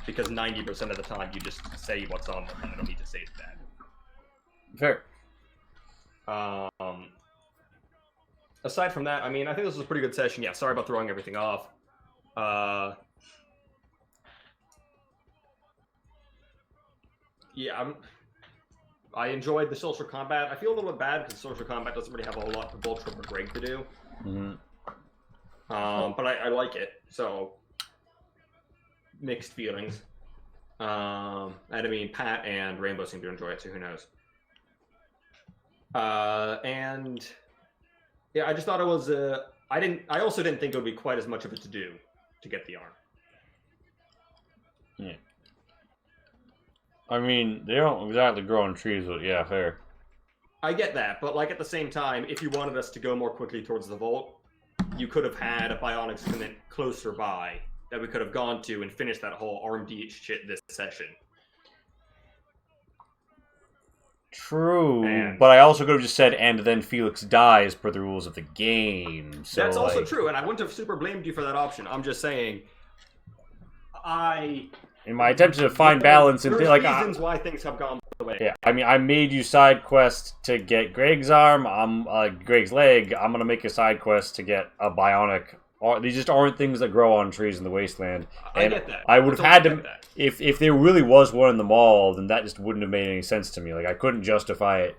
because 90% of the time you just say what's on them and I don't need to say that. Fair. Aside from that, I mean, I think this was a pretty good session. Yeah, sorry about throwing everything off. Yeah, I enjoyed the social combat. I feel a little bit bad because social combat doesn't really have a whole lot for both Trip or Greg to do. But I like it, so mixed feelings. And I mean, Pat and Rainbow seem to enjoy it, so who knows. And yeah, I just thought it was I also didn't think it would be quite as much of a to-do to get the arm. Yeah. I mean, they don't exactly grow on trees, but yeah, fair. I get that, but like at the same time, if you wanted us to go more quickly towards the vault, you could have had a bionics unit closer by that we could have gone to and finished that whole RMD shit this session. True, but I also could have just said, and then Felix dies per the rules of the game. So that's also true, and I wouldn't have super blamed you for that option. I'm just saying, in my attempt to find balance and like reasons why things have gone the way. Yeah, I mean, I made you side quest to get Greg's arm. Greg's leg. I'm gonna make a side quest to get a bionic. These just aren't things that grow on trees in the wasteland. And I get that. I would have had to. If there really was one in the mall, then that just wouldn't have made any sense to me. Like, I couldn't justify it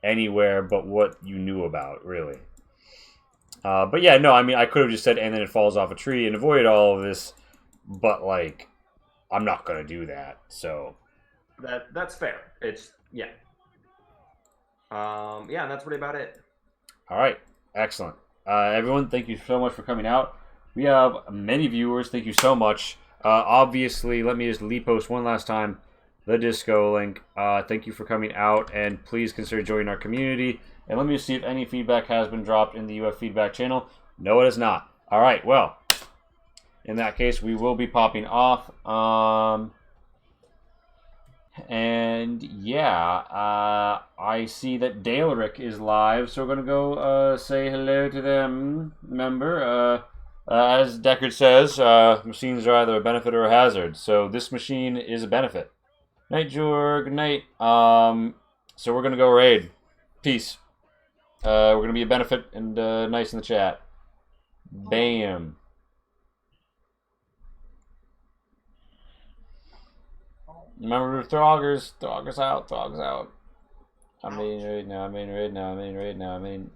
anywhere but what you knew about, really. But yeah, no, I mean, I could have just said, and then it falls off a tree and avoid all of this. But like, I'm not gonna do that. So that's fair. It's yeah. Yeah, and that's really about it. All right, excellent. Everyone, thank you so much for coming out. We have many viewers. Thank you so much. Obviously, let me just post one last time. the Disco link. Thank you for coming out, and please consider joining our community. And let me see if any feedback has been dropped in the UF feedback channel. No, it is not. All right, well, in that case, we will be popping off. And yeah, I see that Daleric is live, so we're gonna go say hello to them. Remember, as Deckard says, machines are either a benefit or a hazard. So this machine is a benefit. Night, Jor. Good night. So we're gonna go raid. Peace. We're gonna be a benefit and nice in the chat. Bam. Remember Throggers. Throggers out. Throggers out. I'm in raid now. I'm in raid now. I'm in raid now. I'm in.